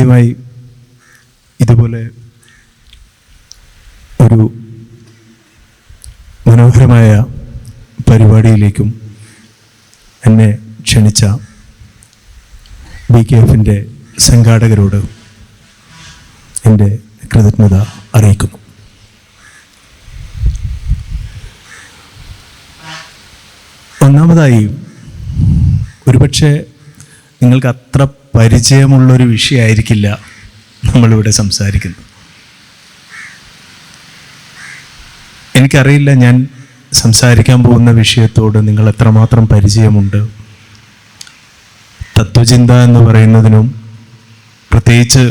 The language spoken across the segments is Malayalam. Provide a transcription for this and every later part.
ആദ്യമായി ഇതുപോലെ ഒരു മനോഹരമായ പരിപാടിയിലേക്കും എന്നെ ക്ഷണിച്ച BKF-ൻ്റെ സംഘാടകരോട് എൻ്റെ കൃതജ്ഞത അറിയിക്കുന്നു. ഒന്നാമതായി, ഒരുപക്ഷെ നിങ്ങൾക്ക് അത്ര പരിചയമുള്ളൊരു വിഷയമായിരിക്കില്ല നമ്മളിവിടെ സംസാരിക്കുന്നത്. എനിക്കറിയില്ല ഞാൻ സംസാരിക്കാൻ പോകുന്ന വിഷയത്തോട് നിങ്ങൾ എത്രമാത്രം പരിചയമുണ്ട്. തത്വചിന്ത എന്ന് പറയുന്നതിനും പ്രത്യേകിച്ച്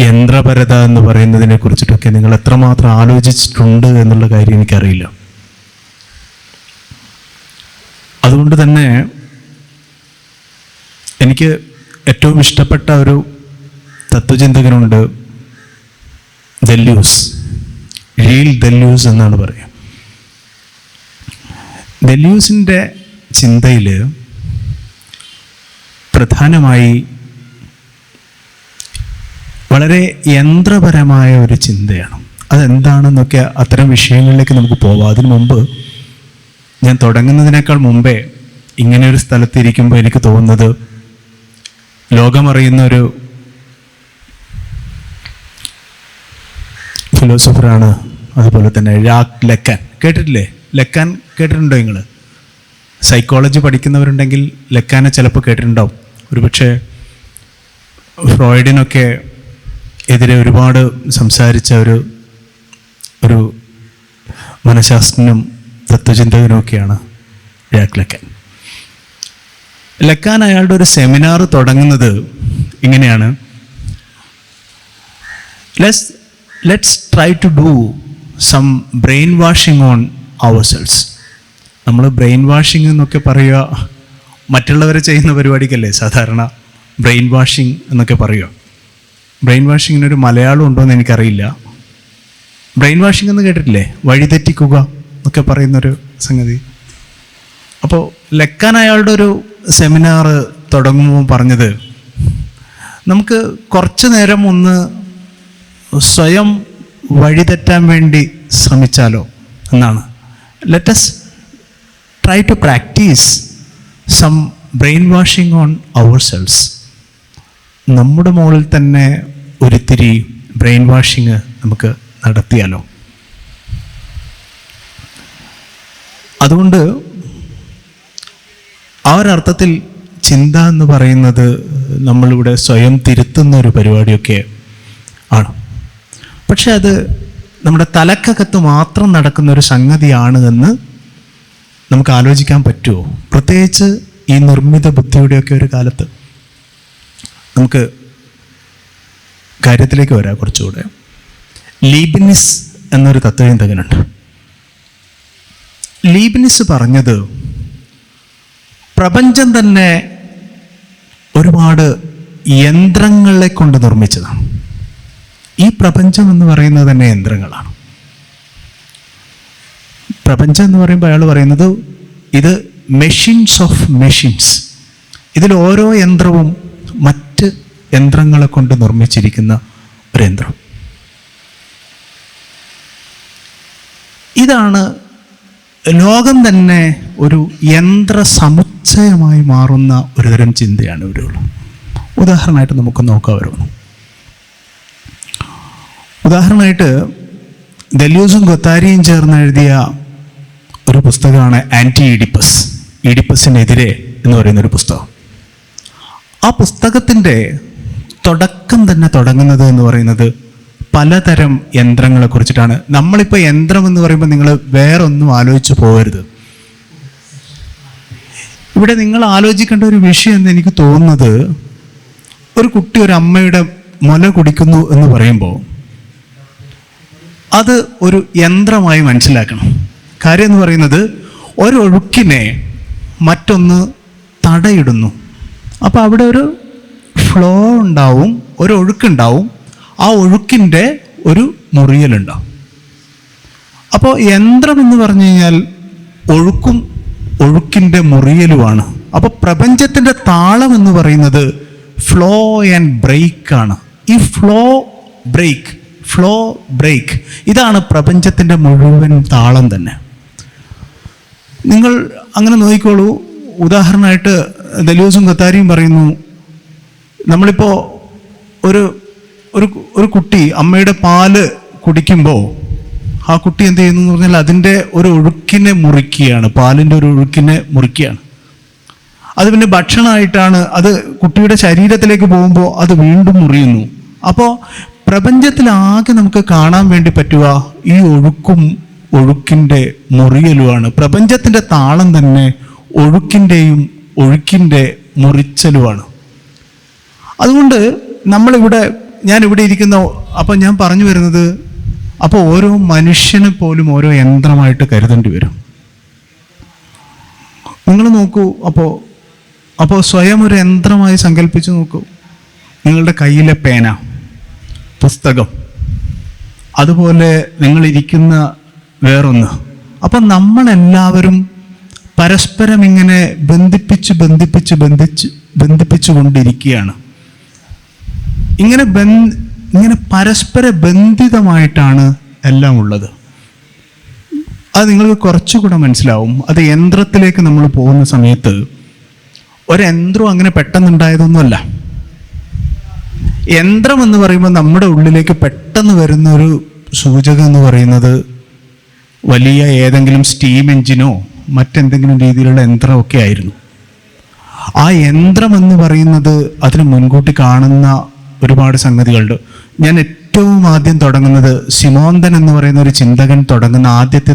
യന്ത്രപരത എന്ന് പറയുന്നതിനെ കുറിച്ചിട്ടൊക്കെ നിങ്ങൾ എത്രമാത്രം ആലോചിച്ചിട്ടുണ്ട് എന്നുള്ള കാര്യം എനിക്കറിയില്ല. അതുകൊണ്ട് തന്നെ എനിക്ക് ഏറ്റവും ഇഷ്ടപ്പെട്ട ഒരു തത്വചിന്തകനുണ്ട്, ദെല്യൂസ്. റീൽ ദെല്യൂസ് എന്നാണ് പറയുക. ദെല്യൂസിൻ്റെ ചിന്തയിൽ പ്രധാനമായി വളരെ യന്ത്രപരമായ ഒരു ചിന്തയാണ്. അതെന്താണെന്നൊക്കെ അത്തരം വിഷയങ്ങളിലേക്ക് നമുക്ക് പോവാം. അതിനു മുമ്പ്, ഞാൻ തുടങ്ങുന്നതിനേക്കാൾ മുമ്പേ ഇങ്ങനെ ഒരു സ്ഥലത്തിരിക്കുമ്പോൾ എനിക്ക് തോന്നുന്നത്, ലോകമറിയുന്ന ഒരു ഫിലോസഫറാണ്, അതുപോലെ തന്നെ ജാക്ക് ലക്കാൻ. കേട്ടിട്ടില്ലേ? ലക്കാൻ കേട്ടിട്ടുണ്ടോ നിങ്ങൾ? സൈക്കോളജി പഠിക്കുന്നവരുണ്ടെങ്കിൽ ലക്കാനെ ചിലപ്പോൾ കേട്ടിട്ടുണ്ടാവും. ഒരുപക്ഷെ ഫ്രോയിഡിനൊക്കെ എതിരെ ഒരുപാട് സംസാരിച്ച ഒരു മനഃശാസ്ത്രജ്ഞനും തത്വചിന്തകനുമൊക്കെയാണ് ജാക്ക് ലക്കാൻ. ലക്കാൻ അയാളുടെ ഒരു സെമിനാർ തുടങ്ങുന്നത് ഇങ്ങനെയാണ്: let's try to do some brain washing on ourselves. നമ്മൾ ബ്രെയിൻ വാഷിംഗ് എന്നൊക്കെ പറയുക മറ്റുള്ളവരെ ചെയ്യുന്ന പരിപാടിക്കല്ലേ സാധാരണ ബ്രെയിൻ വാഷിംഗ് എന്നൊക്കെ പറയുക. ബ്രെയിൻ വാഷിങ്ങിനൊരു മലയാളം ഉണ്ടോ എന്ന് എനിക്കറിയില്ല. ബ്രെയിൻ വാഷിംഗ് എന്ന് കേട്ടിട്ടില്ലേ? വഴിതെറ്റിക്കുക എന്നൊക്കെ പറയുന്നൊരു സംഗതി. അപ്പോൾ ലക്കാൻ അയാളുടെ ഒരു സെമിനാർ തുടങ്ങുമ്പോൾ പറഞ്ഞത്, നമുക്ക് കുറച്ച് നേരം ഒന്ന് സ്വയം വഴിതെറ്റാൻ വേണ്ടി ശ്രമിച്ചാലോ എന്നാണ്. Let us try to practice some brainwashing on ourselves. നമ്മുടെ മുകളിൽ തന്നെ ഒരിത്തിരി ബ്രെയിൻ വാഷിങ് നമുക്ക് നടത്തിയാലോ. അതുകൊണ്ട് ആ ഒരർത്ഥത്തിൽ ചിന്ത എന്ന് പറയുന്നത് നമ്മളിവിടെ സ്വയം തിരുത്തുന്ന ഒരു പരിപാടിയൊക്കെ ആണ്. പക്ഷെ അത് നമ്മുടെ തലക്കകത്ത് മാത്രം നടക്കുന്ന ഒരു സംഗതിയാണ് എന്ന് നമുക്ക് ആലോചിക്കാൻ പറ്റുമോ? പ്രത്യേകിച്ച് ഈ നിർമ്മിത ബുദ്ധിയുടെയൊക്കെ ഒരു കാലത്ത്. നമുക്ക് കാര്യത്തിലേക്ക് വരാം കുറച്ചുകൂടെ. ലീബ്നിസ് എന്നൊരു തത്വചിന്തകനുണ്ട്. ലീബ്നിസ് പറഞ്ഞത്, പ്രപഞ്ചം തന്നെ ഒരുപാട് യന്ത്രങ്ങളെ കൊണ്ട് നിർമ്മിച്ചതാണ്. ഈ പ്രപഞ്ചം എന്ന് പറയുന്നത് തന്നെ യന്ത്രങ്ങളാണ്. പ്രപഞ്ചം എന്ന് പറയുമ്പോൾ അയാൾ പറയുന്നത്, ഇത് മെഷീൻസ് ഓഫ് മെഷീൻസ്. ഇതിൽ ഓരോ യന്ത്രവും മറ്റ് യന്ത്രങ്ങളെ കൊണ്ട് നിർമ്മിച്ചിരിക്കുന്ന ഒരു യന്ത്രം. ഇതാണ് ലോകം തന്നെ ഒരു യന്ത്ര സമുച്ചയമായി മാറുന്ന ഒരുതരം ചിന്തയാണ് ഇവിടെയുള്ളത്. ഉദാഹരണമായിട്ട് നമുക്ക് നോക്കാം ഓരോന്ന്. ഉദാഹരണമായിട്ട് ദെല്യൂസും ഗൊത്താരിയും ചേർന്ന് എഴുതിയ ഒരു പുസ്തകമാണ് ആൻറ്റി ഈഡിപ്പസ്, ഈഡിപ്പസിനെതിരെ എന്ന് പറയുന്നൊരു പുസ്തകം. ആ പുസ്തകത്തിൻ്റെ തുടക്കം തന്നെ തുടങ്ങുന്നത് എന്ന് പറയുന്നത് പലതരം യന്ത്രങ്ങളെ കുറിച്ചിട്ടാണ്. നമ്മളിപ്പോൾ യന്ത്രം എന്ന് പറയുമ്പോൾ നിങ്ങൾ വേറൊന്നും ആലോചിച്ച് പോകരുത്. ഇവിടെ നിങ്ങൾ ആലോചിക്കേണ്ട ഒരു വിഷയം എന്ന് എനിക്ക് തോന്നുന്നത്, ഒരു കുട്ടി ഒരു അമ്മയുടെ മുല കുടിക്കുന്നു എന്ന് പറയുമ്പോൾ അത് ഒരു യന്ത്രമായി മനസ്സിലാക്കണം. കാര്യം എന്ന് പറയുന്നത്, ഒരൊഴുക്കിനെ മറ്റൊന്ന് തടയിടുന്നു. അപ്പോൾ അവിടെ ഒരു ഫ്ലോ ഉണ്ടാവും, ഒരു ഒഴുക്കുണ്ടാവും, ആ ഒഴുക്കിൻ്റെ ഒരു മുറിയലുണ്ടാവും. അപ്പോൾ യന്ത്രം എന്ന് പറഞ്ഞു കഴിഞ്ഞാൽ ഒഴുക്കും ഒഴുക്കിൻ്റെ മുറിയലുമാണ്. അപ്പോൾ പ്രപഞ്ചത്തിൻ്റെ താളം എന്ന് പറയുന്നത് ഫ്ലോ ആൻഡ് ബ്രേക്ക് ആണ്. ഈ ഫ്ലോ ബ്രേക്ക് ഇതാണ് പ്രപഞ്ചത്തിൻ്റെ മുഴുവൻ താളം തന്നെ. നിങ്ങൾ അങ്ങനെ നോക്കിക്കോളൂ. ഉദാഹരണമായിട്ട് ദെലൂസും ഗത്താരിയും പറയുന്നു, നമ്മളിപ്പോൾ ഒരു കുട്ടി അമ്മയുടെ പാല് കുടിക്കുമ്പോൾ ആ കുട്ടി എന്ത് ചെയ്യുന്നു എന്ന് പറഞ്ഞാൽ അതിൻ്റെ ഒരു ഒഴുക്കിനെ മുറിക്കുകയാണ്, പാലിൻ്റെ ഒരു ഒഴുക്കിനെ മുറിക്കുകയാണ്. അത് പിന്നെ ഭക്ഷണമായിട്ടാണ് അത് കുട്ടിയുടെ ശരീരത്തിലേക്ക് പോകുമ്പോൾ അത് വീണ്ടും മുറിയുന്നു. അപ്പോൾ പ്രപഞ്ചത്തിലാകെ നമുക്ക് കാണാൻ വേണ്ടി പറ്റുക ഈ ഒഴുക്കിൻ്റെ മുറിയലുമാണ്. പ്രപഞ്ചത്തിൻ്റെ താളം തന്നെ ഒഴുക്കിൻ്റെ മുറിച്ചലുമാണ്. അതുകൊണ്ട് ഞാനിവിടെ ഇരിക്കുന്ന, അപ്പം ഞാൻ പറഞ്ഞു വരുന്നത്, അപ്പോൾ ഓരോ മനുഷ്യനെ പോലും ഓരോ യന്ത്രമായിട്ട് കരുതേണ്ടി വരും. നിങ്ങൾ നോക്കൂ, അപ്പോൾ സ്വയം ഒരു യന്ത്രമായി സങ്കല്പിച്ച് നോക്കൂ. നിങ്ങളുടെ കയ്യിലെ പേന, പുസ്തകം, അതുപോലെ നിങ്ങളിരിക്കുന്ന വേറൊന്ന്. അപ്പം നമ്മളെല്ലാവരും പരസ്പരം ഇങ്ങനെ ബന്ധിപ്പിച്ചു കൊണ്ടിരിക്കുകയാണ്. ഇങ്ങനെ പരസ്പര ബന്ധിതമായിട്ടാണ് എല്ലാം ഉള്ളത്. അത് നിങ്ങൾക്ക് കുറച്ചുകൂടെ മനസ്സിലാവും. അത് യന്ത്രത്തിലേക്ക് നമ്മൾ പോകുന്ന സമയത്ത് ഒരു യന്ത്രം അങ്ങനെ പെട്ടെന്നുണ്ടായതൊന്നുമല്ല. യന്ത്രം എന്ന് പറയുമ്പോൾ നമ്മുടെ ഉള്ളിലേക്ക് പെട്ടെന്ന് വരുന്ന ഒരു സൂചകം എന്ന് പറയുന്നത് വലിയ ഏതെങ്കിലും സ്റ്റീം എഞ്ചിനോ മറ്റെന്തെങ്കിലും രീതിയിലുള്ള യന്ത്രമൊക്കെ ആയിരുന്നു. ആ യന്ത്രം എന്ന് പറയുന്നത് അതിന് മുൻകൂട്ടി കാണുന്ന ഒരുപാട് സംഗതികളുണ്ട്. ഞാൻ ഏറ്റവും ആദ്യം തുടങ്ങുന്നത് സിമോന്തൻ എന്ന് പറയുന്ന ഒരു ചിന്തകൻ തുടങ്ങുന്ന ആദ്യത്തെ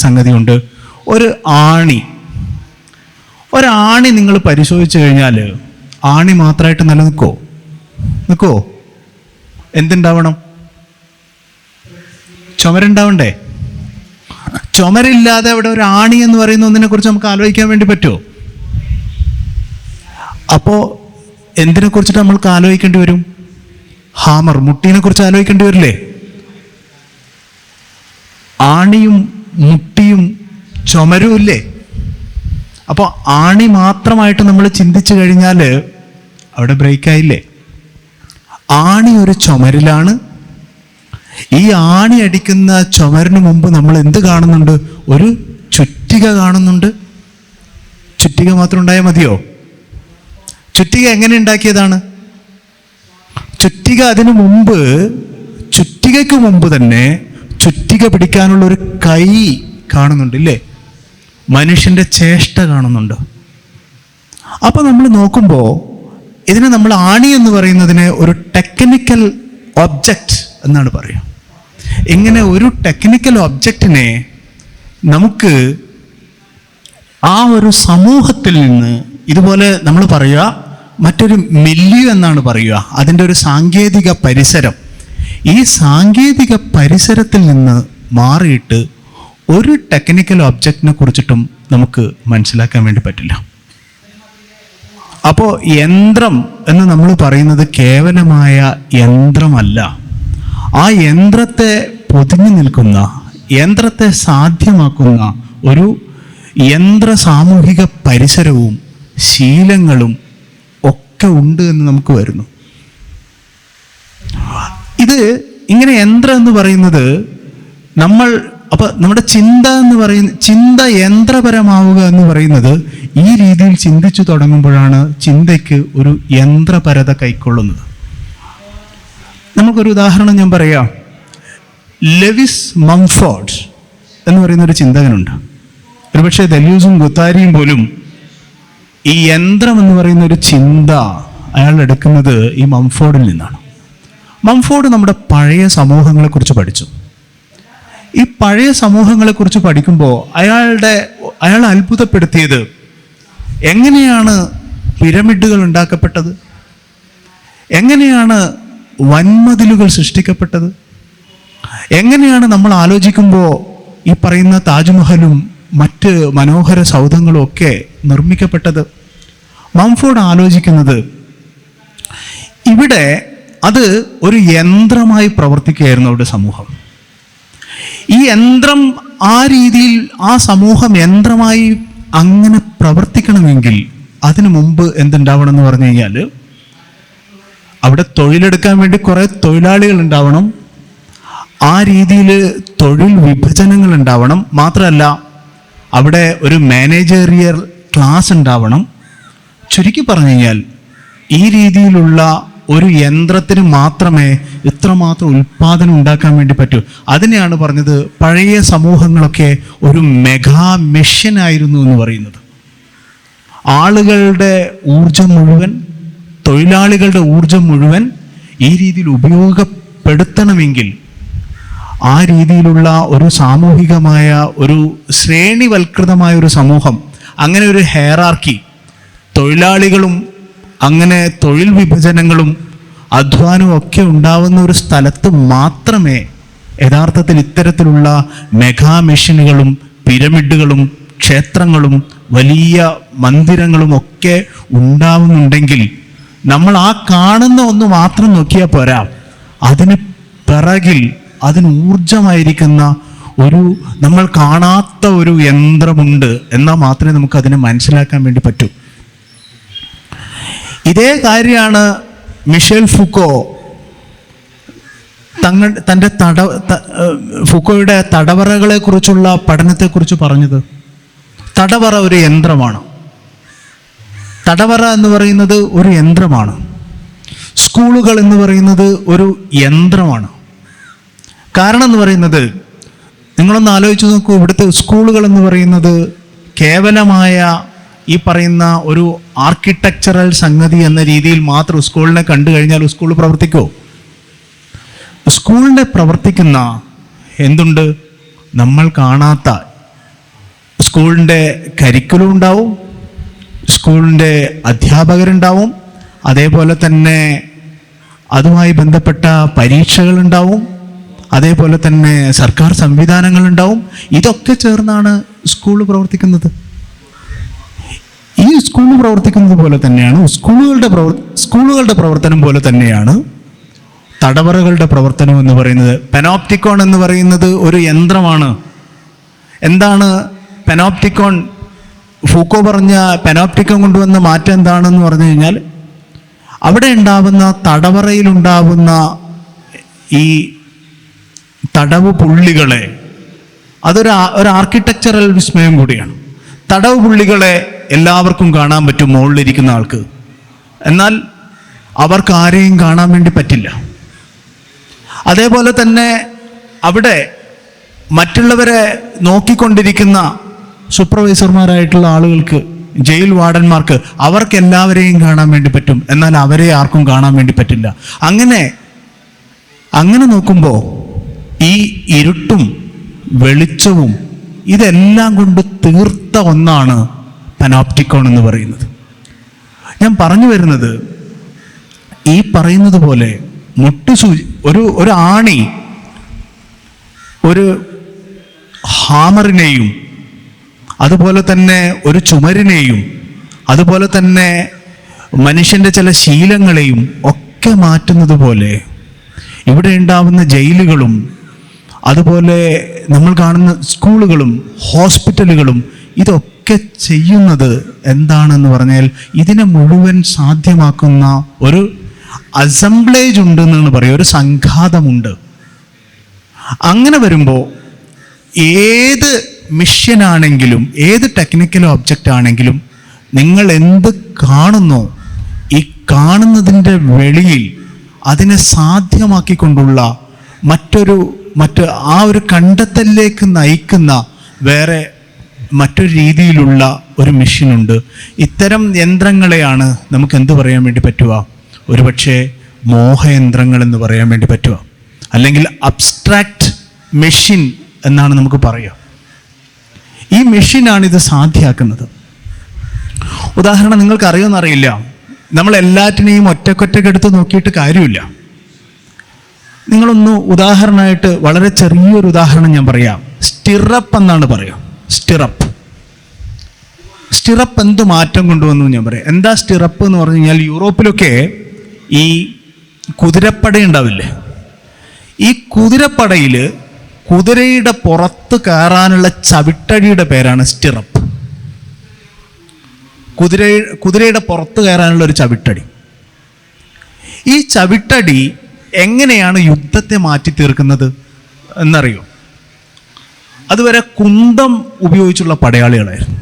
സംഗതിയുണ്ട്. ഒരു ആണി നിങ്ങൾ പരിശോധിച്ചു കഴിഞ്ഞാൽ ആണി മാത്രമായിട്ട് നിൽക്കുമോ? എന്തുണ്ടാവണം? ചുമരുണ്ടാവണ്ടേ? ചുമരില്ലാതെ അവിടെ ഒരു ആണി എന്ന് പറയുന്ന ഒന്നിനെ കുറിച്ച് നമുക്ക് ആലോചിക്കാൻ വേണ്ടി പറ്റുമോ? അപ്പോൾ എന്തിനെ കുറിച്ചിട്ട് നമ്മൾക്ക് ആലോചിക്കേണ്ടി വരും? ഹാമർ, മുട്ടീനെ കുറിച്ച് ആലോചിക്കേണ്ടി വരില്ലേ? ആണിയും മുട്ടിയും ചുമരും ഇല്ലേ? അപ്പോൾ ആണി മാത്രമായിട്ട് നമ്മൾ ചിന്തിച്ചു കഴിഞ്ഞാൽ അവിടെ ബ്രേക്കായില്ലേ? ആണി ഒരു ചുമരിലാണ്. ഈ ആണി അടിക്കുന്ന ചുമരിന് മുമ്പ് നമ്മൾ എന്ത് കാണുന്നുണ്ട്? ഒരു ചുറ്റിക കാണുന്നുണ്ട്. ചുറ്റിക മാത്രം ഉണ്ടായാൽ മതിയോ? ചുറ്റിക എങ്ങനെ ഉണ്ടാക്കിയതാണ്? ചുറ്റികയ്ക്ക് മുമ്പ് തന്നെ ചുറ്റിക പിടിക്കാനുള്ള ഒരു കൈ കാണുന്നുണ്ട് ഇല്ലേ? മനുഷ്യൻ്റെ ചേഷ്ട കാണുന്നുണ്ട്. അപ്പൊ നമ്മൾ നോക്കുമ്പോൾ ഇതിനെ നമ്മൾ ആണി എന്ന് പറയുന്നതിനെ ഒരു ടെക്നിക്കൽ ഒബ്ജക്റ്റ് എന്നാണ് പറയുക. ഇങ്ങനെ ഒരു ടെക്നിക്കൽ ഒബ്ജക്റ്റിനെ നമുക്ക് ആ ഒരു സമൂഹത്തിൽ നിന്ന്, ഇതുപോലെ നമ്മൾ പറയുക മറ്റൊരു മില്യു എന്നാണ് പറയുക, അതിൻ്റെ ഒരു സാങ്കേതിക പരിസരം. ഈ സാങ്കേതിക പരിസരത്തിൽ നിന്ന് മാറിയിട്ട് ഒരു ടെക്നിക്കൽ ഒബ്ജക്റ്റിനെ കുറിച്ചിട്ടും നമുക്ക് മനസ്സിലാക്കാൻ വേണ്ടി പറ്റില്ല. അപ്പോൾ യന്ത്രം എന്ന് നമ്മൾ പറയുന്നത് കേവലമായ യന്ത്രമല്ല. ആ യന്ത്രത്തെ പൊതിഞ്ഞു നിൽക്കുന്ന, യന്ത്രത്തെ സാധ്യമാക്കുന്ന ഒരു യന്ത്ര സാമൂഹിക പരിസരവും ശീലങ്ങളും ഒക്കെ ഉണ്ട് എന്ന് നമുക്ക് വരുന്നു. ഇത് ഇങ്ങനെ യന്ത്രം എന്ന് പറയുന്നത് നമ്മുടെ ചിന്ത യന്ത്രപരമാവുക എന്ന് പറയുന്നത് ഈ രീതിയിൽ ചിന്തിച്ചു തുടങ്ങുമ്പോഴാണ് ചിന്തയ്ക്ക് ഒരു യന്ത്രപരത കൈക്കൊള്ളുന്നത്. നമുക്കൊരു ഉദാഹരണം ഞാൻ പറയാം. ലെവിസ് മംഫോർഡ് എന്ന് പറയുന്ന ഒരു ചിന്തകനുണ്ട്. ഒരുപക്ഷെ ദെലൂസും ഗുത്താരിയും പോലും ഈ യന്ത്രം എന്ന് പറയുന്ന ഒരു ചിന്ത അയാൾ എടുക്കുന്നത് ഈ മംഫോർഡിൽ നിന്നാണ്. മംഫോർഡ് നമ്മുടെ പഴയ സമൂഹങ്ങളെക്കുറിച്ച് പഠിച്ചു. ഈ പഴയ സമൂഹങ്ങളെക്കുറിച്ച് പഠിക്കുമ്പോൾ അയാൾ അത്ഭുതപ്പെടുത്തിയത് എങ്ങനെയാണ് പിരമിഡുകൾ ഉണ്ടാക്കപ്പെട്ടത്, എങ്ങനെയാണ് വൻമതിലുകൾ സൃഷ്ടിക്കപ്പെട്ടത്, എങ്ങനെയാണ് നമ്മൾ ആലോചിക്കുമ്പോൾ ഈ പറയുന്ന താജ്മഹലും മറ്റ് മനോഹര സൗധങ്ങളും ഒക്കെ നിർമ്മിക്കപ്പെട്ടത്. മംഫോർഡ് ആലോചിക്കുന്നത് ഇവിടെ അത് ഒരു യന്ത്രമായി പ്രവർത്തിക്കുകയായിരുന്നു അവരുടെ സമൂഹം. ഈ യന്ത്രം ആ രീതിയിൽ, ആ സമൂഹം യന്ത്രമായി അങ്ങനെ പ്രവർത്തിക്കണമെങ്കിൽ അതിനു മുമ്പ് എന്തുണ്ടാവണം എന്ന് പറഞ്ഞു കഴിഞ്ഞാൽ അവിടെ തൊഴിലെടുക്കാൻ വേണ്ടി കുറേ തൊഴിലാളികൾ ഉണ്ടാവണം. ആ രീതിയിൽ തൊഴിൽ വിഭജനങ്ങൾ ഉണ്ടാവണം. മാത്രമല്ല അവിടെ ഒരു മാനേജറിയൽ ക്ലാസ് ഉണ്ടാവണം. ചുരുക്കി പറഞ്ഞു കഴിഞ്ഞാൽ ഈ രീതിയിലുള്ള ഒരു യന്ത്രത്തിന് മാത്രമേ ഇത്രമാത്രം ഉൽപ്പാദനം ഉണ്ടാക്കാൻ വേണ്ടി പറ്റൂ. അതിനെയാണ് പറഞ്ഞത് പഴയ സമൂഹങ്ങളൊക്കെ ഒരു മെഗാ മെഷീൻ ആയിരുന്നു എന്ന് പറയുന്നത്. ആളുകളുടെ ഊർജം മുഴുവൻ, തൊഴിലാളികളുടെ ഊർജം മുഴുവൻ ഈ രീതിയിൽ ഉപയോഗപ്പെടുത്തണമെങ്കിൽ ആ രീതിയിലുള്ള ഒരു സാമൂഹികമായ ഒരു ശ്രേണിവൽകൃതമായ ഒരു സമൂഹം, അങ്ങനെ ഒരു ഹെയറാർക്കി, തൊഴിലാളികളും അങ്ങനെ തൊഴിൽ വിഭജനങ്ങളും അധ്വാനവും ഒക്കെ ഉണ്ടാവുന്ന ഒരു സ്ഥലത്ത് മാത്രമേ യഥാർത്ഥത്തിൽ ഇത്തരത്തിലുള്ള മെഗാ മെഷീനുകളും പിരമിഡുകളും ക്ഷേത്രങ്ങളും വലിയ മന്ദിരങ്ങളും ഒക്കെ ഉണ്ടാവുന്നുണ്ടെങ്കിൽ നമ്മൾ ആ കാണുന്ന ഒന്ന് മാത്രം നോക്കിയാൽ പോരാ. അതിന് പിറകിൽ അതിന് ഊർജമായിരിക്കുന്ന ഒരു നമ്മൾ കാണാത്ത ഒരു യന്ത്രമുണ്ട് എന്നാൽ മാത്രമേ നമുക്ക് അതിനെ മനസ്സിലാക്കാൻ വേണ്ടി പറ്റൂ. ഇതേ കാര്യമാണ് മിഷേൽ ഫുക്കോ തൻ്റെ ഫുക്കോയുടെ തടവറകളെ കുറിച്ചുള്ള പഠനത്തെക്കുറിച്ച് പറഞ്ഞത്. തടവറ ഒരു യന്ത്രമാണ്. തടവറ എന്ന് പറയുന്നത് ഒരു യന്ത്രമാണ്. സ്കൂളുകൾ എന്ന് പറയുന്നത് ഒരു യന്ത്രമാണ്. കാരണം എന്ന് പറയുന്നത്, നിങ്ങളൊന്ന് ആലോചിച്ച് നോക്കൂ, ഇവിടുത്തെ സ്കൂളുകൾ എന്ന് പറയുന്നത് കേവലമായ ഈ പറയുന്ന ഒരു ആർക്കിടെക്ചറൽ സംഗതി എന്ന രീതിയിൽ മാത്രം സ്കൂളിനെ കണ്ടു കഴിഞ്ഞാൽ സ്കൂൾ പ്രവർത്തിക്കുമോ? സ്കൂളിനെ പ്രവർത്തിക്കുന്ന എന്തുണ്ട്? നമ്മൾ കാണാത്ത സ്കൂളിൻ്റെ കരിക്കുലം ഉണ്ടാവും, സ്കൂളിൻ്റെ അധ്യാപകരുണ്ടാവും, അതേപോലെ തന്നെ അതുമായി ബന്ധപ്പെട്ട പരീക്ഷകളുണ്ടാവും, അതേപോലെ തന്നെ സർക്കാർ സംവിധാനങ്ങളുണ്ടാവും. ഇതൊക്കെ ചേർന്നാണ് സ്കൂൾ പ്രവർത്തിക്കുന്നത്. ഈ സ്കൂൾ പ്രവർത്തിക്കുന്നത് പോലെ തന്നെയാണ് സ്കൂളുകളുടെ പ്രവർത്തനം പോലെ തന്നെയാണ് തടവറകളുടെ പ്രവർത്തനം എന്ന് പറയുന്നത്. പെനോപ്റ്റിക്കോൺ എന്ന് പറയുന്നത് ഒരു യന്ത്രമാണ്. എന്താണ് പെനോപ്റ്റിക്കോൺ? ഫൂക്കോ പറഞ്ഞ പെനോപ്റ്റിക്കോൺ കൊണ്ടുവന്ന മാറ്റം എന്താണെന്ന് പറഞ്ഞു കഴിഞ്ഞാൽ, അവിടെ ഉണ്ടാവുന്ന തടവറയിലുണ്ടാവുന്ന ഈ തടവ് പുള്ളികളെ, അതൊരു ആർക്കിടെക്ചറൽ വിസ്മയം കൂടിയാണ്. തടവ് പുള്ളികളെ എല്ലാവർക്കും കാണാൻ പറ്റും മുകളിലിരിക്കുന്ന ആൾക്ക്, എന്നാൽ അവർക്ക് ആരെയും കാണാൻ വേണ്ടി പറ്റില്ല. അതേപോലെ തന്നെ അവിടെ മറ്റുള്ളവരെ നോക്കിക്കൊണ്ടിരിക്കുന്ന സൂപ്പർവൈസർമാരായിട്ടുള്ള ആളുകൾക്ക്, ജയിൽ വാർഡന്മാർക്ക്, അവർക്ക് എല്ലാവരെയും കാണാൻ വേണ്ടി പറ്റും, എന്നാൽ അവരെ ആർക്കും കാണാൻ വേണ്ടി പറ്റില്ല. അങ്ങനെ നോക്കുമ്പോൾ ഈ ഇരുട്ടും വെളിച്ചവും ഇതെല്ലാം കൊണ്ട് തീർത്ത ഒന്നാണ് പനോപ്റ്റിക്കോൺ എന്ന് പറയുന്നത്. ഞാൻ പറഞ്ഞു വരുന്നത്, ഈ പറയുന്നത് പോലെ മുട്ടുസൂചി, ഒരു ആണി ഒരു ഹാമറിനെയും അതുപോലെ തന്നെ ഒരു ചുമരിനെയും അതുപോലെ തന്നെ മനുഷ്യൻ്റെ ചില ശീലങ്ങളെയും ഒക്കെ മാറ്റുന്നത് പോലെ ഇവിടെ ഉണ്ടാവുന്ന ജയിലുകളും അതുപോലെ നമ്മൾ കാണുന്ന സ്കൂളുകളും ഹോസ്പിറ്റലുകളും ഇതൊക്കെ ചെയ്യുന്നത് എന്താണെന്ന് പറഞ്ഞാൽ ഇതിനെ മുഴുവൻ സാധ്യമാക്കുന്ന ഒരു അസംബ്ലേജ് ഉണ്ടെന്നാണ് പറയുക, ഒരു സംഘാതമുണ്ട്. അങ്ങനെ വരുമ്പോൾ ഏത് മിഷനാണെങ്കിലും ഏത് ടെക്നിക്കൽ ഒബ്ജക്റ്റ് ആണെങ്കിലും നിങ്ങൾ എന്ത് കാണുന്നോ ഈ കാണുന്നതിൻ്റെ വെളിയിൽ അതിനെ സാധ്യമാക്കിക്കൊണ്ടുള്ള ആ ഒരു കണ്ടെത്തലിലേക്ക് നയിക്കുന്ന വേറെ മറ്റൊരു രീതിയിലുള്ള ഒരു മെഷീനുണ്ട്. ഇത്തരം യന്ത്രങ്ങളെയാണ് നമുക്ക് എന്ത് പറയാൻ വേണ്ടി പറ്റുക? ഒരുപക്ഷെ മോഹയന്ത്രങ്ങൾ എന്ന് പറയാൻ വേണ്ടി പറ്റുക, അല്ലെങ്കിൽ അബ്സ്ട്രാക്റ്റ് മെഷീൻ എന്നാണ് നമുക്ക് പറയുക. ഈ മെഷീനാണ് ഇത് സാധ്യമാക്കുന്നത്. ഉദാഹരണം നിങ്ങൾക്ക് അറിയുമെന്നറിയില്ല, നമ്മൾ എല്ലാറ്റിനെയും ഒറ്റക്കൊറ്റക്കെടുത്ത് നോക്കിയിട്ട് കാര്യമില്ല. നിങ്ങളൊന്ന് ഉദാഹരണമായിട്ട് വളരെ ചെറിയൊരു ഉദാഹരണം ഞാൻ പറയാം. സ്റ്റിറപ്പ് എന്നാണ് പറയുക. സ്റ്റിറപ്പ് എന്ത് മാറ്റം കൊണ്ടുവന്നു ഞാൻ പറയാം. എന്താ സ്റ്റിറപ്പ് എന്ന് പറഞ്ഞു കഴിഞ്ഞാൽ, യൂറോപ്പിലൊക്കെ ഈ കുതിരപ്പട ഉണ്ടാവില്ലേ, ഈ കുതിരപ്പടയിൽ കുതിരയുടെ പുറത്ത് കയറാനുള്ള ചവിട്ടടിയുടെ പേരാണ് സ്റ്റിറപ്പ്. കുതിരയുടെ പുറത്ത് കയറാനുള്ള ഒരു ചവിട്ടടി. ഈ ചവിട്ടടി എങ്ങനെയാണ് യുദ്ധത്തെ മാറ്റി തീർക്കുന്നത് എന്നറിയോ? അതുവരെ കുന്തം ഉപയോഗിച്ചുള്ള പടയാളികളായിരുന്നു.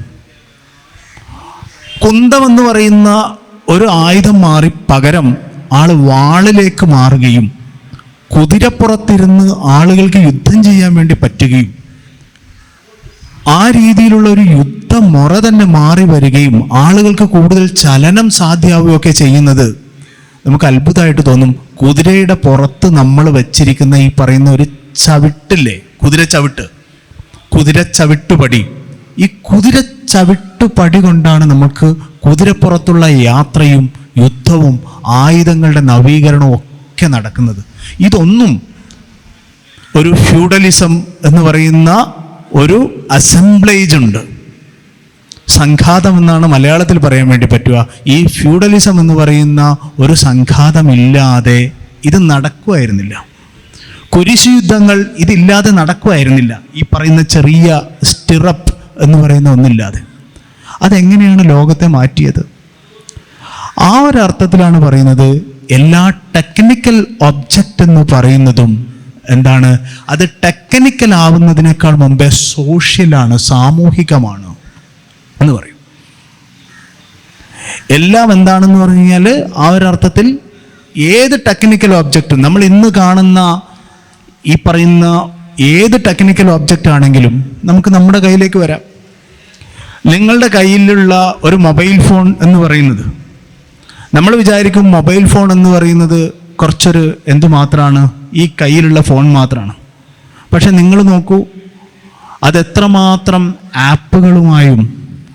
കുന്തം എന്ന് പറയുന്ന ഒരു ആയുധം മാറി പകരം ആള് വാളിലേക്ക് മാറുകയും കുതിരപ്പുറത്തിരുന്ന് ആളുകൾക്ക് യുദ്ധം ചെയ്യാൻ വേണ്ടി പറ്റുകയും ആ രീതിയിലുള്ള ഒരു യുദ്ധമുറ തന്നെ മാറി വരികയും ആളുകൾക്ക് കൂടുതൽ ചലനം സാധ്യമാവുകയൊക്കെ ചെയ്യുന്നത് നമുക്ക് അത്ഭുതമായിട്ട് തോന്നും. കുതിരയുടെ പുറത്ത് നമ്മൾ വെച്ചിരിക്കുന്ന ഈ പറയുന്ന ഒരു ചവിട്ടില്ലേ, കുതിരച്ചവിട്ടുപടി, ഈ കുതിരച്ചവിട്ടുപടി കൊണ്ടാണ് നമുക്ക് കുതിരപ്പുറത്തുള്ള യാത്രയും യുദ്ധവും ആയുധങ്ങളുടെ നവീകരണവും ഒക്കെ നടക്കുന്നത്. ഇതൊന്നും ഒരു ഫ്യൂഡലിസം എന്ന് പറയുന്ന ഒരു അസംബ്ലേജ് ഉണ്ട്, സംഘാതം എന്നാണ് മലയാളത്തിൽ പറയാൻ വേണ്ടി പറ്റുക. ഈ ഫ്യൂഡലിസം എന്ന് പറയുന്ന ഒരു സംഘാതമില്ലാതെ ഇത് നടക്കുമായിരുന്നില്ല. കുരിശു യുദ്ധങ്ങൾ ഇതില്ലാതെ നടക്കുമായിരുന്നില്ല. ഈ പറയുന്ന ചെറിയ സ്റ്റിറപ്പ് എന്ന് പറയുന്ന ഒന്നില്ലാതെ. അതെങ്ങനെയാണ് ലോകത്തെ മാറ്റിയത്? ആ ഒരു അർത്ഥത്തിലാണ് പറയുന്നത് എല്ലാ ടെക്നിക്കൽ ഒബ്ജക്റ്റ് എന്ന് പറയുന്നതും എന്താണ്, അത് ടെക്നിക്കൽ ആവുന്നതിനേക്കാൾ മുമ്പേ സോഷ്യലാണ്, സാമൂഹികമാണ് എന്ന് പറയും. എല്ലാം എന്താണെന്ന് പറഞ്ഞു കഴിഞ്ഞാൽ ആ ഒരു അർത്ഥത്തിൽ ഏത് ടെക്നിക്കൽ ഒബ്ജക്റ്റും, നമ്മൾ ഇന്ന് കാണുന്ന ഈ പറയുന്ന ഏത് ടെക്നിക്കൽ ഒബ്ജക്റ്റ് ആണെങ്കിലും നമുക്ക് നമ്മുടെ കയ്യിലേക്ക് വരാം. നിങ്ങളുടെ കയ്യിലുള്ള ഒരു മൊബൈൽ ഫോൺ എന്ന് പറയുന്നത്, നമ്മൾ വിചാരിക്കും മൊബൈൽ ഫോൺ എന്ന് പറയുന്നത് കുറച്ചൊരു എന്തുമാത്രമാണ്, ഈ കയ്യിലുള്ള ഫോൺ മാത്രമാണ്. പക്ഷെ നിങ്ങൾ നോക്കൂ, അതെത്രമാത്രം ആപ്പുകളുമായും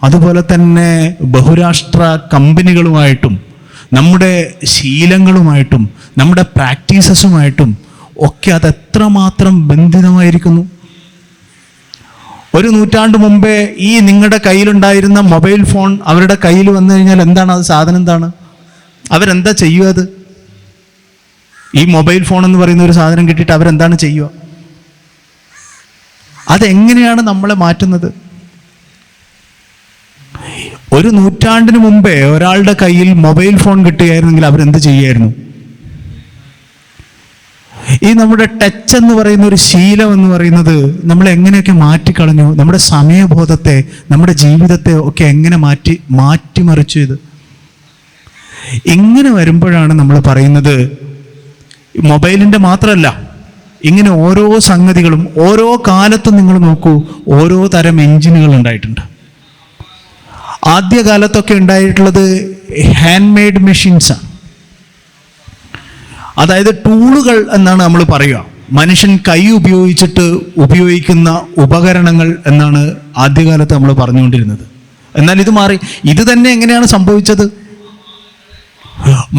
അതുപോലെ തന്നെ ബഹുരാഷ്ട്ര കമ്പനികളുമായിട്ടും നമ്മുടെ ശീലങ്ങളുമായിട്ടും നമ്മുടെ പ്രാക്ടീസസുമായിട്ടും ഒക്കെ അതെത്രമാത്രം ബന്ധിതമായിരിക്കുന്നു. ഒരു നൂറ്റാണ്ട് മുമ്പേ ഈ നിങ്ങളുടെ കയ്യിലുണ്ടായിരുന്ന മൊബൈൽ ഫോൺ അവരുടെ കയ്യിൽ വന്നു കഴിഞ്ഞാൽ എന്താണ് അത്, സാധനം എന്താണ്, അവരെന്താ ചെയ്യുക? അത് ഈ മൊബൈൽ ഫോൺ എന്ന് പറയുന്ന ഒരു സാധനം കിട്ടിയിട്ട് അവരെന്താണ് ചെയ്യുക? അതെങ്ങനെയാണ് നമ്മളെ മാറ്റുന്നത്? ഒരു നൂറ്റാണ്ടിന് മുമ്പേ ഒരാളുടെ കയ്യിൽ മൊബൈൽ ഫോൺ കിട്ടുകയായിരുന്നെങ്കിൽ അവരെന്ത് ചെയ്യുമായിരുന്നു? ഈ നമ്മുടെ ടച്ച് എന്ന് പറയുന്ന ഒരു ശീലം എന്ന് പറയുന്നത് നമ്മൾ എങ്ങനെയൊക്കെ മാറ്റിക്കളഞ്ഞു, നമ്മുടെ സമയബോധത്തെ, നമ്മുടെ ജീവിതത്തെ ഒക്കെ എങ്ങനെ മാറ്റിമറിച്ചു. ഇത് ഇങ്ങനെ വരുമ്പോഴാണ് നമ്മൾ പറയുന്നത്, മൊബൈലിൻ്റെ മാത്രമല്ല, ഇങ്ങനെ ഓരോ സംഗതികളും ഓരോ കാലത്തും നിങ്ങൾ നോക്കൂ, ഓരോ തരം എഞ്ചിനുകൾ ഉണ്ടായിട്ടുണ്ട്. ആദ്യകാലത്തൊക്കെ ഉണ്ടായിട്ടുള്ളത് ഹാൻഡ് മെയ്ഡ് മെഷീൻസാണ്, അതായത് ടൂളുകൾ എന്നാണ് നമ്മൾ പറയുക. മനുഷ്യൻ കൈ ഉപയോഗിച്ചിട്ട് ഉപയോഗിക്കുന്ന ഉപകരണങ്ങൾ എന്നാണ് ആദ്യകാലത്ത് നമ്മൾ പറഞ്ഞുകൊണ്ടിരുന്നത്. എന്നാൽ ഇത് മാറി. ഇത് തന്നെ എങ്ങനെയാണ് സംഭവിച്ചത്?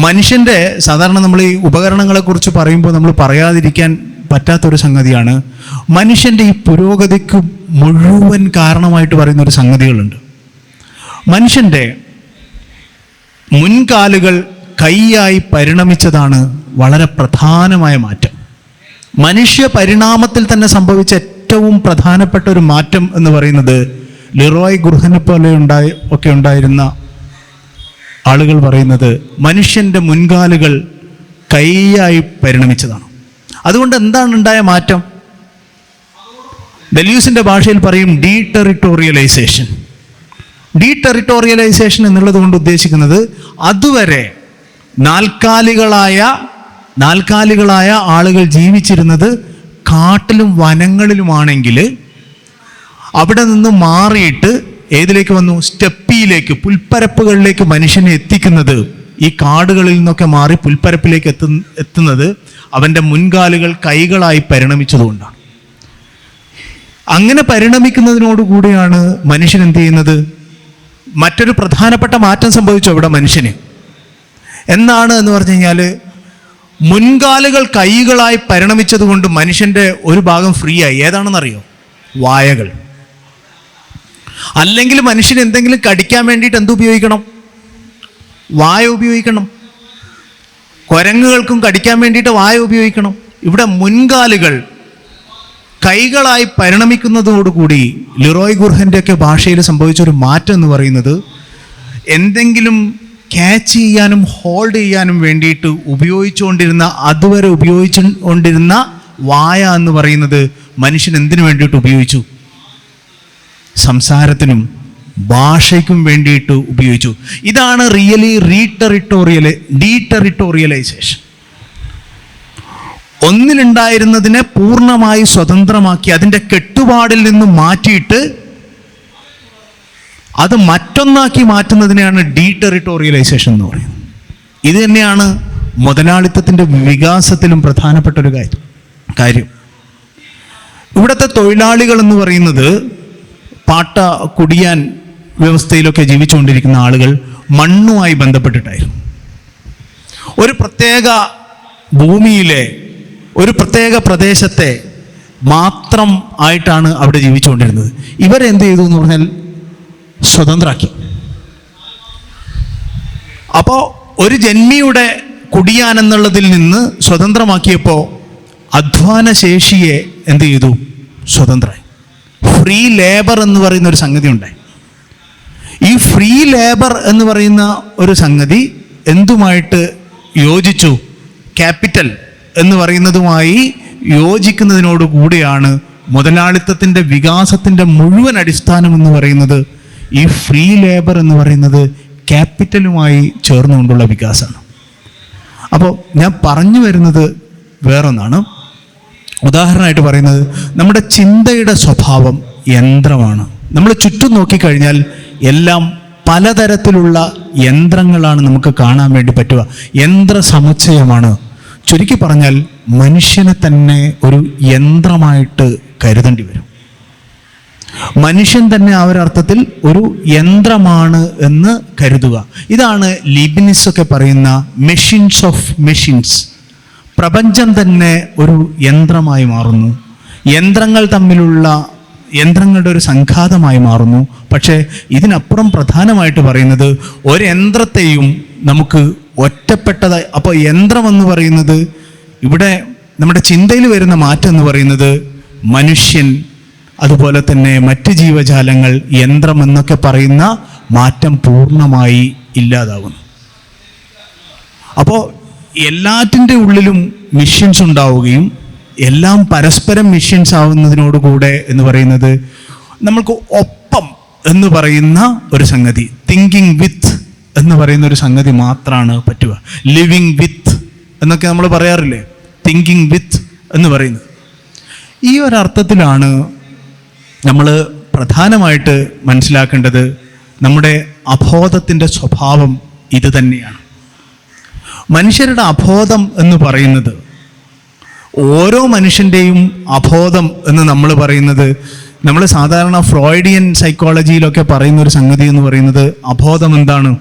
മനുഷ്യൻ്റെ, സാധാരണ നമ്മൾ ഈ ഉപകരണങ്ങളെ കുറിച്ച് പറയുമ്പോൾ നമ്മൾ പറയാതിരിക്കാൻ പറ്റാത്തൊരു സംഗതിയാണ്, മനുഷ്യൻ്റെ ഈ പുരോഗതിക്ക് മുഴുവൻ കാരണമായിട്ട് പറയുന്ന ഒരു സംഗതികളുണ്ട്. മനുഷ്യൻ്റെ മുൻകാലുകൾ കൈയായി പരിണമിച്ചതാണ് വളരെ പ്രധാനമായ മാറ്റം. മനുഷ്യ പരിണാമത്തിൽ തന്നെ സംഭവിച്ച ഏറ്റവും പ്രധാനപ്പെട്ട ഒരു മാറ്റം എന്ന് പറയുന്നത് ലിറോയ് ഗുർഹനെ പോലെ ഉണ്ടായിരുന്ന ആളുകൾ പറയുന്നത് മനുഷ്യൻ്റെ മുൻകാലുകൾ കൈയായി പരിണമിച്ചതാണ്. അതുകൊണ്ട് എന്താണ് ഉണ്ടായ മാറ്റം? ഡെല്യൂസിൻ്റെ ഭാഷയിൽ പറയും ഡീടെറിട്ടോറിയലൈസേഷൻ. ഡീടെറിട്ടോറിയലൈസേഷൻ എന്നുള്ളത് കൊണ്ട് ഉദ്ദേശിക്കുന്നത് അതുവരെ നാൽക്കാലികളായ ആളുകൾ ജീവിച്ചിരുന്നത് കാട്ടിലും വനങ്ങളിലുമാണെങ്കിൽ അവിടെ നിന്ന് മാറിയിട്ട് ഏതിലേക്ക് വന്നു? സ്റ്റെപ്പിയിലേക്ക്, പുൽപ്പരപ്പുകളിലേക്ക് മനുഷ്യനെ എത്തിക്കുന്നത്, ഈ കാടുകളിൽ നിന്നൊക്കെ മാറി പുൽപ്പരപ്പിലേക്ക് എത്തുന്നത് അവൻ്റെ മുൻകാലുകൾ കൈകളായി പരിണമിച്ചതുകൊണ്ടാണ്. അങ്ങനെ പരിണമിക്കുന്നതിനോടുകൂടിയാണ് മനുഷ്യൻ എന്ത് ചെയ്യുന്നത്? മറ്റൊരു പ്രധാനപ്പെട്ട മാറ്റം സംഭവിച്ചു അവിടെ മനുഷ്യന്. എന്നാണ് എന്ന് പറഞ്ഞു കഴിഞ്ഞാൽ, മുൻകാലുകൾ കൈകളായി പരിണമിച്ചത് കൊണ്ട് മനുഷ്യൻ്റെ ഒരു ഭാഗം ഫ്രീ ആയി. ഏതാണെന്നറിയോ? വായകൾ. അല്ലെങ്കിൽ മനുഷ്യന് എന്തെങ്കിലും കടിക്കാൻ വേണ്ടിയിട്ട് എന്തുപയോഗിക്കണം? വായ ഉപയോഗിക്കണം. കുരങ്ങുകൾക്കും കടിക്കാൻ വേണ്ടിയിട്ട് വായ ഉപയോഗിക്കണം. ഇവിടെ മുൻകാലുകൾ കൈകളായി പരിണമിക്കുന്നതോടുകൂടി ലിറോയ് ഗുർഹൻ്റെയൊക്കെ ഭാഷയിൽ സംഭവിച്ചൊരു മാറ്റം എന്ന് പറയുന്നത്, എന്തെങ്കിലും ക്യാച്ച് ചെയ്യാനും ഹോൾഡ് ചെയ്യാനും വേണ്ടിയിട്ട് അതുവരെ ഉപയോഗിച്ചുകൊണ്ടിരുന്ന വായ എന്ന് പറയുന്നത് മനുഷ്യൻ എന്തിനു വേണ്ടിയിട്ട് ഉപയോഗിച്ചു? സംസാരത്തിനും ഭാഷയ്ക്കും വേണ്ടിയിട്ട് ഉപയോഗിച്ചു. ഇതാണ് റിയലി ഡീടെറിട്ടോറിയലൈസേഷൻ. ഒന്നിലുണ്ടായിരുന്നതിനെ പൂർണ്ണമായി സ്വതന്ത്രമാക്കി അതിൻ്റെ കെട്ടുപാടിൽ നിന്ന് മാറ്റിയിട്ട് അത് മറ്റൊന്നാക്കി മാറ്റുന്നതിനെയാണ് ഡീടെറിട്ടോറിയലൈസേഷൻ എന്ന് പറയുന്നത്. ഇത് തന്നെയാണ് മുതലാളിത്തത്തിൻ്റെ വികാസത്തിലും പ്രധാനപ്പെട്ട ഒരു കാര്യം. ഇവിടുത്തെ തൊഴിലാളികൾ എന്ന് പറയുന്നത് പാട്ട കുടിയാൻ വ്യവസ്ഥയിലൊക്കെ ജീവിച്ചുകൊണ്ടിരിക്കുന്ന ആളുകൾ മണ്ണുമായി ബന്ധപ്പെട്ടിട്ടായിരുന്നു. ഒരു പ്രത്യേക ഭൂമിയിലെ ഒരു പ്രത്യേക പ്രദേശത്തെ മാത്രം ആയിട്ടാണ് അവിടെ ജീവിച്ചുകൊണ്ടിരുന്നത്. ഇവരെന്ത് ചെയ്തു എന്ന് പറഞ്ഞാൽ സ്വതന്ത്രാക്കി. അപ്പോൾ ഒരു ജന്മിയുടെ കുടിയാൻ എന്നുള്ളതിൽ നിന്ന് സ്വതന്ത്രമാക്കിയപ്പോൾ അധ്വാന ശേഷിയെ എന്ത് ചെയ്തു? സ്വതന്ത്രമായി. ഫ്രീ ലേബർ എന്ന് പറയുന്ന ഒരു സംഗതി ഉണ്ടായി. ഈ ഫ്രീ ലേബർ എന്ന് പറയുന്ന ഒരു സംഗതി എന്തുമായിട്ട് യോജിച്ചു? ക്യാപിറ്റൽ എന്ന് പറയുന്നതുമായി യോജിക്കുന്നതിനോടുകൂടിയാണ് മുതലാളിത്തത്തിൻ്റെ വികാസത്തിൻ്റെ മുഴുവൻ അടിസ്ഥാനം എന്ന് പറയുന്നത് ഈ ഫ്രീ ലേബർ എന്ന് പറയുന്നത് ക്യാപിറ്റലുമായി ചേർന്നുകൊണ്ടുള്ള വികാസമാണ്. അപ്പോൾ ഞാൻ പറഞ്ഞു വരുന്നത് വേറൊന്നാണ്. ഉദാഹരണമായിട്ട് പറയുന്നത്, നമ്മുടെ ചിന്തയുടെ സ്വഭാവം യന്ത്രമാണ്. നമ്മൾ ചുറ്റും നോക്കിക്കഴിഞ്ഞാൽ എല്ലാം പലതരത്തിലുള്ള യന്ത്രങ്ങളാണ് നമുക്ക് കാണാൻ വേണ്ടി പറ്റുക. യന്ത്ര സമുച്ചയമാണ്. ചുരുക്കി പറഞ്ഞാൽ മനുഷ്യനെ തന്നെ ഒരു യന്ത്രമായിട്ട് കരുതേണ്ടി വരും. മനുഷ്യൻ തന്നെ ആ ഒരർത്ഥത്തിൽ ഒരു യന്ത്രമാണ് എന്ന് കരുതുക. ഇതാണ് ലീബ്നിസ് ഒക്കെ പറയുന്ന മെഷീൻസ് ഓഫ് മെഷീൻസ്. പ്രപഞ്ചം തന്നെ ഒരു യന്ത്രമായി മാറുന്നു. യന്ത്രങ്ങളുടെ ഒരു സംഘാതമായി മാറുന്നു. പക്ഷേ ഇതിനപ്പുറം പ്രധാനമായിട്ട് പറയുന്നത് ഒരു യന്ത്രത്തെയും നമുക്ക് ഒറ്റപ്പെട്ടതായി. അപ്പോൾ യന്ത്രമെന്ന് പറയുന്നത് ഇവിടെ നമ്മുടെ ചിന്തയിൽ വരുന്ന മാറ്റം എന്ന് പറയുന്നത് മനുഷ്യൻ, അതുപോലെ തന്നെ മറ്റ് ജീവജാലങ്ങൾ, യന്ത്രം എന്നൊക്കെ പറയുന്ന മാറ്റം പൂർണ്ണമായി ഇല്ലാതാവുന്നു. അപ്പോൾ എല്ലാറ്റിൻ്റെ ഉള്ളിലും മിഷ്യൻസ് ഉണ്ടാവുകയും എല്ലാം പരസ്പരം മിഷ്യൻസ് ആവുന്നതിനോടുകൂടെ എന്ന് പറയുന്നത് നമ്മൾക്ക് ഒപ്പം എന്ന് പറയുന്ന ഒരു സംഗതി, തിങ്കിങ് വിത്ത് എന്ന് പറയുന്ന ഒരു സംഗതി മാത്രമാണ് പറ്റുക. ലിവിങ് വിത്ത് എന്നൊക്കെ നമ്മൾ പറയാറില്ലേ, തിങ്കിങ് വിത്ത് എന്ന് പറയുന്നത്. ഈ ഒരർത്ഥത്തിലാണ് നമ്മൾ പ്രധാനമായിട്ട് മനസ്സിലാക്കേണ്ടത്. നമ്മുടെ അബോധത്തിൻ്റെ സ്വഭാവം ഇത് തന്നെയാണ്. മനുഷ്യരുടെ അബോധം എന്ന് പറയുന്നത്, ഓരോ മനുഷ്യൻ്റെയും അബോധം എന്ന് നമ്മൾ പറയുന്നത്, നമ്മൾ സാധാരണ ഫ്രോയിഡിയൻ സൈക്കോളജിയിലൊക്കെ പറയുന്ന ഒരു സംഗതി എന്ന് പറയുന്നത്, അബോധം എന്താണ്?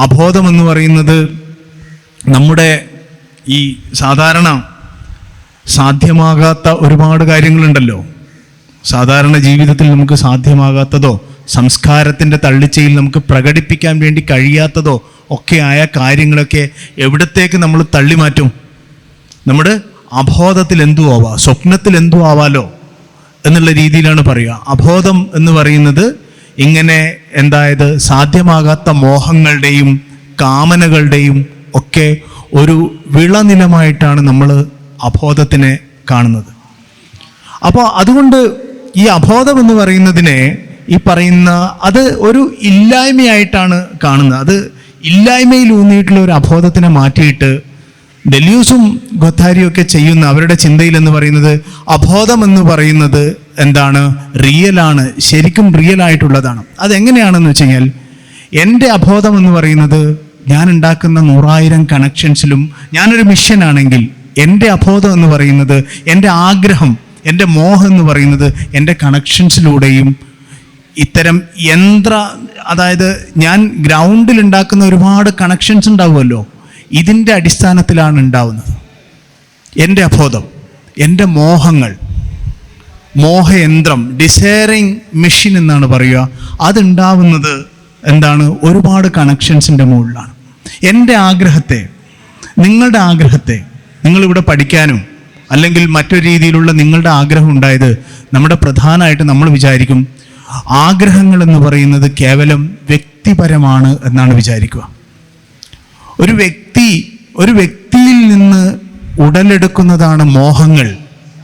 അബോധം എന്ന് പറയുന്നത് നമ്മുടെ ഈ സാധാരണ സാധ്യമാകാത്ത ഒരുപാട് കാര്യങ്ങളുണ്ടല്ലോ. സാധാരണ ജീവിതത്തിൽ നമുക്ക് സാധ്യമാകാത്തതോ സംസ്കാരത്തിൻ്റെ തള്ളിച്ചയിൽ നമുക്ക് പ്രകടിപ്പിക്കാൻ വേണ്ടി കഴിയാത്തതോ ഒക്കെ ആയ കാര്യങ്ങളൊക്കെ എവിടത്തേക്ക് നമ്മൾ തള്ളിമാറ്റും? നമ്മുടെ അബോധത്തിൽ എന്തു ആവാം, സ്വപ്നത്തിൽ എന്തു ആവാലോ എന്നുള്ള രീതിയിലാണ് പറയുക. അബോധം എന്ന് പറയുന്നത് ഇങ്ങനെ എന്തായത് സാധ്യമാകാത്ത മോഹങ്ങളുടെയും കാമനകളുടെയും ഒക്കെ ഒരു വിളനിലമായിട്ടാണ് നമ്മൾ അബോധത്തിനെ കാണുന്നത്. അപ്പോൾ അതുകൊണ്ട് ഈ അബോധം എന്ന് പറയുന്നതിനെ ഈ പറയുന്ന അത് ഒരു ഇല്ലായ്മയായിട്ടാണ് കാണുന്നത്. അത് ഇല്ലായ്മയിൽ ഊന്നിയിട്ടുള്ള ഒരു അബോധത്തിനെ മാറ്റിയിട്ട് ഡെല്യൂസും ഗൊത്താരിയും ഒക്കെ ചെയ്യുന്ന അവരുടെ ചിന്തയിൽ എന്ന് പറയുന്നത് അബോധം എന്ന് പറയുന്നത് എന്താണ്? റിയലാണ്, ശരിക്കും റിയൽ ആയിട്ടുള്ളതാണ്. അതെങ്ങനെയാണെന്ന് വെച്ച് കഴിഞ്ഞാൽ, എൻ്റെ അബോധം എന്ന് പറയുന്നത് ഞാൻ ഉണ്ടാക്കുന്ന 100,000 കണക്ഷൻസിലും ഞാനൊരു മിഷ്യനാണെങ്കിൽ എൻ്റെ അബോധം എന്ന് പറയുന്നത്, എൻ്റെ ആഗ്രഹം, എൻ്റെ മോഹം എന്ന് പറയുന്നത് എൻ്റെ കണക്ഷൻസിലൂടെയും ഇത്തരം അതായത് ഞാൻ ഗ്രൗണ്ടിൽ ഉണ്ടാക്കുന്ന ഒരുപാട് കണക്ഷൻസ് ഉണ്ടാവുമല്ലോ, ഇതിൻ്റെ അടിസ്ഥാനത്തിലാണ് ഉണ്ടാവുന്നത്. എൻ്റെ അബോധം, എൻ്റെ മോഹങ്ങൾ, മോഹയന്ത്രം, ഡിസയറിങ് മെഷീൻ എന്നാണ് പറയുക. അതുണ്ടാവുന്നത് എന്താണ്? ഒരുപാട് കണക്ഷൻസിൻ്റെ മുകളിലാണ്. എൻ്റെ ആഗ്രഹത്തെ, നിങ്ങളുടെ ആഗ്രഹത്തെ, നിങ്ങളിവിടെ പഠിക്കാനും അല്ലെങ്കിൽ മറ്റൊരു രീതിയിലുള്ള നിങ്ങളുടെ ആഗ്രഹം ഉണ്ടായത് നമ്മുടെ പ്രധാനമായിട്ട് നമ്മൾ വിചാരിക്കും ആഗ്രഹങ്ങൾ എന്ന് പറയുന്നത് കേവലം വ്യക്തിപരമാണ് എന്നാണ് വിചാരിക്കുക. ഒരു വ്യക്തിയിൽ നിന്ന് ഉടലെടുക്കുന്നതാണ് മോഹങ്ങൾ.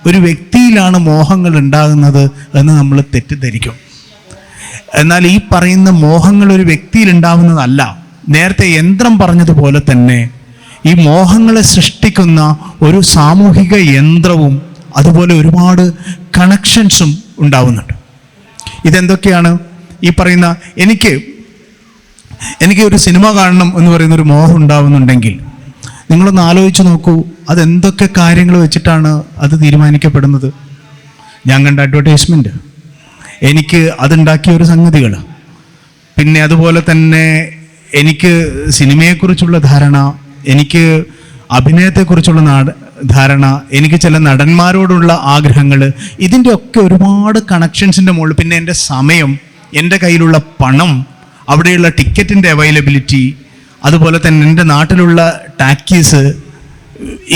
ഒരു വ്യക്തിയിലാണ് മോഹങ്ങൾ ഉണ്ടാകുന്നത് എന്ന് നമ്മൾ തെറ്റിദ്ധരിക്കും. എന്നാൽ ഈ പറയുന്ന മോഹങ്ങൾ ഒരു വ്യക്തിയിൽ ഉണ്ടാവുന്നതല്ല. നേരത്തെ യന്ത്രം പറഞ്ഞതുപോലെ തന്നെ ഈ മോഹങ്ങളെ സൃഷ്ടിക്കുന്ന ഒരു സാമൂഹിക യന്ത്രവും അതുപോലെ ഒരുപാട് കണക്ഷൻസും ഉണ്ടാവുന്നുണ്ട്. ഇതെന്തൊക്കെയാണ്? ഈ പറയുന്ന എനിക്ക് ഒരു സിനിമ കാണണം എന്ന് പറയുന്ന ഒരു മോഹം ഉണ്ടാവുന്നുണ്ടെങ്കിൽ നിങ്ങളൊന്ന് ആലോചിച്ച് നോക്കൂ, അതെന്തൊക്കെ കാര്യങ്ങൾ വെച്ചിട്ടാണ് അത് തീരുമാനിക്കപ്പെടുന്നത്. ഞാൻ കണ്ട അഡ്വർടൈസ്മെൻറ്റ്, എനിക്ക് അതുണ്ടാക്കിയ ഒരു സംഗതികൾ, പിന്നെ അതുപോലെ തന്നെ എനിക്ക് സിനിമയെക്കുറിച്ചുള്ള ധാരണ, എനിക്ക് അഭിനയത്തെക്കുറിച്ചുള്ള ധാരണ, എനിക്ക് ചില നടന്മാരോടുള്ള ആഗ്രഹങ്ങൾ, ഇതിൻ്റെ ഒക്കെ ഒരുപാട് കണക്ഷൻസിൻ്റെ മുകളിൽ പിന്നെ എൻ്റെ സമയം, എൻ്റെ കയ്യിലുള്ള പണം, അവിടെയുള്ള ടിക്കറ്റിൻ്റെ അവൈലബിലിറ്റി, അതുപോലെ തന്നെ എൻ്റെ നാട്ടിലുള്ള ടാക്സീസ്,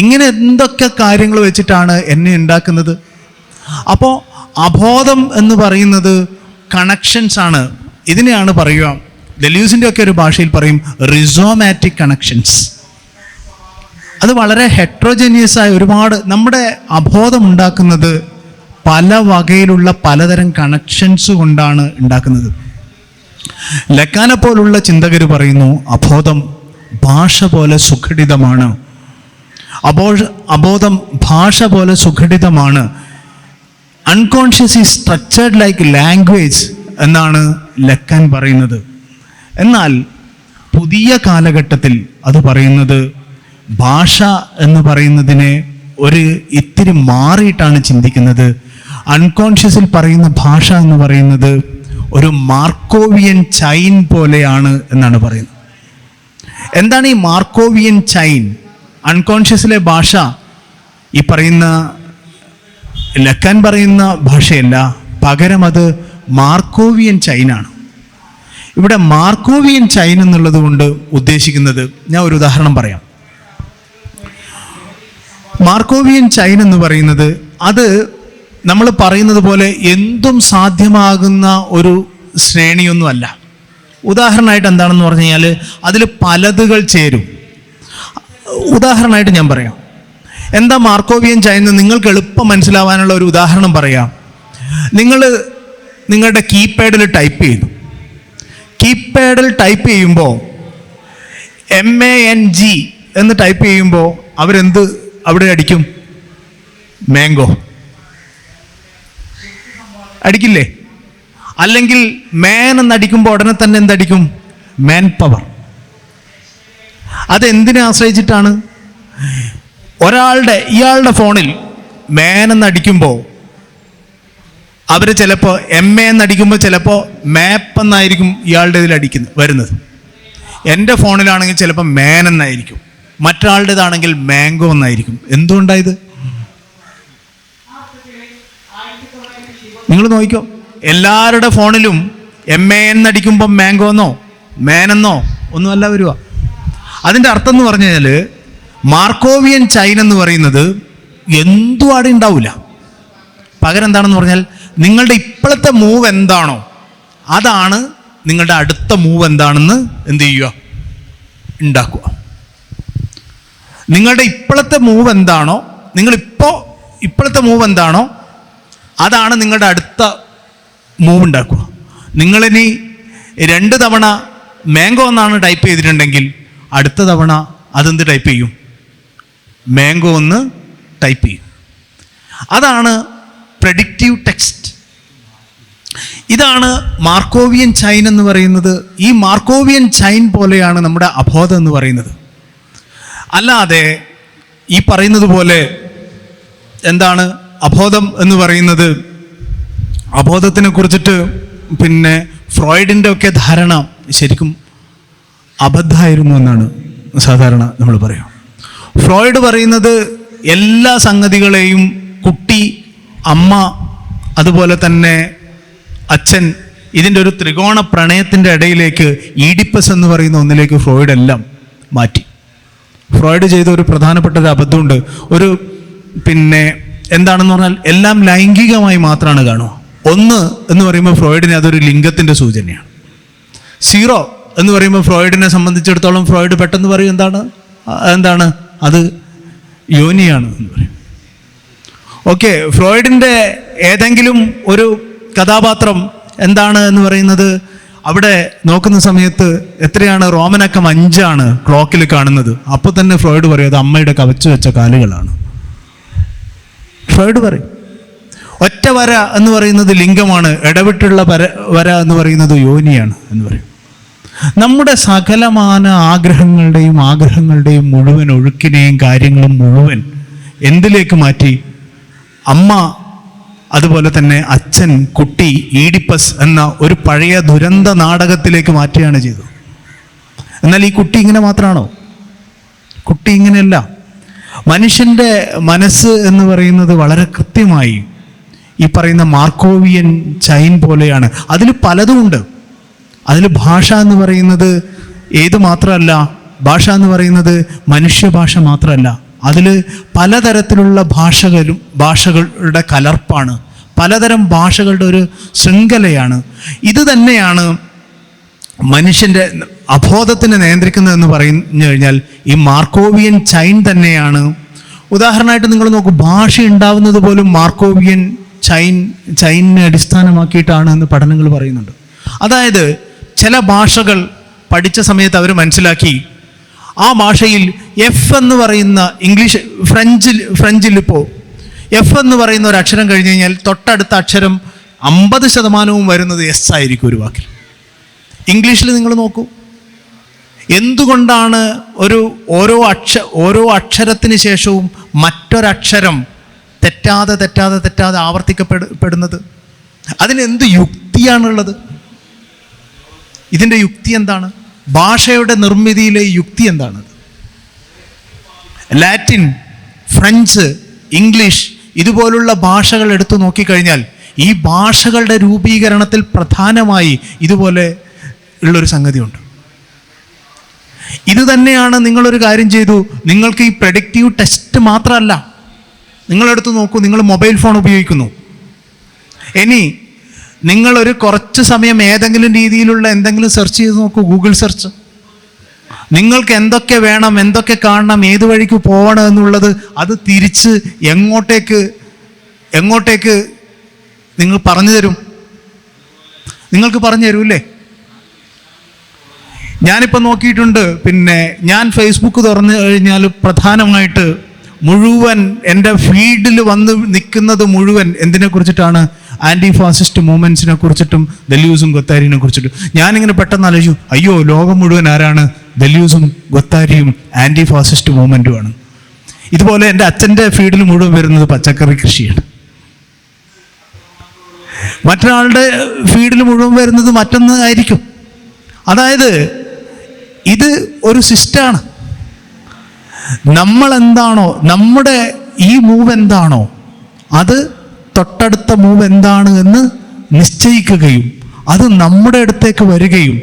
ഇങ്ങനെ എന്തൊക്കെ കാര്യങ്ങൾ വെച്ചിട്ടാണ് എന്നെ ഉണ്ടാക്കുന്നത്. അപ്പോൾ അബോധം എന്ന് പറയുന്നത് കണക്ഷൻസ് ആണ്. ഇതിനെയാണ് പറയുക, ഡെലൂസിൻ്റെ ഒക്കെ ഒരു ഭാഷയിൽ പറയും റിസോമാറ്റിക് കണക്ഷൻസ്. അത് വളരെ ഹെട്രോജനിയസ് ആയ ഒരുപാട് നമ്മുടെ അബോധം ഉണ്ടാക്കുന്നത് പല വകയിലുള്ള പലതരം കണക്ഷൻസ് കൊണ്ടാണ് ഉണ്ടാക്കുന്നത്. ലക്കാനെ പോലുള്ള ചിന്തകർ പറയുന്നു അബോധം ഭാഷ പോലെ സുഘടിതമാണ്. അബോധം ഭാഷ പോലെ സുഘടിതമാണ്. Unconscious is structured like language എന്നാണ് ലക്കാൻ പറയുന്നത്. എന്നാൽ പുതിയ കാലഘട്ടത്തിൽ അത് പറയുന്നത് ഭാഷ എന്ന് പറയുന്നതിനെ ഒരു ഇത്തിരി മാറിയിട്ടാണ് ചിന്തിക്കുന്നത്. അൺകോൺഷ്യസിൽ പറയുന്ന ഭാഷ എന്ന് പറയുന്നത് ഒരു മാർക്കോവിയൻ ചൈൻ പോലെയാണ് എന്നാണ് പറയുന്നത്. എന്താണ് ഈ മാർക്കോവിയൻ ചൈൻ? അൺകോൺഷ്യസിലെ ഭാഷ ഈ പറയുന്ന ലക്കാൻ പറയുന്ന ഭാഷയല്ല, പകരം അത് മാർക്കോവിയൻ ചൈനാണ്. ഇവിടെ മാർക്കോവിയൻ ചൈൻ എന്നുള്ളത് കൊണ്ട് ഉദ്ദേശിക്കുന്നത്, ഞാൻ ഒരു ഉദാഹരണം പറയാം. മാർക്കോവിയൻ ചൈൻ എന്ന് പറയുന്നത് അത് നമ്മൾ പറയുന്നത് പോലെ എന്തും സാധ്യമാകുന്ന ഒരു ശ്രേണിയൊന്നുമല്ല. ഉദാഹരണമായിട്ട് എന്താണെന്ന് പറഞ്ഞു കഴിഞ്ഞാൽ അതിൽ പലതുകൾ ചേരും. ഉദാഹരണമായിട്ട് ഞാൻ പറയാം. എന്താ മാർക്കോവിയൻ ചൈൻ എന്ന് നിങ്ങൾക്ക് എളുപ്പം മനസ്സിലാവാനുള്ള ഒരു ഉദാഹരണം പറയാം. നിങ്ങളുടെ കീപാഡിൽ ടൈപ്പ് ചെയ്തു. കീപാഡിൽ ടൈപ്പ് ചെയ്യുമ്പോൾ MANG എന്ന് ടൈപ്പ് ചെയ്യുമ്പോൾ അവരെന്ത് അവിടെ അടിക്കും? മാംഗോ അടിക്കില്ലേ? അല്ലെങ്കിൽ മാൻ എന്നടിക്കുമ്പോൾ ഉടനെ തന്നെ എന്തടിക്കും? Man power. അതെന്തിനെ ആശ്രയിച്ചിട്ടാണ്? ഇയാളുടെ ഫോണിൽ മാൻ എന്നടിക്കുമ്പോൾ അവർ ചിലപ്പോൾ MA എന്നടിക്കുമ്പോൾ ചിലപ്പോൾ മാപ്പ് എന്നായിരിക്കും ഇയാളുടെ ഇതിൽ വരുന്നത്. എൻ്റെ ഫോണിലാണെങ്കിൽ ചിലപ്പോൾ മാൻ എന്നായിരിക്കും, മറ്റൊരാളുടേതാണെങ്കിൽ മാംഗോ എന്നായിരിക്കും. എന്തുകൊണ്ടായത്? നിങ്ങൾ നോക്കിക്കോ, എല്ലാവരുടെ ഫോണിലും MA എന്നടിക്കുമ്പോൾ മാംഗോ എന്നോ മാനെന്നോ ഒന്നുമല്ല വരിക. അതിൻ്റെ അർത്ഥം എന്ന് പറഞ്ഞു കഴിഞ്ഞാൽ മാർക്കോവിയൻ ചൈൻ എന്ന് പറയുന്നത് എന്തും അവിടെ ഉണ്ടാവില്ല. പകരം എന്താണെന്ന് പറഞ്ഞാൽ നിങ്ങളുടെ ഇപ്പോഴത്തെ മൂവ് എന്താണോ അതാണ് നിങ്ങളുടെ അടുത്ത മൂവ് എന്താണെന്ന് എന്ത് ചെയ്യുക? ഉണ്ടാക്കുക. നിങ്ങളുടെ ഇപ്പോഴത്തെ മൂവ് എന്താണോ, ഇപ്പോഴത്തെ മൂവ് എന്താണോ അതാണ് നിങ്ങളുടെ അടുത്ത മൂവ് ഉണ്ടാക്കുക. നിങ്ങളിനി 2 തവണ മാംഗോ എന്നാണ് ടൈപ്പ് ചെയ്തിട്ടുണ്ടെങ്കിൽ അടുത്ത തവണ അതെന്ത് ടൈപ്പ് ചെയ്യും? മാംഗോ എന്ന് ടൈപ്പ് ചെയ്യും. അതാണ് പ്രെഡിക്റ്റീവ് ടെക്സ്റ്റ്. ഇതാണ് മാർക്കോവിയൻ ചൈൻ എന്ന് പറയുന്നത്. ഈ മാർക്കോവിയൻ ചൈൻ പോലെയാണ് നമ്മുടെ അബോധം എന്ന് പറയുന്നത്. അല്ലാതെ ഈ പറയുന്നത് പോലെ എന്താണ് അബോധം എന്ന് പറയുന്നത്? അബോധത്തിനെ കുറിച്ചിട്ട് പിന്നെ ഫ്രോയിഡിൻ്റെ ഒക്കെ ധാരണ ശരിക്കും അബദ്ധമായിരുന്നു എന്നാണ് സാധാരണ നമ്മൾ പറയാം. ഫ്രോയിഡ് പറയുന്നത് എല്ലാ സംഗതികളെയും കുട്ടി, അമ്മ, അതുപോലെ തന്നെ അച്ഛൻ, ഇതിൻ്റെ ഒരു ത്രികോണ പ്രണയത്തിൻ്റെ ഇടയിലേക്ക് ഈഡിപ്പസ് എന്ന് പറയുന്ന ഒന്നിലേക്ക് ഫ്രോയിഡ് എല്ലാം മാറ്റി. ഫ്രോയിഡ് ചെയ്ത ഒരു പ്രധാനപ്പെട്ട ഒരു അബദ്ധമുണ്ട്. എന്താണെന്ന് പറഞ്ഞാൽ എല്ലാം ലൈംഗികമായി മാത്രമാണ് കാണുക. 1 എന്ന് പറയുമ്പോൾ ഫ്രോയിഡിന് അതൊരു ലിംഗത്തിൻ്റെ സൂചനയാണ്. 0 എന്ന് പറയുമ്പോൾ ഫ്രോയിഡിനെ സംബന്ധിച്ചിടത്തോളം ഫ്രോയിഡ് പെട്ടെന്ന് പറയും എന്താണ് അത് യോനിയാണ് എന്ന് പറയും. ഓക്കെ, ഫ്രോയിഡിൻ്റെ ഏതെങ്കിലും ഒരു കഥാപാത്രം എന്താണ് എന്ന് പറയുന്നത് അവിടെ നോക്കുന്ന സമയത്ത് എത്രയാണ്? റോമനക്കം 5 ക്ലോക്കിൽ കാണുന്നത്. അപ്പോൾ തന്നെ ഫ്രോയിഡ് പറയും അത് അമ്മയുടെ കവച്ചു വെച്ച കാലുകളാണ്. ഫ്രോയിഡ് പറയും. ഒറ്റ വര എന്ന് പറയുന്നത് ലിംഗമാണ്, ഇടവിട്ടുള്ള വര എന്ന് പറയുന്നത് യോനിയാണ് എന്ന് പറയും. നമ്മുടെ സകലമാന ആഗ്രഹങ്ങളുടെയും മുഴുവൻ ഒഴുക്കിനെയും കാര്യങ്ങളും മുഴുവൻ എന്തിലേക്ക് മാറ്റി? അമ്മ, അതുപോലെ തന്നെ അച്ഛൻ, കുട്ടി, ഈഡിപ്പസ് എന്ന ഒരു പഴയ ദുരന്ത നാടകത്തിലേക്ക് മാറ്റുകയാണ് ചെയ്തത്. എന്നാൽ ഈ കുട്ടി ഇങ്ങനെ മാത്രമാണോ? കുട്ടി ഇങ്ങനെയല്ല. മനുഷ്യൻ്റെ മനസ്സ് എന്ന് പറയുന്നത് വളരെ കൃത്യമായി ഈ പറയുന്ന മാർക്കോവിയൻ ചൈൻ പോലെയാണ്. അതിൽ പലതുമുണ്ട്. അതിൽ ഭാഷ എന്ന് പറയുന്നത് മാത്രമല്ല, ഭാഷ എന്ന് പറയുന്നത് മനുഷ്യഭാഷ മാത്രമല്ല, അതിൽ പലതരത്തിലുള്ള ഭാഷകളുടെ കലർപ്പാണ്, പലതരം ഭാഷകളുടെ ഒരു ശൃംഖലയാണ്. ഇത് തന്നെയാണ് മനുഷ്യൻ്റെ അബോധത്തിനെ നിയന്ത്രിക്കുന്നതെന്ന് പറഞ്ഞു കഴിഞ്ഞാൽ ഈ മാർക്കോവിയൻ ചൈൻ തന്നെയാണ്. ഉദാഹരണമായിട്ട് നിങ്ങൾ നോക്കൂ, ഭാഷ ഉണ്ടാവുന്നത് പോലും മാർക്കോവിയൻ ചൈനിനെ അടിസ്ഥാനമാക്കിയിട്ടാണ് എന്ന് പഠനങ്ങൾ പറയുന്നുണ്ട്. അതായത് ചില ഭാഷകൾ പഠിച്ച സമയത്ത് അവർ മനസ്സിലാക്കി ആ ഭാഷയിൽ എഫ് എന്ന് പറയുന്ന ഫ്രഞ്ചിൽ ഇപ്പോൾ എഫ് എന്ന് പറയുന്ന ഒരു അക്ഷരം കഴിഞ്ഞ് കഴിഞ്ഞാൽ തൊട്ടടുത്ത അക്ഷരം 50% വരുന്നത് എസ് ആയിരിക്കും ഒരു വാക്കിൽ. ഇംഗ്ലീഷിൽ നിങ്ങൾ നോക്കൂ, എന്തുകൊണ്ടാണ് ഓരോ അക്ഷരത്തിന് ശേഷവും മറ്റൊരക്ഷരം തെറ്റാതെ ആവർത്തിക്കപ്പെടുന്നത്? അതിനെന്ത് യുക്തിയാണുള്ളത്? ഇതിൻ്റെ യുക്തി എന്താണ്? ഭാഷയുടെ നിർമ്മിതിയിലെ യുക്തി എന്താണ്? ലാറ്റിൻ, ഫ്രഞ്ച്, ഇംഗ്ലീഷ് ഇതുപോലുള്ള ഭാഷകൾ എടുത്തു നോക്കിക്കഴിഞ്ഞാൽ ഈ ഭാഷകളുടെ രൂപീകരണത്തിൽ പ്രധാനമായി ഇതുപോലെ ഉള്ളൊരു സംഗതിയുണ്ട്. ഇത് തന്നെയാണ് നിങ്ങളൊരു കാര്യം ചെയ്തു. നിങ്ങൾക്ക് ഈ പ്രെഡിക്റ്റീവ് ടെസ്റ്റ് മാത്രമല്ല, നിങ്ങളെടുത്ത് നോക്കൂ, നിങ്ങൾ മൊബൈൽ ഫോൺ ഉപയോഗിക്കുന്നു. ഇനി നിങ്ങളൊരു കുറച്ച് സമയം ഏതെങ്കിലും രീതിയിലുള്ള എന്തെങ്കിലും സെർച്ച് ചെയ്ത് നോക്കൂ, ഗൂഗിൾ സെർച്ച്. നിങ്ങൾക്ക് എന്തൊക്കെ വേണം, എന്തൊക്കെ കാണണം, ഏത് വഴിക്ക് പോകണം എന്നുള്ളത് അത് തിരിച്ച് എങ്ങോട്ടേക്ക് നിങ്ങൾ പറഞ്ഞു തരും. നിങ്ങൾക്ക് പറഞ്ഞു തരൂല്ലേ? ഞാനിപ്പോൾ നോക്കിയിട്ടുണ്ട്. പിന്നെ ഞാൻ ഫേസ്ബുക്ക് തുറന്നു കഴിഞ്ഞാൽ പ്രധാനമായിട്ട് മുഴുവൻ എൻ്റെ ഫീൽഡിൽ വന്ന് നിൽക്കുന്നത് മുഴുവൻ എന്തിനെ കുറിച്ചിട്ടാണ്? ആൻറ്റി ഫാസിസ്റ്റ് മൂവ്മെൻറ്റ്സിനെ കുറിച്ചിട്ടും ദെല്യൂസും ഗൊത്താരിനെ കുറിച്ചിട്ടും. ഞാനിങ്ങനെ പെട്ടെന്ന് ആലോചിച്ചു, അയ്യോ, ലോകം മുഴുവൻ ആരാണ്? ദെല്യൂസും ഗൊത്താരിയും ആൻറ്റി ഫാസിസ്റ്റ് മൂവ്മെൻറ്റുമാണ്. ഇതുപോലെ എൻ്റെ അച്ഛൻ്റെ ഫീൽഡിൽ മുഴുവൻ വരുന്നത് പച്ചക്കറി കൃഷിയാണ്. മറ്റൊരാളുടെ ഫീൽഡിൽ മുഴുവൻ വരുന്നത് മറ്റൊന്ന് ആയിരിക്കും. അതായത് ഇത് ഒരു സിസ്റ്റമാണ്. നമ്മളെന്താണോ, നമ്മുടെ ഈ മൂവ് എന്താണോ അത് തൊട്ടടുത്ത മൂവ് എന്താണ് എന്ന് നിശ്ചയിക്കുകയും അത് നമ്മുടെ അടുത്തേക്ക് വരികയും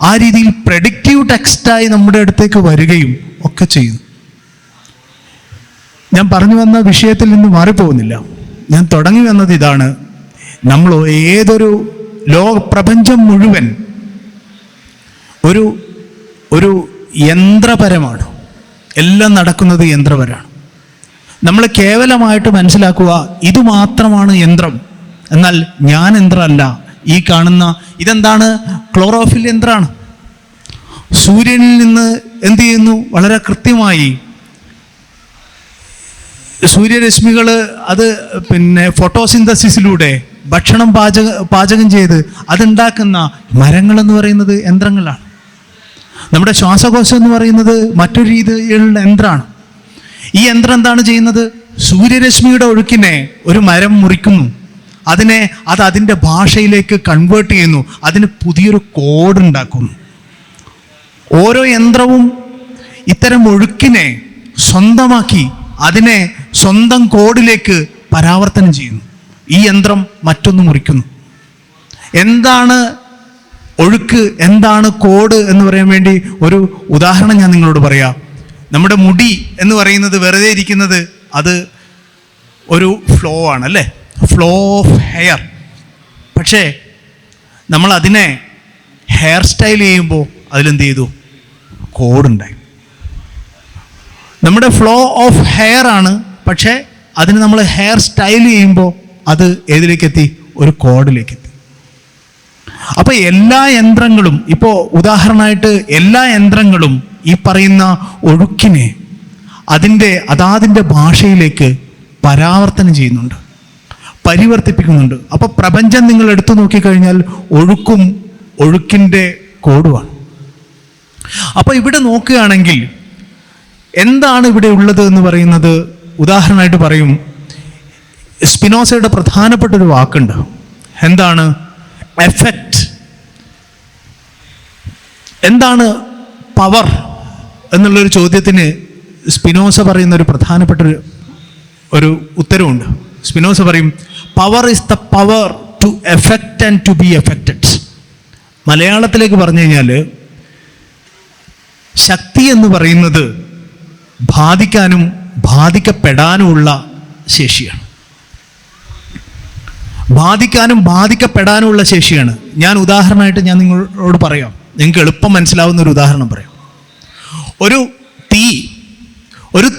ആ രീതിയിൽ പ്രെഡിക്റ്റീവ് ടെക്സ്റ്റായി നമ്മുടെ അടുത്തേക്ക് വരികയും ഒക്കെ ചെയ്യുന്നു. ഞാൻ പറഞ്ഞു വന്ന വിഷയത്തിൽ നിന്ന് മാറിപ്പോകുന്നില്ല. ഞാൻ തുടങ്ങി വന്നത് ഇതാണ്. നമ്മൾ ഏതൊരു പ്രപഞ്ചം മുഴുവൻ ഒരു യന്ത്രപരമാണ്. എല്ലാം നടക്കുന്നത് യന്ത്രപരമാണ്. നമ്മൾ കേവലമായിട്ട് മനസ്സിലാക്കുക ഇത് മാത്രമാണ് യന്ത്രം, എന്നാൽ ഞാൻ യന്ത്രമല്ല. ഈ കാണുന്ന ഇതെന്താണ്? ക്ലോറോഫിൽ യന്ത്രമാണ്. സൂര്യനിൽ നിന്ന് എന്ത് ചെയ്യുന്നു? വളരെ കൃത്യമായി സൂര്യരശ്മികൾ അത് പിന്നെ ഫോട്ടോസിന്തസിസിലൂടെ ഭക്ഷണം പാചകം ചെയ്ത് അതുണ്ടാക്കുന്ന മരങ്ങളെന്ന് പറയുന്നത് യന്ത്രങ്ങളാണ്. നമ്മുടെ ശ്വാസകോശം എന്ന് പറയുന്നത് മറ്റൊരു രീതിയിലുള്ള യന്ത്രമാണ്. ഈ യന്ത്രം എന്താണ് ചെയ്യുന്നത്? സൂര്യരശ്മിയുടെ ഒഴുക്കിനെ ഒരു മരം മുറിക്കുന്നു, അതിൻ്റെ ഭാഷയിലേക്ക് കൺവേർട്ട് ചെയ്യുന്നു, അതിന് പുതിയൊരു കോഡ് ഉണ്ടാക്കുന്നു. ഓരോ യന്ത്രവും ഇത്തരം ഒഴുക്കിനെ സ്വന്തമാക്കി അതിനെ സ്വന്തം കോഡിലേക്ക് പരാവർത്തനം ചെയ്യുന്നു. ഈ യന്ത്രം മറ്റൊന്ന് മുറിക്കുന്നു. എന്താണ് ഒഴുക്ക്, എന്താണ് കോഡ് എന്ന് പറയാൻ വേണ്ടി ഒരു ഉദാഹരണം ഞാൻ നിങ്ങളോട് പറയാം. നമ്മുടെ മുടി എന്ന് പറയുന്നത് വെറുതെ ഇരിക്കുന്നത് അത് ഒരു ഫ്ലോ ആണ്, അല്ലേ? Flow of hair. പക്ഷേ നമ്മൾ അതിനെ ഹെയർ സ്റ്റൈൽ ചെയ്യുമ്പോൾ അതിലെന്ത് ചെയ്തു? കോഡുണ്ടായി. നമ്മുടെ ഫ്ലോ ഓഫ് ഹെയർ ആണ്, പക്ഷേ അതിന് നമ്മൾ ഹെയർ സ്റ്റൈൽ ചെയ്യുമ്പോൾ അത് ഏതിലേക്കെത്തി? ഒരു കോഡിലേക്കെത്തി. അപ്പോൾ എല്ലാ യന്ത്രങ്ങളും, ഇപ്പോൾ ഉദാഹരണമായിട്ട് എല്ലാ യന്ത്രങ്ങളും ഈ പറയുന്ന ഒഴുക്കിനെ അതാതിൻ്റെ ഭാഷയിലേക്ക് പരാവർത്തനം ചെയ്യുന്നുണ്ട്, പരിവർത്തിപ്പിക്കുന്നുണ്ട്. അപ്പോൾ പ്രപഞ്ചം നിങ്ങൾ എടുത്തു നോക്കിക്കഴിഞ്ഞാൽ ഒഴുക്കിൻ്റെ കോഡുമാണ്. അപ്പോൾ ഇവിടെ നോക്കുകയാണെങ്കിൽ എന്താണ് ഇവിടെ ഉള്ളത് എന്ന് പറയുന്നത്, ഉദാഹരണമായിട്ട് പറയും, സ്പിനോസയുടെ പ്രധാനപ്പെട്ട ഒരു വാക്കുണ്ട്. എന്താണ്? എഫക്റ്റ്. എന്താണ് പവർ എന്നുള്ളൊരു ചോദ്യത്തിന് സ്പിനോസ പറയുന്ന ഒരു പ്രധാനപ്പെട്ട ഒരു ഉത്തരവുണ്ട്. സ്പിനോസ പറയും, power is the power to affect and to be affected. മലയാളത്തിലേക്ക് പറഞ്ഞു കഴിഞ്ഞാൽ ശക്തി എന്ന് പറയുന്നത് ബാധിക്കാനും ബാധിക്കപ്പെടാനുമുള്ള ശേഷിയാണ്. ബാധിക്കാനും ബാധിക്കപ്പെടാനുമുള്ള ശേഷിയാണ്. ഞാൻ ഉദാഹരണമായിട്ട് നിങ്ങളോട് പറയാം, നിങ്ങൾക്ക് എളുപ്പം മനസ്സിലാവുന്ന ഒരു ഉദാഹരണം പറയാം. ഒരു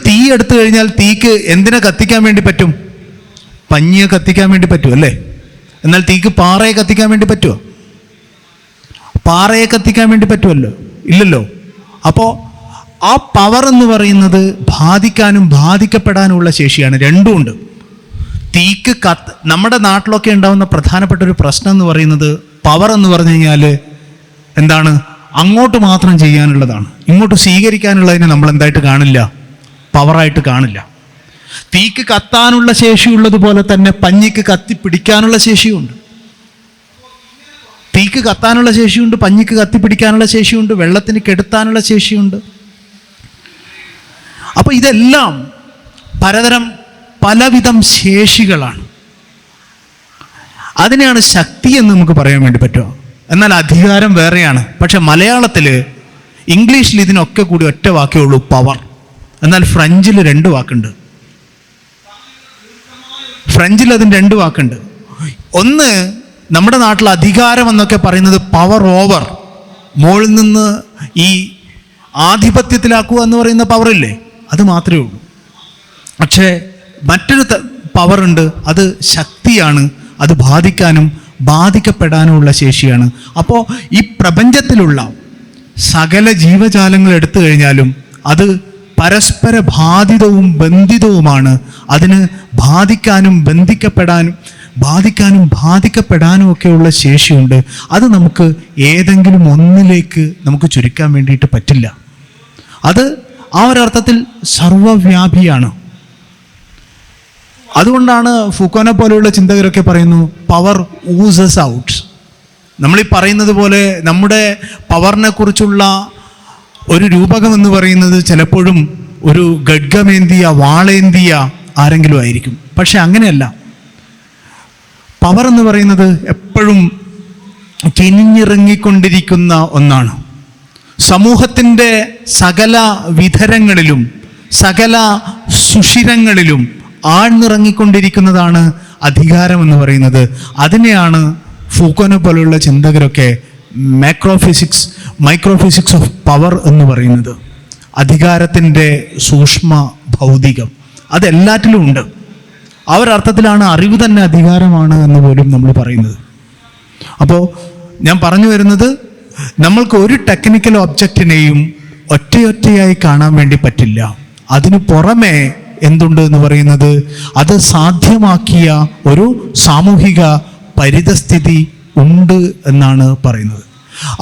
തീ എടുത്തു കഴിഞ്ഞാൽ തീക്ക് എന്തിനെ കത്തിക്കാൻ വേണ്ടി പറ്റും? പഞ്ഞിയെ കത്തിക്കാൻ വേണ്ടി പറ്റും അല്ലേ? എന്നാൽ തീക്ക് പാറയെ കത്തിക്കാൻ വേണ്ടി പറ്റുമോ? പാറയെ കത്തിക്കാൻ വേണ്ടി പറ്റുമല്ലോ? ഇല്ലല്ലോ. അപ്പോൾ ആ പവർ എന്ന് പറയുന്നത് ബാധിക്കാനും ബാധിക്കപ്പെടാനുമുള്ള ശേഷിയാണ്. രണ്ടുമുണ്ട്. തീക്ക് നമ്മുടെ നാട്ടിലൊക്കെ ഉണ്ടാകുന്ന പ്രധാനപ്പെട്ട ഒരു പ്രശ്നം എന്ന് പറയുന്നത്, പവർ എന്ന് പറഞ്ഞു കഴിഞ്ഞാൽ എന്താണ്? അങ്ങോട്ട് മാത്രം ചെയ്യാനുള്ളതാണ്, ഇങ്ങോട്ട് സ്വീകരിക്കാനുള്ളതിനെ നമ്മൾ എന്തായിട്ട് കാണില്ല? പവറായിട്ട് കാണില്ല. തീക്ക് കത്താനുള്ള ശേഷിയുള്ളതുപോലെ തന്നെ പഞ്ഞിക്ക് കത്തിപ്പിടിക്കാനുള്ള ശേഷിയുണ്ട്. തീക്ക് കത്താനുള്ള ശേഷിയുണ്ട്, പഞ്ഞിക്ക് കത്തിപ്പിടിക്കാനുള്ള ശേഷിയുണ്ട്, വെള്ളത്തിന് കെടുത്താനുള്ള ശേഷിയുണ്ട്. അപ്പോൾ ഇതെല്ലാം പലവിധം ശേഷികളാണ്. അതിനെയാണ് ശക്തി എന്ന് നമുക്ക് പറയാൻ വേണ്ടി പറ്റുമോ? എന്നാൽ അധികാരം വേറെയാണ്. പക്ഷെ മലയാളത്തിൽ, ഇംഗ്ലീഷിൽ ഇതിനൊക്കെ കൂടി ഒറ്റ വാക്കേ ഉള്ളൂ, പവർ. എന്നാൽ ഫ്രഞ്ചിൽ 2 വാക്കുണ്ട്. ഫ്രഞ്ചിൽ അതിന് 2 വാക്കുണ്ട്. ഒന്ന്, നമ്മുടെ നാട്ടിൽ അധികാരം എന്നൊക്കെ പറയുന്നത് പവർ ഓവർ, മുകളിൽ നിന്ന് ഈ ആധിപത്യത്തിലാക്കുക എന്ന് പറയുന്ന പവറില്ലേ, അത് മാത്രമേ ഉള്ളൂ. പക്ഷേ മറ്റൊരു പവറുണ്ട്, അത് ശക്തിയാണ്. അത് ബാധിക്കാനും ബാധിക്കപ്പെടാനുമുള്ള ശേഷിയാണ്. അപ്പോൾ ഈ പ്രപഞ്ചത്തിലുള്ള സകല ജീവജാലങ്ങൾ എടുത്തു കഴിഞ്ഞാലും അത് പരസ്പര ബാധിതവും ബന്ധിതവുമാണ്. അതിന് ബാധിക്കാനും ബാധിക്കപ്പെടാനും ഒക്കെയുള്ള ശേഷിയുണ്ട്. അത് നമുക്ക് ഏതെങ്കിലും ഒന്നിലേക്ക് നമുക്ക് ചുരുക്കാൻ വേണ്ടിയിട്ട് പറ്റില്ല. അത് ആ ഒരർത്ഥത്തിൽ സർവവ്യാപിയാണ്. അതുകൊണ്ടാണ് ഫുക്കോനെ പോലെയുള്ള ചിന്തകരൊക്കെ പറയുന്നു, പവർ ഊസസ് ഔട്ട്. നമ്മളീ പറയുന്നത് പോലെ നമ്മുടെ പവറിനെ കുറിച്ചുള്ള ഒരു രൂപകം എന്ന് പറയുന്നത് ചിലപ്പോഴും ഒരു ഖഡ്ഗമേന്തിയ വാളേന്തിയ ആരെങ്കിലും ആയിരിക്കും. പക്ഷെ അങ്ങനെയല്ല. പവർ എന്ന് പറയുന്നത് എപ്പോഴും കിനിഞ്ഞിറങ്ങിക്കൊണ്ടിരിക്കുന്ന ഒന്നാണ്. സമൂഹത്തിൻ്റെ സകല വിധരങ്ങളിലും സകല സുഷിരങ്ങളിലും ആഴ്ന്നിറങ്ങിക്കൊണ്ടിരിക്കുന്നതാണ് അധികാരം എന്ന് പറയുന്നത്. അതിനെയാണ് ഫൂക്കോനെ പോലുള്ള ചിന്തകരൊക്കെ മൈക്രോഫിസിക്സ് ഓഫ് പവർ എന്ന് പറയുന്നത്. അധികാരത്തിൻ്റെ സൂക്ഷ്മ ഭൗതികം അതെല്ലാറ്റിലും ഉണ്ട്. ആ ഒരർത്ഥത്തിലാണ് അറിവ് തന്നെ അധികാരമാണ് എന്ന് പോലും നമ്മൾ പറയുന്നത്. അപ്പോൾ ഞാൻ പറഞ്ഞു വരുന്നത്, നമ്മൾക്ക് ഒരു ടെക്നിക്കൽ ഒബ്ജക്റ്റിനെയും ഒറ്റയൊറ്റയായി കാണാൻ വേണ്ടി പറ്റില്ല. അതിനു പുറമെ എന്തുണ്ട് എന്ന് പറയുന്നത്, അത് സാധ്യമാക്കിയ ഒരു സാമൂഹിക പരിതസ്ഥിതി ഉണ്ട് എന്നാണ് പറയുന്നത്.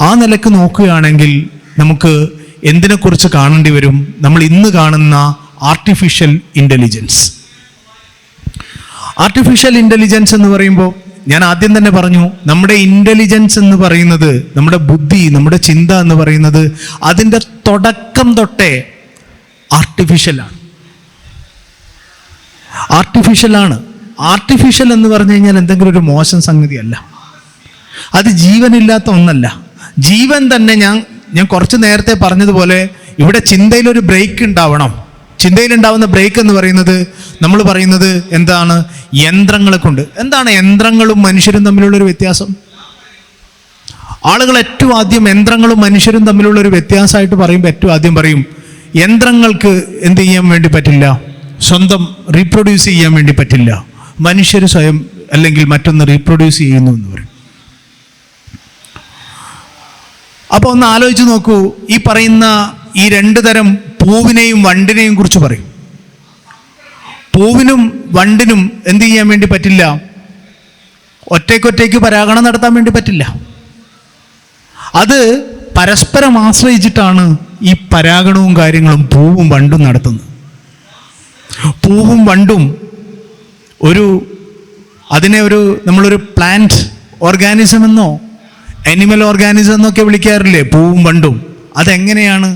ആ നിലക്ക് നോക്കുകയാണെങ്കിൽ നമുക്ക് എന്തിനെക്കുറിച്ച് കാണേണ്ടി വരും? നമ്മൾ ഇന്ന് കാണുന്ന ആർട്ടിഫിഷ്യൽ ഇൻ്റലിജൻസ്. ആർട്ടിഫിഷ്യൽ ഇൻ്റലിജൻസ് എന്ന് പറയുമ്പോൾ ഞാൻ ആദ്യം തന്നെ പറഞ്ഞു, നമ്മുടെ ഇൻ്റലിജൻസ് എന്ന് പറയുന്നത്, നമ്മുടെ ബുദ്ധി, നമ്മുടെ ചിന്ത എന്ന് പറയുന്നത് അതിൻ്റെ തുടക്കം തൊട്ടേ ആർട്ടിഫിഷ്യലാണ്. ആർട്ടിഫിഷ്യൽ എന്ന് പറഞ്ഞു കഴിഞ്ഞാൽ എന്തെങ്കിലും ഒരു മോശം സംഗതിയല്ല. അത് ജീവനില്ലാത്ത ഒന്നല്ല. ജീവൻ തന്നെ, ഞാൻ കുറച്ച് നേരത്തെ പറഞ്ഞതുപോലെ ഇവിടെ ചിന്തയിലൊരു ബ്രേക്ക് ഉണ്ടാവണം. ചിന്തയിലുണ്ടാവുന്ന ബ്രേക്ക് എന്ന് പറയുന്നത് നമ്മൾ പറയുന്നത് എന്താണ്? യന്ത്രങ്ങളെ കൊണ്ട്. എന്താണ് യന്ത്രങ്ങളും മനുഷ്യരും തമ്മിലുള്ളൊരു വ്യത്യാസം? ആളുകൾ ഏറ്റവും ആദ്യം യന്ത്രങ്ങളും മനുഷ്യരും തമ്മിലുള്ളൊരു വ്യത്യാസമായിട്ട് പറയുമ്പോൾ ഏറ്റവും ആദ്യം പറയും യന്ത്രങ്ങൾക്ക് എന്ത് ചെയ്യാൻ വേണ്ടി പറ്റില്ല, സ്വന്തം റീപ്രൊഡ്യൂസ് ചെയ്യാൻ വേണ്ടി പറ്റില്ല, മനുഷ്യർ സ്വയം അല്ലെങ്കിൽ മറ്റൊന്ന് റീപ്രൊഡ്യൂസ് ചെയ്യുന്നു എന്ന് പറയും. അപ്പോൾ ഒന്ന് ആലോചിച്ച് നോക്കൂ, ഈ പറയുന്ന ഈ രണ്ട് തരം പൂവിനെയും വണ്ടിനെയും കുറിച്ച് പറയും. പൂവിനും വണ്ടിനും എന്ത് ചെയ്യാൻ വേണ്ടി പറ്റില്ല? ഒറ്റയ്ക്കൊറ്റയ്ക്ക് പരാഗണം നടത്താൻ വേണ്ടി പറ്റില്ല. അത് പരസ്പരം ആശ്രയിച്ചിട്ടാണ് ഈ പരാഗണവും കാര്യങ്ങളും പൂവും വണ്ടും നടത്തുന്നത്. പൂവും വണ്ടും അതിനെ നമ്മളൊരു പ്ലാന്റ് ഓർഗാനിസം എന്നോ അനിമൽ ഓർഗാനിസം എന്നൊക്കെ വിളിക്കാറില്ലേ പൂവും വണ്ടും? അതെങ്ങനെയാണ്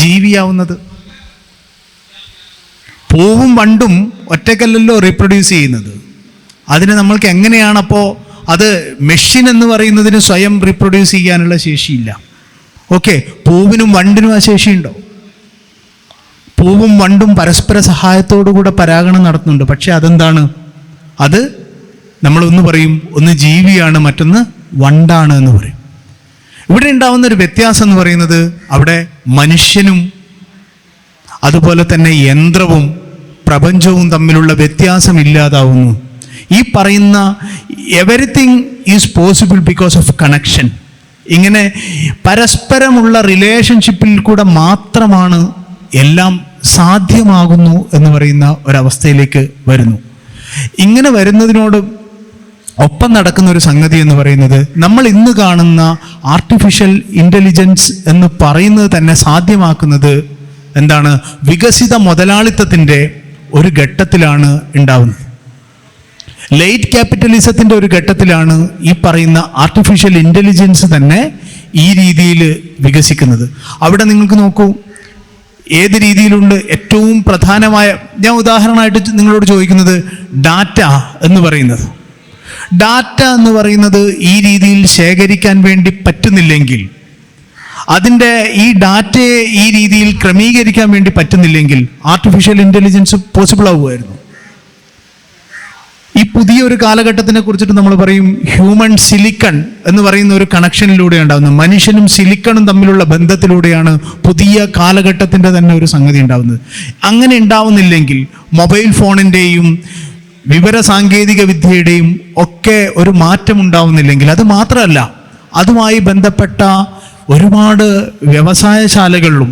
ജീവിയാവുന്നത്? പൂവും വണ്ടും ഒറ്റക്കല്ലല്ലോ റീപ്രൊഡ്യൂസ് ചെയ്യുന്നത്. അതിന് നമ്മൾക്ക് എങ്ങനെയാണപ്പോൾ അത് മെഷീൻ എന്ന് പറയുന്നതിന് സ്വയം റീപ്രൊഡ്യൂസ് ചെയ്യാനുള്ള ശേഷിയില്ല. ഓക്കെ, പൂവിനും വണ്ടിനും ആ ശേഷിയുണ്ടോ? പൂവും വണ്ടും പരസ്പര സഹായത്തോടുകൂടെ പരാഗണം നടത്തുന്നുണ്ട്. പക്ഷെ അതെന്താണ്? അത് നമ്മളൊന്ന് പറയും, ഒന്ന് ജീവിയാണ്, മറ്റൊന്ന് വണ്ടാണ് എന്ന് പറയും. ഇവിടെ ഉണ്ടാവുന്ന ഒരു വ്യത്യാസം എന്ന് പറയുന്നത് അവിടെ മനുഷ്യനും അതുപോലെ തന്നെ യന്ത്രവും പ്രപഞ്ചവും തമ്മിലുള്ള വ്യത്യാസം ഇല്ലാതാവുന്നു. ഈ പറയുന്ന everything is possible because of connection. ഇങ്ങനെ പരസ്പരമുള്ള റിലേഷൻഷിപ്പിൽ കൂടെ മാത്രമാണ് എല്ലാം സാധ്യമാകുന്നു എന്ന് പറയുന്ന ഒരവസ്ഥയിലേക്ക് വരുന്നു. ഇങ്ങനെ വരുന്നതിനോട് ഒപ്പം നടക്കുന്ന ഒരു സംഗതി എന്ന് പറയുന്നത് നമ്മൾ ഇന്ന് കാണുന്ന ആർട്ടിഫിഷ്യൽ ഇൻ്റലിജൻസ് എന്ന് പറയുന്നത് തന്നെ സാധ്യമാക്കുന്നത് എന്താണ്? വികസിത മുതലാളിത്തത്തിൻ്റെ ഒരു ഘട്ടത്തിലാണ് ഉണ്ടാവുന്നത്. ലേറ്റ് ക്യാപിറ്റലിസത്തിൻ്റെ ഒരു ഘട്ടത്തിലാണ് ഈ പറയുന്ന ആർട്ടിഫിഷ്യൽ ഇൻ്റലിജൻസ് തന്നെ ഈ രീതിയിൽ വികസിക്കുന്നത്. അവിടെ നിങ്ങൾക്ക് നോക്കൂ, ഏത് രീതിയിലുണ്ട്? ഏറ്റവും പ്രധാനമായ, ഞാൻ ഉദാഹരണമായിട്ട് നിങ്ങളോട് ചോദിക്കുന്നത്, ഡാറ്റ എന്ന് പറയുന്നത്. ഡാറ്റ എന്ന് പറയുന്നത് ഈ രീതിയിൽ ശേഖരിക്കാൻ വേണ്ടി പറ്റുന്നില്ലെങ്കിൽ, അതിൻ്റെ ഈ ഡാറ്റയെ ഈ രീതിയിൽ ക്രമീകരിക്കാൻ വേണ്ടി പറ്റുന്നില്ലെങ്കിൽ ആർട്ടിഫിഷ്യൽ ഇൻ്റലിജൻസ് പോസിബിൾ ആവുമായിരുന്നു. ഈ പുതിയൊരു കാലഘട്ടത്തിനെ കുറിച്ചിട്ട് നമ്മൾ പറയും ഹ്യൂമൻ സിലിക്കൺ എന്ന് പറയുന്ന ഒരു കണക്ഷനിലൂടെ ഉണ്ടാകുന്നത്. മനുഷ്യനും സിലിക്കണും തമ്മിലുള്ള ബന്ധത്തിലൂടെയാണ് പുതിയ കാലഘട്ടത്തിൻ്റെ തന്നെ ഒരു സംഗതി ഉണ്ടാകുന്നത്. അങ്ങനെ ഉണ്ടാവുന്നില്ലെങ്കിൽ മൊബൈൽ ഫോണിൻ്റെയും വിവര സാങ്കേതിക വിദ്യയുടെയും ഒക്കെ ഒരു മാറ്റം ഉണ്ടാവുന്നില്ലെങ്കിൽ, അത് മാത്രമല്ല അതുമായി ബന്ധപ്പെട്ട ഒരുപാട് വ്യവസായശാലകളിലും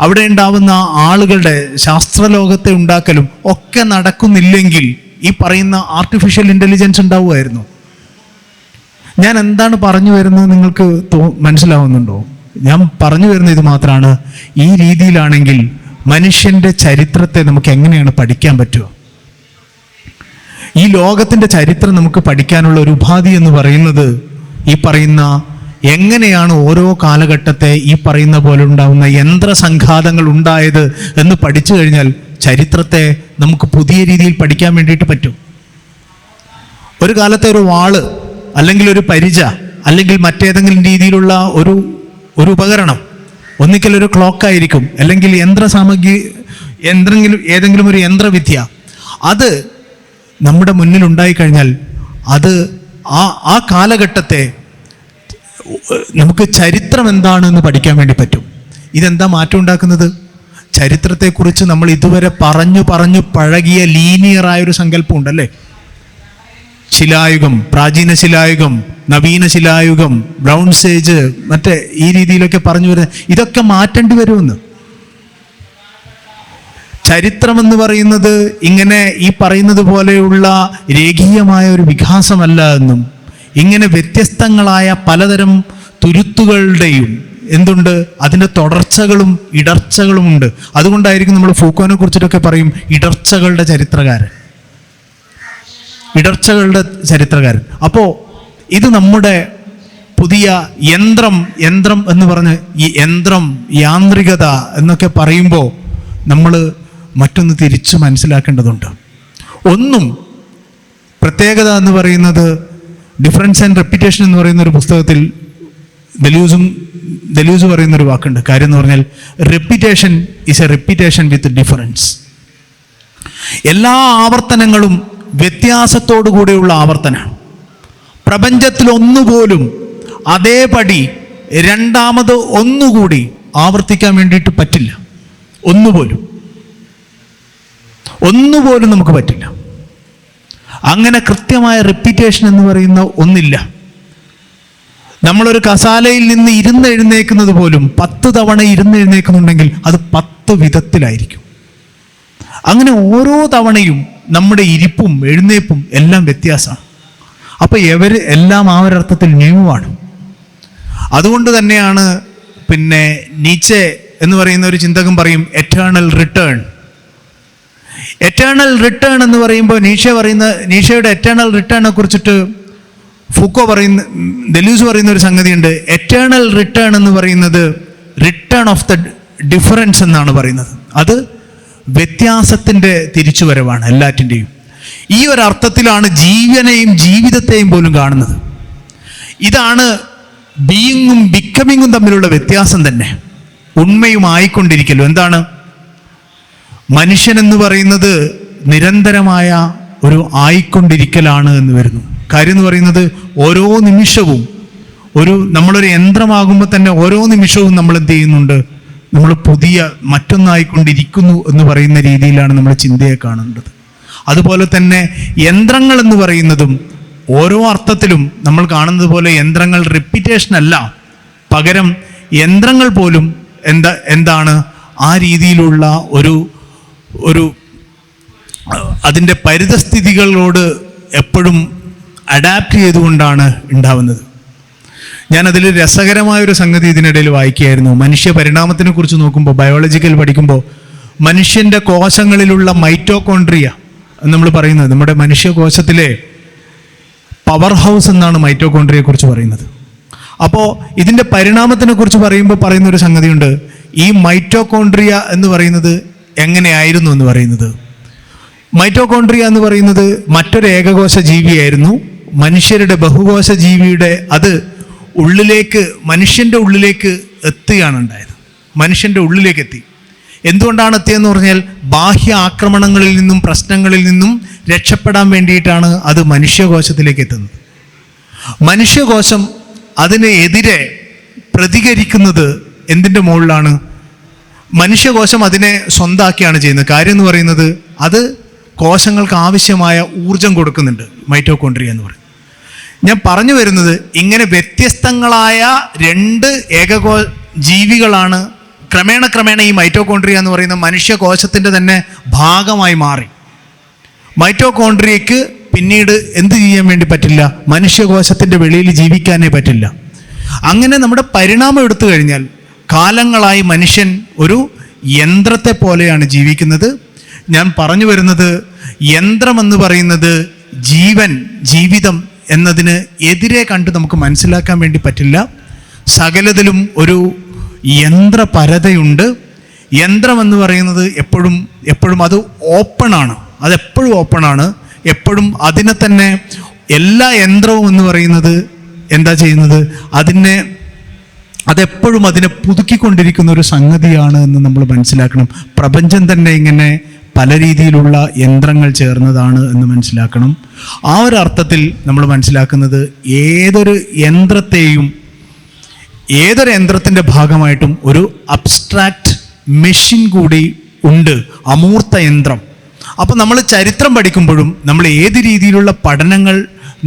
അവിടെ ഉണ്ടാവുന്ന ആളുകളുടെ ശാസ്ത്രലോകത്തെ ഉണ്ടാക്കലും ഒക്കെ നടക്കുന്നില്ലെങ്കിൽ ഈ പറയുന്ന ആർട്ടിഫിഷ്യൽ ഇൻ്റലിജൻസ് ഉണ്ടാവുമായിരുന്നു. ഞാൻ എന്താണ് പറഞ്ഞു വരുന്നത് നിങ്ങൾക്ക് മനസ്സിലാവുന്നുണ്ടോ? ഞാൻ പറഞ്ഞു വരുന്നത് ഇത് മാത്രമാണ്. ഈ രീതിയിലാണെങ്കിൽ മനുഷ്യൻ്റെ ചരിത്രത്തെ നമുക്ക് എങ്ങനെയാണ് പഠിക്കാൻ പറ്റുക? ഈ ലോകത്തിൻ്റെ ചരിത്രം നമുക്ക് പഠിക്കാനുള്ള ഒരു ഉപാധി എന്ന് പറയുന്നത് ഈ പറയുന്ന എങ്ങനെയാണ് ഓരോ കാലഘട്ടത്തെ ഈ പറയുന്ന പോലെ ഉണ്ടാകുന്ന യന്ത്രസംഘാതങ്ങൾ ഉണ്ടായത് എന്ന് പഠിച്ചു കഴിഞ്ഞാൽ ചരിത്രത്തെ നമുക്ക് പുതിയ രീതിയിൽ പഠിക്കാൻ വേണ്ടിയിട്ട് പറ്റും. ഒരു കാലത്തെ ഒരു വാള് അല്ലെങ്കിൽ ഒരു പരിച അല്ലെങ്കിൽ മറ്റേതെങ്കിലും രീതിയിലുള്ള ഒരു ഉപകരണം, ഒന്നിക്കൽ ഒരു ക്ലോക്കായിരിക്കും, അല്ലെങ്കിൽ ഏതെങ്കിലും ഒരു യന്ത്രവിദ്യ, അത് നമ്മുടെ മുന്നിൽ ഉണ്ടായിക്കഴിഞ്ഞാൽ അത് ആ കാലഘട്ടത്തെ നമുക്ക് ചരിത്രം എന്താണെന്ന് പഠിക്കാൻ വേണ്ടി പറ്റും. ഇതെന്താ മാറ്റം ഉണ്ടാക്കുന്നത്? ചരിത്രത്തെക്കുറിച്ച് നമ്മൾ ഇതുവരെ പറഞ്ഞു പഴകിയ ലീനിയറായൊരു സങ്കല്പം ഉണ്ടല്ലേ. ശിലായുഗം, പ്രാചീന ശിലായുഗം, നവീന ശിലായുഗം, ബ്രൗൺസ് ഏജ്, മറ്റേ ഈ രീതിയിലൊക്കെ പറഞ്ഞു വരുന്നത്, ഇതൊക്കെ മാറ്റേണ്ടി വരുമെന്ന്. ചരിത്രം എന്ന് പറയുന്നത് ഇങ്ങനെ ഈ പറയുന്നത് പോലെയുള്ള രേഖീയമായ ഒരു വികാസമല്ല എന്നും, ഇങ്ങനെ വ്യത്യസ്തങ്ങളായ പലതരം തുരുത്തുകളുടെയും എന്തുണ്ട്, അതിൻ്റെ തുടർച്ചകളും ഇടർച്ചകളും ഉണ്ട്. അതുകൊണ്ടായിരിക്കും നമ്മൾ ഫൂക്കോനെ കുറിച്ചിട്ടൊക്കെ പറയും ഇടർച്ചകളുടെ ചരിത്രകാരൻ. അപ്പോൾ ഇത് നമ്മുടെ പുതിയ യന്ത്രം എന്ന് പറഞ്ഞ് ഈ യന്ത്രം, യാന്ത്രികത എന്നൊക്കെ പറയുമ്പോൾ നമ്മൾ മറ്റൊന്ന് തിരിച്ചു മനസ്സിലാക്കേണ്ടതുണ്ട്. ഒന്നും പ്രത്യേകത എന്ന് പറയുന്നത് ഡിഫറൻസ് ആൻഡ് റെപ്യൂട്ടേഷൻ എന്ന് പറയുന്ന ഒരു പുസ്തകത്തിൽ ദെലൂസും ദെലൂസ് പറയുന്നൊരു വാക്കുണ്ട്. കാര്യം എന്ന് പറഞ്ഞാൽ repetition is A repetition with difference. എല്ലാ ആവർത്തനങ്ങളും വ്യത്യാസത്തോടു കൂടെയുള്ള ആവർത്തനമാണ്. പ്രപഞ്ചത്തിൽ ഒന്നുപോലും അതേപടി രണ്ടാമത് ഒന്നുകൂടി ആവർത്തിക്കാൻ വേണ്ടിയിട്ട് പറ്റില്ല. ഒന്നുപോലും നമുക്ക് പറ്റില്ല. അങ്ങനെ കൃത്യമായ റിപ്പീറ്റേഷൻ എന്ന് പറയുന്ന ഒന്നില്ല. നമ്മളൊരു കസാലയിൽ നിന്ന് ഇരുന്നെഴുന്നേക്കുന്നത് പോലും 10 തവണ ഇരുന്നെഴുന്നേക്കുന്നുണ്ടെങ്കിൽ അത് 10 വിധത്തിലായിരിക്കും. അങ്ങനെ ഓരോ തവണയും നമ്മുടെ ഇരിപ്പും എഴുന്നേപ്പും എല്ലാം വ്യത്യാസമാണ്. അപ്പോൾ എല്ലാം ആ ഒരർത്ഥത്തിൽ ന്യൂവാണ്. അതുകൊണ്ട് തന്നെയാണ് നീച്ചെ എന്ന് പറയുന്ന ഒരു ചിന്തകൻ പറയും എറ്റേണൽ റിട്ടേൺ. എറ്റേണൽ റിട്ടേൺ എന്ന് പറയുമ്പോൾ നീഷയുടെ എറ്റേണൽ റിട്ടേണിനെ കുറിച്ചിട്ട് ദെലൂസ് പറയുന്ന ഒരു സംഗതിയുണ്ട്. എറ്റേണൽ റിട്ടേൺ എന്ന് പറയുന്നത് റിട്ടേൺ ഓഫ് ദ ഡിഫറൻസ് എന്നാണ് പറയുന്നത്. അത് വ്യത്യാസത്തിൻ്റെ തിരിച്ചുവരവാണ് എല്ലാറ്റിൻ്റെയും. ഈ ഒരു അർത്ഥത്തിലാണ് ജീവനെയും ജീവിതത്തെയും പോലും കാണുന്നത്. ഇതാണ് ബീയിങ്ങും ബിക്കമിങ്ങും തമ്മിലുള്ള വ്യത്യാസം തന്നെ. ഉണ്മയും ആയിക്കൊണ്ടിരിക്കലും. എന്താണ് മനുഷ്യൻ എന്ന് പറയുന്നത്? നിരന്തരമായ ഒരു ആയിക്കൊണ്ടിരിക്കലാണ് എന്ന് വരുന്നു. കാര്യം എന്ന് പറയുന്നത് ഓരോ നിമിഷവും നമ്മളൊരു യന്ത്രമാകുമ്പോൾ തന്നെ ഓരോ നിമിഷവും നമ്മൾ എന്ത് ചെയ്യുന്നുണ്ട്? നമ്മൾ പുതിയ മറ്റൊന്നായിക്കൊണ്ടിരിക്കുന്നു എന്ന് പറയുന്ന രീതിയിലാണ് നമ്മൾ ചിന്തയെ കാണേണ്ടത്. അതുപോലെ തന്നെ യന്ത്രങ്ങൾ എന്ന് പറയുന്നതും ഓരോ അർത്ഥത്തിലും നമ്മൾ കാണുന്നത് പോലെ യന്ത്രങ്ങൾ റിപ്പീറ്റേഷൻ അല്ല, പകരം യന്ത്രങ്ങൾ പോലും എന്താണ് ആ രീതിയിലുള്ള ഒരു അതിൻ്റെ പരിതസ്ഥിതികളോട് എപ്പോഴും അഡാപ്റ്റ് ചെയ്തുകൊണ്ടാണ് ഉണ്ടാവുന്നത്. ഞാനതിൽ രസകരമായൊരു സംഗതി ഇതിനിടയിൽ വായിക്കുകയായിരുന്നു. മനുഷ്യ പരിണാമത്തിനെ കുറിച്ച് നോക്കുമ്പോൾ, ബയോളജിക്കൽ പഠിക്കുമ്പോൾ, മനുഷ്യൻ്റെ കോശങ്ങളിലുള്ള മൈറ്റോകോൺട്രിയ എന്ന് നമ്മൾ പറയുന്നത്, നമ്മുടെ മനുഷ്യകോശത്തിലെ പവർ ഹൗസ് എന്നാണ് മൈറ്റോകോൺട്രിയയെ കുറിച്ച് പറയുന്നത്. അപ്പോൾ ഇതിൻ്റെ പരിണാമത്തിനെ കുറിച്ച് പറയുന്നൊരു സംഗതിയുണ്ട്. ഈ മൈറ്റോകോൺട്രിയ എന്ന് പറയുന്നത് എങ്ങനെയായിരുന്നു എന്ന് പറയുന്നത്, മൈറ്റോകോൺട്രിയ എന്ന് പറയുന്നത് മറ്റൊരു ഏകകോശ ജീവിയായിരുന്നു. മനുഷ്യരുടെ ബഹുകോശ ജീവിയുടെ അത് മനുഷ്യൻ്റെ ഉള്ളിലേക്ക് എത്തുകയാണ് ഉണ്ടായത്. മനുഷ്യൻ്റെ ഉള്ളിലേക്ക് എത്തി. എന്തുകൊണ്ടാണ് എത്തിയെന്ന് പറഞ്ഞാൽ ബാഹ്യ ആക്രമണങ്ങളിൽ നിന്നും പ്രശ്നങ്ങളിൽ നിന്നും രക്ഷപ്പെടാൻ വേണ്ടിയിട്ടാണ് അത് മനുഷ്യകോശത്തിലേക്ക് എത്തുന്നത്. മനുഷ്യകോശം അതിനെതിരെ പ്രതികരിക്കുന്നത് എന്തിൻ്റെ മുകളിലാണ്? മനുഷ്യകോശം അതിനെ സ്വന്താക്കിയാണ് ചെയ്യുന്നത്. കാര്യം എന്ന് പറയുന്നത് അത് കോശങ്ങൾക്ക് ആവശ്യമായ ഊർജം കൊടുക്കുന്നുണ്ട് മൈറ്റോകോൺട്രിയ എന്ന് പറയും. ഞാൻ പറഞ്ഞു വരുന്നത് ഇങ്ങനെ വ്യത്യസ്തങ്ങളായ 2 ജീവികളാണ് ക്രമേണ ഈ മൈറ്റോകോൺട്രിയ എന്ന് പറയുന്ന മനുഷ്യകോശത്തിൻ്റെ തന്നെ ഭാഗമായി മാറി. മൈറ്റോകോൺട്രിയക്ക് പിന്നീട് എന്ത് ചെയ്യാൻ വേണ്ടി പറ്റില്ല? മനുഷ്യകോശത്തിൻ്റെ വെളിയിൽ ജീവിക്കാനേ പറ്റില്ല. അങ്ങനെ നമ്മുടെ പരിണാമം എടുത്തു കഴിഞ്ഞാൽ കാലങ്ങളായി മനുഷ്യൻ ഒരു യന്ത്രത്തെ പോലെയാണ് ജീവിക്കുന്നത്. ഞാൻ പറഞ്ഞു വരുന്നത് യന്ത്രമെന്ന് പറയുന്നത് ജീവിതം എന്നതിന് എതിരെ കണ്ട് നമുക്ക് മനസ്സിലാക്കാൻ വേണ്ടി പറ്റില്ല. സകലത്തിലും ഒരു യന്ത്രപരതയുണ്ട്. യന്ത്രമെന്ന് പറയുന്നത് എപ്പോഴും അത് ഓപ്പണാണ്. അതെപ്പോഴും ഓപ്പണാണ്. എപ്പോഴും അതിനെ തന്നെ എല്ലാ യന്ത്രവും എന്ന് പറയുന്നത് എന്താ ചെയ്യുന്നത്? അതെപ്പോഴും അതിനെ പുതുക്കിക്കൊണ്ടിരിക്കുന്ന ഒരു സംഗതിയാണ് എന്ന് നമ്മൾ മനസ്സിലാക്കണം. പ്രപഞ്ചം തന്നെ ഇങ്ങനെ പല രീതിയിലുള്ള യന്ത്രങ്ങൾ ചേർന്നതാണ് എന്ന് മനസ്സിലാക്കണം. ആ ഒരു അർത്ഥത്തിൽ നമ്മൾ മനസ്സിലാക്കുന്നത് ഏതൊരു യന്ത്രത്തിൻ്റെ ഭാഗമായിട്ടും ഒരു അബ്സ്ട്രാക്റ്റ് മെഷീൻ കൂടി ഉണ്ട്, അമൂർത്ത യന്ത്രം. അപ്പോൾ നമ്മൾ ചരിത്രം പഠിക്കുമ്പോഴും നമ്മൾ ഏത് രീതിയിലുള്ള പഠനങ്ങൾ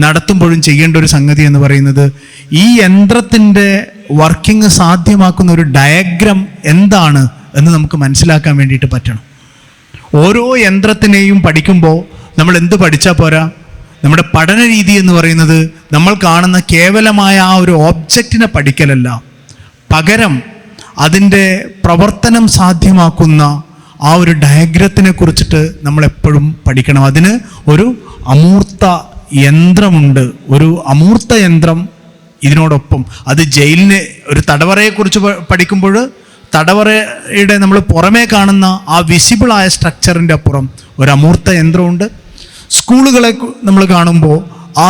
നടത്തുമ്പോഴും ചെയ്യേണ്ട ഒരു സംഗതി എന്ന് പറയുന്നത് ഈ യന്ത്രത്തിൻ്റെ വർക്കിംഗ് സാധ്യമാക്കുന്ന ഒരു ഡയഗ്രം എന്താണ് എന്ന് നമുക്ക് മനസ്സിലാക്കാൻ വേണ്ടിയിട്ട് പറ്റണം. ഓരോ യന്ത്രത്തിനെയും പഠിക്കുമ്പോൾ നമ്മൾ എന്ത് പഠിച്ചാൽ പോരാ? നമ്മുടെ പഠന രീതി എന്ന് പറയുന്നത് നമ്മൾ കാണുന്ന കേവലമായ ആ ഒരു ഓബ്ജക്റ്റിനെ പഠിക്കലല്ല, പകരം അതിൻ്റെ പ്രവർത്തനം സാധ്യമാക്കുന്ന ആ ഒരു ഡയഗ്രത്തിനെ കുറിച്ചിട്ട് നമ്മളെപ്പോഴും പഠിക്കണം. അതിന് ഒരു അമൂർത്ത യന്ത്രമുണ്ട്, ഒരു അമൂർത്ത യന്ത്രം ഇതിനോടൊപ്പം. അത് ജയിലിന് ഒരു തടവറയെക്കുറിച്ച് പഠിക്കുമ്പോൾ തടവറയുടെ നമ്മൾ പുറമേ കാണുന്ന ആ വിസിബിളായ സ്ട്രക്ചറിൻ്റെ അപ്പുറം ഒരു അമൂർത്ത യന്ത്രമുണ്ട്. സ്കൂളുകളെ നമ്മൾ കാണുമ്പോൾ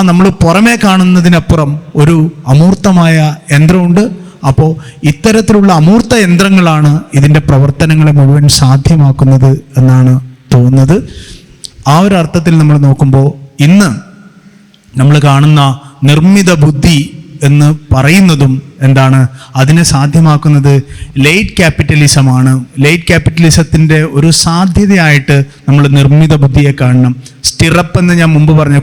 നമ്മൾ പുറമേ കാണുന്നതിനപ്പുറം ഒരു അമൂർത്തമായ യന്ത്രമുണ്ട്. അപ്പോൾ ഇത്തരത്തിലുള്ള അമൂർത്ത യന്ത്രങ്ങളാണ് ഇതിൻ്റെ പ്രവർത്തനങ്ങളെ മുഴുവൻ സാധ്യമാക്കുന്നത് എന്നാണ് തോന്നുന്നത്. ആ ഒരു അർത്ഥത്തിൽ നമ്മൾ നോക്കുമ്പോൾ ഇന്ന് നമ്മൾ കാണുന്ന നിർമ്മിത ബുദ്ധി എന്ന് പറയുന്നതും എന്താണ്, അതിനെ സാധ്യമാക്കുന്നത് ലേറ്റ് ക്യാപിറ്റലിസമാണ്. ലേറ്റ് ക്യാപിറ്റലിസത്തിൻ്റെ ഒരു സാധ്യതയായിട്ട് നമ്മൾ നിർമ്മിത ബുദ്ധിയെ കാണണം. സ്റ്റിറപ്പ് എന്ന് ഞാൻ മുമ്പ് പറഞ്ഞ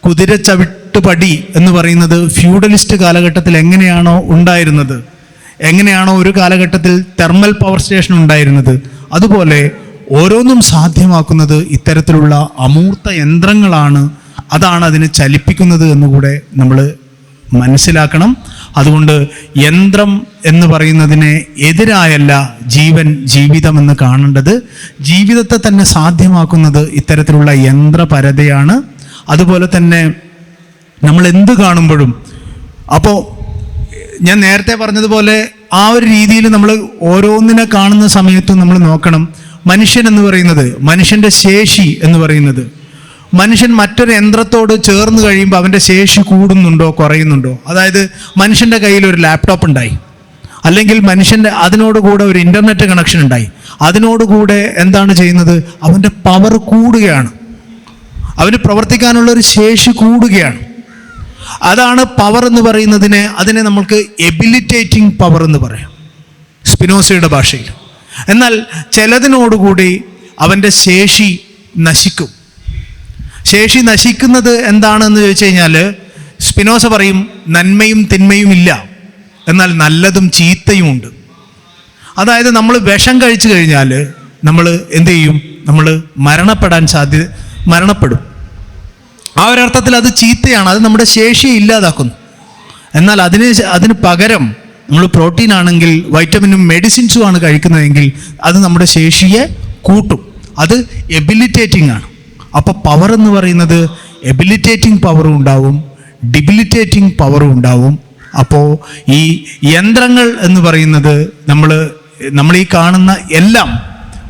കുതിര ചവിട്ടുപടി എന്ന് പറയുന്നത് ഫ്യൂഡലിസ്റ്റ് കാലഘട്ടത്തിൽ എങ്ങനെയാണോ ഉണ്ടായിരുന്നത്, എങ്ങനെയാണോ ഒരു കാലഘട്ടത്തിൽ തെർമൽ പവർ സ്റ്റേഷൻ ഉണ്ടായിരുന്നത്, അതുപോലെ ഓരോന്നും സാധ്യമാക്കുന്നത് ഇത്തരത്തിലുള്ള അമൂർത്ത യന്ത്രങ്ങളാണ്. അതാണ് അതിനെ ചലിപ്പിക്കുന്നത് എന്നുകൂടെ നമ്മൾ മനസ്സിലാക്കണം. അതുകൊണ്ട് യന്ത്രം എന്ന് പറയുന്നതിനെ എതിരായല്ല ജീവിതം എന്ന് കാണേണ്ടത്. ജീവിതത്തെ തന്നെ സാധ്യമാക്കുന്നത് ഇത്തരത്തിലുള്ള യന്ത്രപരതയാണ്. അതുപോലെ തന്നെ നമ്മൾ എന്ത് കാണുമ്പോഴും, അപ്പോൾ ഞാൻ നേരത്തെ പറഞ്ഞതുപോലെ ആ ഒരു രീതിയിൽ നമ്മൾ ഓരോന്നിനെ കാണുന്ന സമയത്തും നമ്മൾ നോക്കണം. മനുഷ്യൻ എന്ന് പറയുന്നത്, മനുഷ്യൻ്റെ ശേഷി എന്ന് പറയുന്നത്, മനുഷ്യൻ മറ്റൊരു യന്ത്രത്തോട് ചേർന്ന് കഴിയുമ്പോൾ അവൻ്റെ ശേഷി കൂടുന്നുണ്ടോ കുറയുന്നുണ്ടോ? അതായത് മനുഷ്യൻ്റെ കയ്യിൽ ഒരു ലാപ്ടോപ്പ് ഉണ്ടായി, അല്ലെങ്കിൽ മനുഷ്യൻ്റെ അതിനോടുകൂടെ ഒരു ഇൻ്റർനെറ്റ് കണക്ഷൻ ഉണ്ടായി, അതിനോടുകൂടെ എന്താണ് ചെയ്യുന്നത്? അവൻ്റെ പവർ കൂടുകയാണ്, അവന് പ്രവർത്തിക്കാനുള്ള ഒരു ശേഷി കൂടുകയാണ്. അതാണ് പവർ എന്ന് പറയുന്നതിനെ, അതിനെ നമ്മൾക്ക് എബിലിറ്റേറ്റിംഗ് പവർ എന്ന് പറയാം സ്പിനോസയുടെ ഭാഷയിൽ. എന്നാൽ ചിലതിനോടുകൂടി അവൻ്റെ ശേഷി നശിക്കും. ശേഷി നശിക്കുന്നത് എന്താണെന്ന് ചോദിച്ചു കഴിഞ്ഞാൽ, സ്പിനോസ പറയും നന്മയും തിന്മയും ഇല്ല, എന്നാൽ നല്ലതും ചീത്തയും ഉണ്ട്. അതായത് നമ്മൾ വിഷം കഴിച്ചു കഴിഞ്ഞാൽ നമ്മൾ എന്ത് ചെയ്യും? നമ്മൾ മരണപ്പെടും. ആ ഒരർത്ഥത്തിൽ അത് ചീത്തയാണ്, അത് നമ്മുടെ ശേഷിയെ ഇല്ലാതാക്കുന്നു. എന്നാൽ അതിന് പകരം നമ്മൾ പ്രോട്ടീൻ ആണെങ്കിൽ വൈറ്റമിനും മെഡിസിൻസും ആണ് കഴിക്കുന്നതെങ്കിൽ അത് നമ്മുടെ ശേഷിയെ കൂട്ടും. അത് എബിലിറ്റേറ്റിംഗ് ആണ്. അപ്പോൾ പവർ എന്ന് പറയുന്നത് എബിലിറ്റേറ്റിംഗ് പവറും ഉണ്ടാവും, ഡിബിലിറ്റേറ്റിംഗ് പവറും ഉണ്ടാവും. അപ്പോൾ ഈ യന്ത്രങ്ങൾ എന്ന് പറയുന്നത് നമ്മൾ ഈ കാണുന്ന എല്ലാം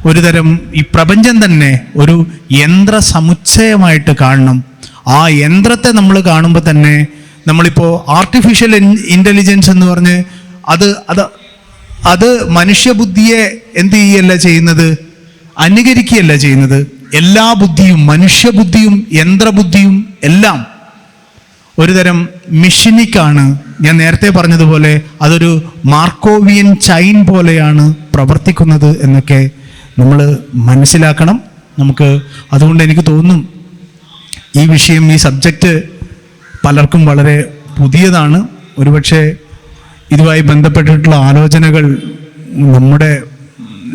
ഒരുതരം ഈ പ്രപഞ്ചം തന്നെ ഒരു യന്ത്ര സമുച്ചയമായിട്ട് കാണണം. ആ യന്ത്രത്തെ നമ്മൾ കാണുമ്പോൾ തന്നെ നമ്മളിപ്പോൾ ആർട്ടിഫിഷ്യൽ ഇൻ്റലിജൻസ് എന്ന് പറഞ്ഞ് അത് മനുഷ്യബുദ്ധിയെ എന്ത് ചെയ്യല്ല ചെയ്യുന്നത്? അനുകരിക്കുകയല്ല ചെയ്യുന്നത്. എല്ലാ ബുദ്ധിയും, മനുഷ്യബുദ്ധിയും യന്ത്രബുദ്ധിയും എല്ലാം ഒരുതരം മിഷനിക്കാണ്. ഞാൻ നേരത്തെ പറഞ്ഞതുപോലെ അതൊരു മാർക്കോവിയൻ ചൈൻ പോലെയാണ് പ്രവർത്തിക്കുന്നത് എന്നൊക്കെ നമ്മൾ മനസ്സിലാക്കണം. അതുകൊണ്ട് എനിക്ക് തോന്നും ഈ വിഷയം, ഈ സബ്ജക്റ്റ് പലർക്കും വളരെ പുതിയതാണ്. ഒരുപക്ഷെ ഇതുമായി ബന്ധപ്പെട്ടിട്ടുള്ള ആലോചനകൾ നമ്മുടെ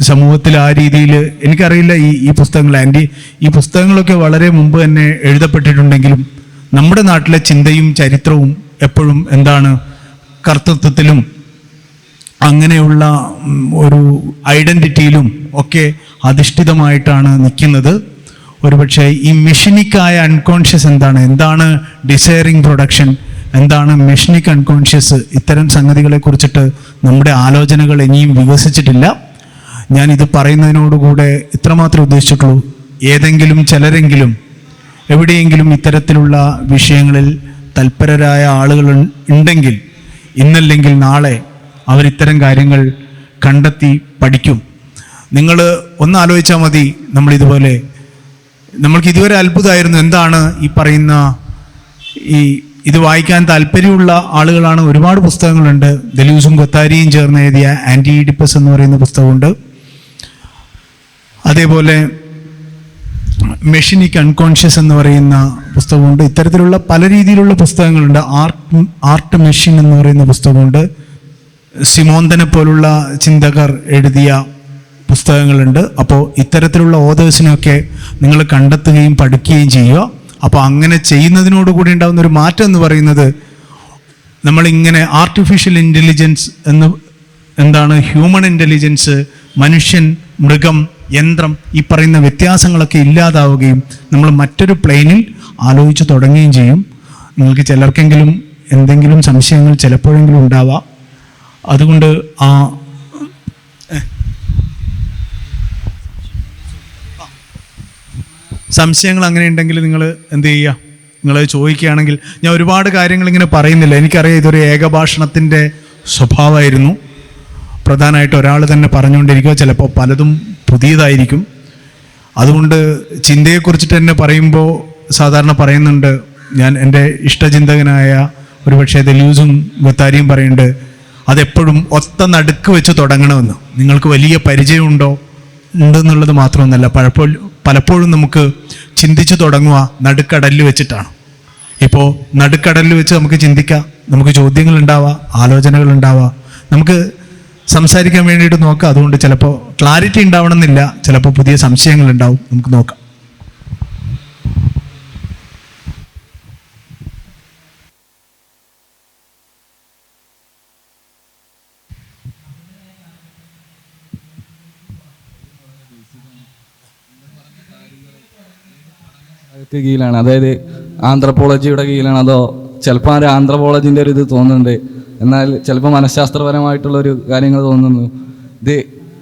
സമൂഹത്തിൽ ആ രീതിയിൽ എനിക്കറിയില്ല. ഈ പുസ്തകങ്ങളൊക്കെ വളരെ മുമ്പ് തന്നെ എഴുതപ്പെട്ടിട്ടുണ്ടെങ്കിലും നമ്മുടെ നാട്ടിലെ ചിന്തയും ചരിത്രവും എപ്പോഴും എന്താണ്, കർത്തൃത്വത്തിലും അങ്ങനെയുള്ള ഒരു ഐഡൻറ്റിറ്റിയിലും ഒക്കെ അധിഷ്ഠിതമായിട്ടാണ് നിൽക്കുന്നത്. ഒരുപക്ഷെ ഈ മെഷീനിക്കായ അൺകോൺഷ്യസ് എന്താണ് ഡിസയറിങ് പ്രൊഡക്ഷൻ, എന്താണ് മെഷീനിക് അൺകോൺഷ്യസ്, ഇത്തരം സംഗതികളെ കുറിച്ചിട്ട് നമ്മുടെ ആലോചനകൾ ഇനിയും വികസിച്ചിട്ടില്ല. ഞാനിത് പറയുന്നതിനോടുകൂടെ ഇത്രമാത്രം ഉദ്ദേശിച്ചിട്ടുള്ളൂ, ഏതെങ്കിലും ചിലരെങ്കിലും എവിടെയെങ്കിലും ഇത്തരത്തിലുള്ള വിഷയങ്ങളിൽ തൽപരരായ ആളുകൾ ഉണ്ടെങ്കിൽ ഇന്നല്ലെങ്കിൽ നാളെ അവരിത്തരം കാര്യങ്ങൾ കണ്ടെത്തി പഠിക്കും. നിങ്ങൾ ഒന്ന് ആലോചിച്ചാൽ മതി. നമ്മൾക്ക് ഇതുവരെ അത്ഭുതമായിരുന്നു, എന്താണ് ഈ പറയുന്ന ഇത് വായിക്കാൻ താല്പര്യമുള്ള ആളുകളാണ്. ഒരുപാട് പുസ്തകങ്ങളുണ്ട്. ദെലൂസും ഗൊത്താരിയും ചേർന്ന് എഴുതിയ ആൻറ്റി ഈഡിപ്പസ് എന്ന് പറയുന്ന പുസ്തകമുണ്ട്. അതേപോലെ മെഷീനിക് അൺകോൺഷ്യസ് എന്ന് പറയുന്ന പുസ്തകമുണ്ട്. ഇത്തരത്തിലുള്ള പല രീതിയിലുള്ള പുസ്തകങ്ങളുണ്ട്. ആർട്ട് മെഷീൻ എന്ന് പറയുന്ന പുസ്തകമുണ്ട്. സിമോന്തനെ പോലുള്ള ചിന്തകർ എഴുതിയ പുസ്തകങ്ങളുണ്ട്. അപ്പോൾ ഇത്തരത്തിലുള്ള ഓതേഴ്സിനൊക്കെ നിങ്ങൾ കണ്ടെത്തുകയും പഠിക്കുകയും ചെയ്യുക. അപ്പോൾ അങ്ങനെ ചെയ്യുന്നതിനോടുകൂടി ഉണ്ടാകുന്ന ഒരു മാറ്റം എന്ന് പറയുന്നത്, നമ്മളിങ്ങനെ ആർട്ടിഫിഷ്യൽ ഇൻ്റലിജൻസ് ഹ്യൂമൺ ഇൻ്റലിജൻസ്, മനുഷ്യൻ, മൃഗം, യന്ത്രം, ഈ പറയുന്ന വ്യത്യാസങ്ങളൊക്കെ ഇല്ലാതാവുകയും നമ്മൾ മറ്റൊരു പ്ലെയിനിൽ ആലോചിച്ച് തുടങ്ങുകയും ചെയ്യും. നിങ്ങൾക്ക് ചിലർക്കെങ്കിലും എന്തെങ്കിലും സംശയങ്ങൾ ചിലപ്പോഴെങ്കിലും ഉണ്ടാവാം. അതുകൊണ്ട് സംശയങ്ങൾ അങ്ങനെ ഉണ്ടെങ്കിൽ നിങ്ങൾ എന്ത് ചെയ്യുക, നിങ്ങൾ ചോദിക്കുകയാണെങ്കിൽ ഞാൻ ഒരുപാട് കാര്യങ്ങൾ ഇങ്ങനെ പറയുന്നില്ല. എനിക്കറിയാം ഇതൊരു ഏകഭാഷണത്തിൻ്റെ സ്വഭാവമായിരുന്നു. പ്രധാനമായിട്ട് ഒരാൾ തന്നെ പറഞ്ഞുകൊണ്ടിരിക്കുക, ചിലപ്പോൾ പലതും പുതിയതായിരിക്കും. അതുകൊണ്ട് ചിന്തയെക്കുറിച്ചിട്ട് തന്നെ പറയുമ്പോൾ സാധാരണ പറയുന്നുണ്ട്, ഞാൻ എൻ്റെ ഇഷ്ടചിന്തകനായ ഒരുപക്ഷെ ദെലൂസും ഗൊത്താരിയും പറയുന്നുണ്ട്, അതെപ്പോഴും ഒത്ത നടുക്ക് വെച്ച് തുടങ്ങണമെന്ന്. നിങ്ങൾക്ക് വലിയ പരിചയമുണ്ടോ ഉണ്ടെന്നുള്ളത് മാത്രമൊന്നുമല്ല, പലപ്പോഴും നമുക്ക് ചിന്തിച്ചു തുടങ്ങുക നടുക്കടലിൽ വെച്ചിട്ടാണ്. ഇപ്പോൾ നടുക്കടലിൽ വെച്ച് നമുക്ക് ചിന്തിക്കാം, നമുക്ക് ചോദ്യങ്ങൾ ഉണ്ടാവുക, ആലോചനകൾ ഉണ്ടാവുക, നമുക്ക് സംസാരിക്കാൻ വേണ്ടിയിട്ട് നോക്കാം. അതുകൊണ്ട് ചിലപ്പോൾ ക്ലാരിറ്റി ഉണ്ടാവണമെന്നില്ല, ചിലപ്പോൾ പുതിയ സംശയങ്ങൾ ഉണ്ടാവും, നമുക്ക് നോക്കാം. കീഴിലാണ്, അതായത് ആന്ത്രപ്പോളജിയുടെ കീഴിലാണ്, അതോ ചിലപ്പോൾ ആ ആന്ത്രപ്പോളജിൻ്റെ ഒരു ഇത് തോന്നുന്നുണ്ട്, എന്നാൽ ചിലപ്പോൾ മനഃശാസ്ത്രപരമായിട്ടുള്ളൊരു കാര്യങ്ങൾ തോന്നുന്നു. ഇത്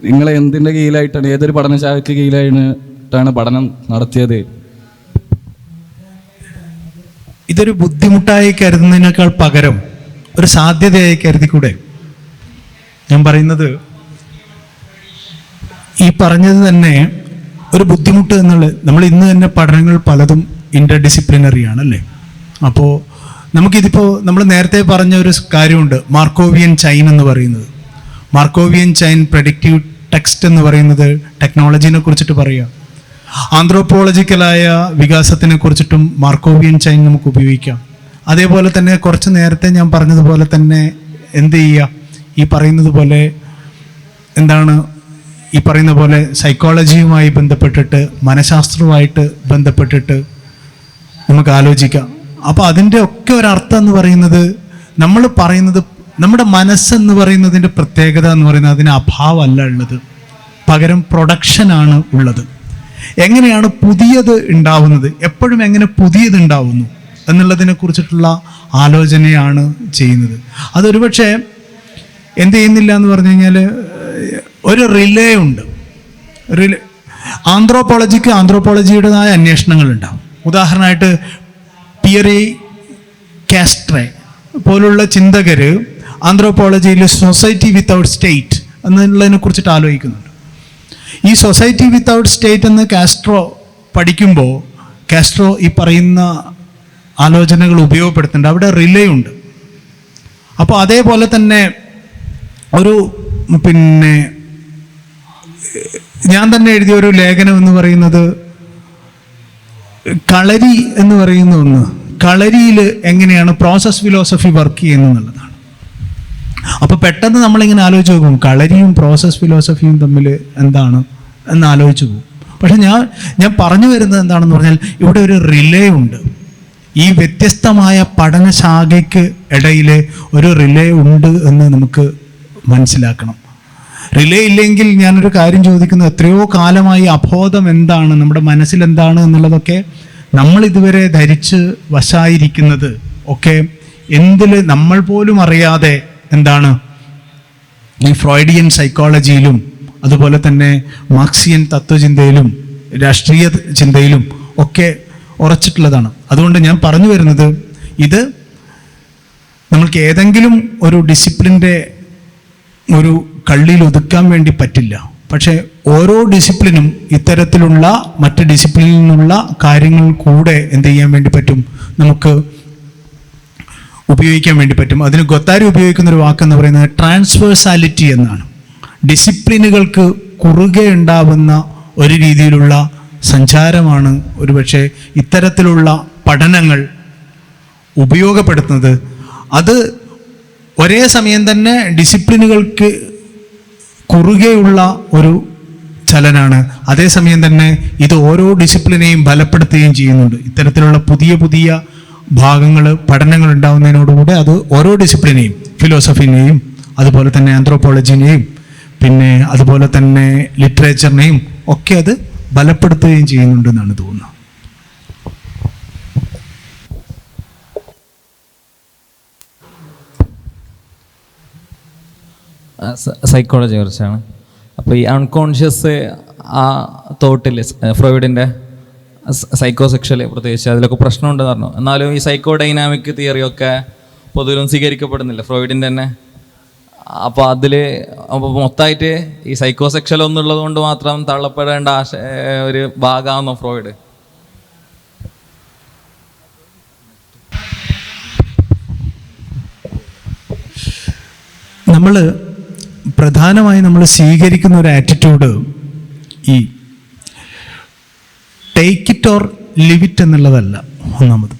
നിങ്ങൾ എന്തിൻ്റെ കീഴിലായിട്ടാണ്, ഏതൊരു പഠനശാലയ്ക്ക് കീഴിലായിട്ടാണ് പഠനം നടത്തിയത്? ഇതൊരു ബുദ്ധിമുട്ടായി കരുതുന്നതിനേക്കാൾ പകരം ഒരു സാധ്യതയായി കരുതിക്കൂടെ? ഞാൻ പറയുന്നത് ഈ പറഞ്ഞത് തന്നെ ഒരു ബുദ്ധിമുട്ട് എന്നുള്ളത്. നമ്മൾ ഇന്ന് തന്നെ പഠനങ്ങൾ പലതും ഇൻ്റർ ഡിസിപ്ലിനറി ആണല്ലേ. അപ്പോൾ നമുക്കിതിപ്പോൾ നമ്മൾ നേരത്തെ പറഞ്ഞ ഒരു കാര്യമുണ്ട്, മാർക്കോവിയൻ ചൈൻ എന്ന് പറയുന്നത്. മാർക്കോവിയൻ ചൈൻ പ്രഡിക്റ്റീവ് ടെക്സ്റ്റ് എന്ന് പറയുന്നത് ടെക്നോളജീനെ കുറിച്ചിട്ട് പറയുക. ആന്ത്രോപോളജിക്കലായ വികാസത്തിനെ കുറിച്ചിട്ടും മാർക്കോവിയൻ ചൈൻ നമുക്ക് ഉപയോഗിക്കാം. അതേപോലെ തന്നെ കുറച്ച് നേരത്തെ ഞാൻ പറഞ്ഞതുപോലെ തന്നെ എന്ത് ചെയ്യുക, ഈ പറയുന്നത് പോലെ എന്താണ് ഈ പറയുന്ന പോലെ സൈക്കോളജിയുമായി ബന്ധപ്പെട്ടിട്ട് മനഃശാസ്ത്രവുമായിട്ട് ബന്ധപ്പെട്ടിട്ട് നമുക്ക് ആലോചിക്കാം. അപ്പോൾ അതിൻ്റെ ഒക്കെ ഒരർത്ഥം എന്ന് പറയുന്നത്, നമ്മൾ പറയുന്നത് നമ്മുടെ മനസ്സെന്ന് പറയുന്നതിൻ്റെ പ്രത്യേകത എന്ന് പറയുന്നത് അതിന് അഭാവമല്ല ഉള്ളത്, പകരം പ്രൊഡക്ഷനാണ് ഉള്ളത്. എങ്ങനെയാണ് പുതിയത് ഉണ്ടാവുന്നത്, എപ്പോഴും എങ്ങനെ പുതിയത് ഉണ്ടാവുന്നു എന്നുള്ളതിനെ കുറിച്ചിട്ടുള്ള ആലോചനയാണ് ചെയ്യുന്നത്. അതൊരുപക്ഷെ എന്ത് ചെയ്യുന്നില്ല എന്ന് പറഞ്ഞു കഴിഞ്ഞാൽ ഒരു റിലേ ഉണ്ട്. ആന്ത്രോപോളജിയുടേതായ അന്വേഷണങ്ങളുണ്ടാവും. ഉദാഹരണമായിട്ട് പിയറി കാസ്ട്രെ പോലുള്ള ചിന്തകർ ആന്ത്രോപോളജിയിൽ സൊസൈറ്റി വിത്തൗട്ട് സ്റ്റേറ്റ് എന്നുള്ളതിനെ കുറിച്ചിട്ട് ആലോചിക്കുന്നുണ്ട്. ഈ സൊസൈറ്റി വിത്തൗട്ട് സ്റ്റേറ്റ് എന്ന് കാസ്ട്രോ പഠിക്കുമ്പോൾ കാസ്ട്രോ ഈ പറയുന്ന ആലോചനകൾ ഉപയോഗപ്പെടുത്തുന്നുണ്ട്. അവിടെ റിലേ ഉണ്ട്. അപ്പോൾ അതേപോലെ തന്നെ ഒരു ഞാൻ തന്നെ എഴുതിയ ഒരു ലേഖനം എന്ന് പറയുന്നത് കളരി എന്ന് പറയുന്ന ഒന്ന്, കളരിയിൽ എങ്ങനെയാണ് പ്രോസസ് ഫിലോസഫി വർക്ക് ചെയ്യുന്നത് എന്നുള്ളതാണ്. അപ്പോൾ പെട്ടെന്ന് നമ്മളിങ്ങനെ ആലോചിച്ച് നോക്കും, കളരിയും പ്രോസസ് ഫിലോസഫിയും തമ്മിൽ എന്താണ് എന്ന് ആലോചിച്ച് പോകും. പക്ഷെ ഞാൻ പറഞ്ഞു വരുന്നത് എന്താണെന്ന് പറഞ്ഞാൽ, ഇവിടെ ഒരു റിലേ ഉണ്ട്. ഈ വ്യത്യസ്തമായ പഠനശാഖയ്ക്ക് ഇടയിൽ ഒരു റിലേ ഉണ്ട് എന്ന് നമുക്ക് മനസ്സിലാക്കണം. റിലേ ഇല്ലെങ്കിൽ ഞാനൊരു കാര്യം ചോദിക്കുന്നത്, എത്രയോ കാലമായി അബോധം എന്താണ്, നമ്മുടെ മനസ്സിൽ എന്താണ് എന്നുള്ളതൊക്കെ നമ്മൾ ഇതുവരെ ധരിച്ച് വശായിരിക്കുന്നത് ഒക്കെ എന്തിൽ നമ്മൾ പോലും അറിയാതെ എന്താണ് ഈ ഫ്രോയിഡിയൻ സൈക്കോളജിയിലും അതുപോലെ തന്നെ മാർക്സിയൻ തത്വചിന്തയിലും രാഷ്ട്രീയ ചിന്തയിലും ഒക്കെ ഉറച്ചിട്ടുള്ളതാണ്. അതുകൊണ്ട് ഞാൻ പറഞ്ഞു വരുന്നത്, ഇത് നമ്മൾക്ക് ഏതെങ്കിലും ഒരു ഡിസിപ്ലിൻ്റെ ഒരു കള്ളിയിൽ ഒതുക്കാൻ വേണ്ടി പറ്റില്ല. പക്ഷേ ഓരോ ഡിസിപ്ലിനും ഇത്തരത്തിലുള്ള മറ്റ് ഡിസിപ്ലിനിൽ നിന്നുള്ള കാര്യങ്ങൾ കൂടെ എന്ത് ചെയ്യാൻ വേണ്ടി പറ്റും, നമുക്ക് ഉപയോഗിക്കാൻ വേണ്ടി പറ്റും. അതിന് ഗൊത്താരി ഉപയോഗിക്കുന്ന ഒരു വാക്കെന്ന് പറയുന്നത് ട്രാൻസ്വേഴ്സാലിറ്റി എന്നാണ്. ഡിസിപ്ലിനുകൾക്ക് കുറുകെ ഉണ്ടാവുന്ന ഒരു രീതിയിലുള്ള സഞ്ചാരമാണ് ഒരുപക്ഷെ ഇത്തരത്തിലുള്ള പഠനങ്ങൾ ഉപയോഗപ്പെടുത്തുന്നത്. അത് ഒരേ സമയം തന്നെ ഡിസിപ്ലിനുകൾക്ക് കുറുകെയുള്ള ഒരു ചലനാണ്. അതേസമയം തന്നെ ഇത് ഓരോ ഡിസിപ്ലിനെയും ബലപ്പെടുത്തുകയും ചെയ്യുന്നുണ്ട്. ഇത്തരത്തിലുള്ള പുതിയ പുതിയ ഭാഗങ്ങൾ പഠനങ്ങൾ ഉണ്ടാകുന്നതിനോടുകൂടെ അത് ഓരോ ഡിസിപ്ലിനെയും, ഫിലോസഫിനെയും അതുപോലെ തന്നെ ആന്ത്രോപോളജിനെയും പിന്നെ അതുപോലെ തന്നെ ലിറ്ററേച്ചറിനെയും ഒക്കെ അത് ബലപ്പെടുത്തുകയും ചെയ്യുന്നുണ്ടെന്നാണ് തോന്നുന്നത്. സൈക്കോളജിയെ കുറിച്ചാണ്. അപ്പോൾ ഈ അൺകോൺഷ്യസ് ആ തോട്ടിൽ ഫ്രോയിഡിൻ്റെ സൈക്കോസെക്ഷൽ പ്രത്യേകിച്ച് അതിലൊക്കെ പ്രശ്നമുണ്ടെന്ന് പറഞ്ഞു. എന്നാലും ഈ സൈക്കോ ഡൈനാമിക് തിയറിയൊക്കെ പൊതുവിലും സ്വീകരിക്കപ്പെടുന്നില്ല, ഫ്രോയിഡിൻ്റെ തന്നെ. അപ്പോൾ അപ്പോൾ മൊത്തമായിട്ട് ഈ സൈക്കോസെക്ഷൽ ഒന്നുള്ളത് കൊണ്ട് മാത്രം തള്ളപ്പെടേണ്ട ഒരു ഭാഗമാണോ ഫ്രോയിഡ്? നമ്മൾ പ്രധാനമായി നമ്മൾ സ്വീകരിക്കുന്ന ഒരു ആറ്റിറ്റ്യൂഡ് ഈ take it or live it എന്നുള്ളതല്ല. ഒന്നാമത്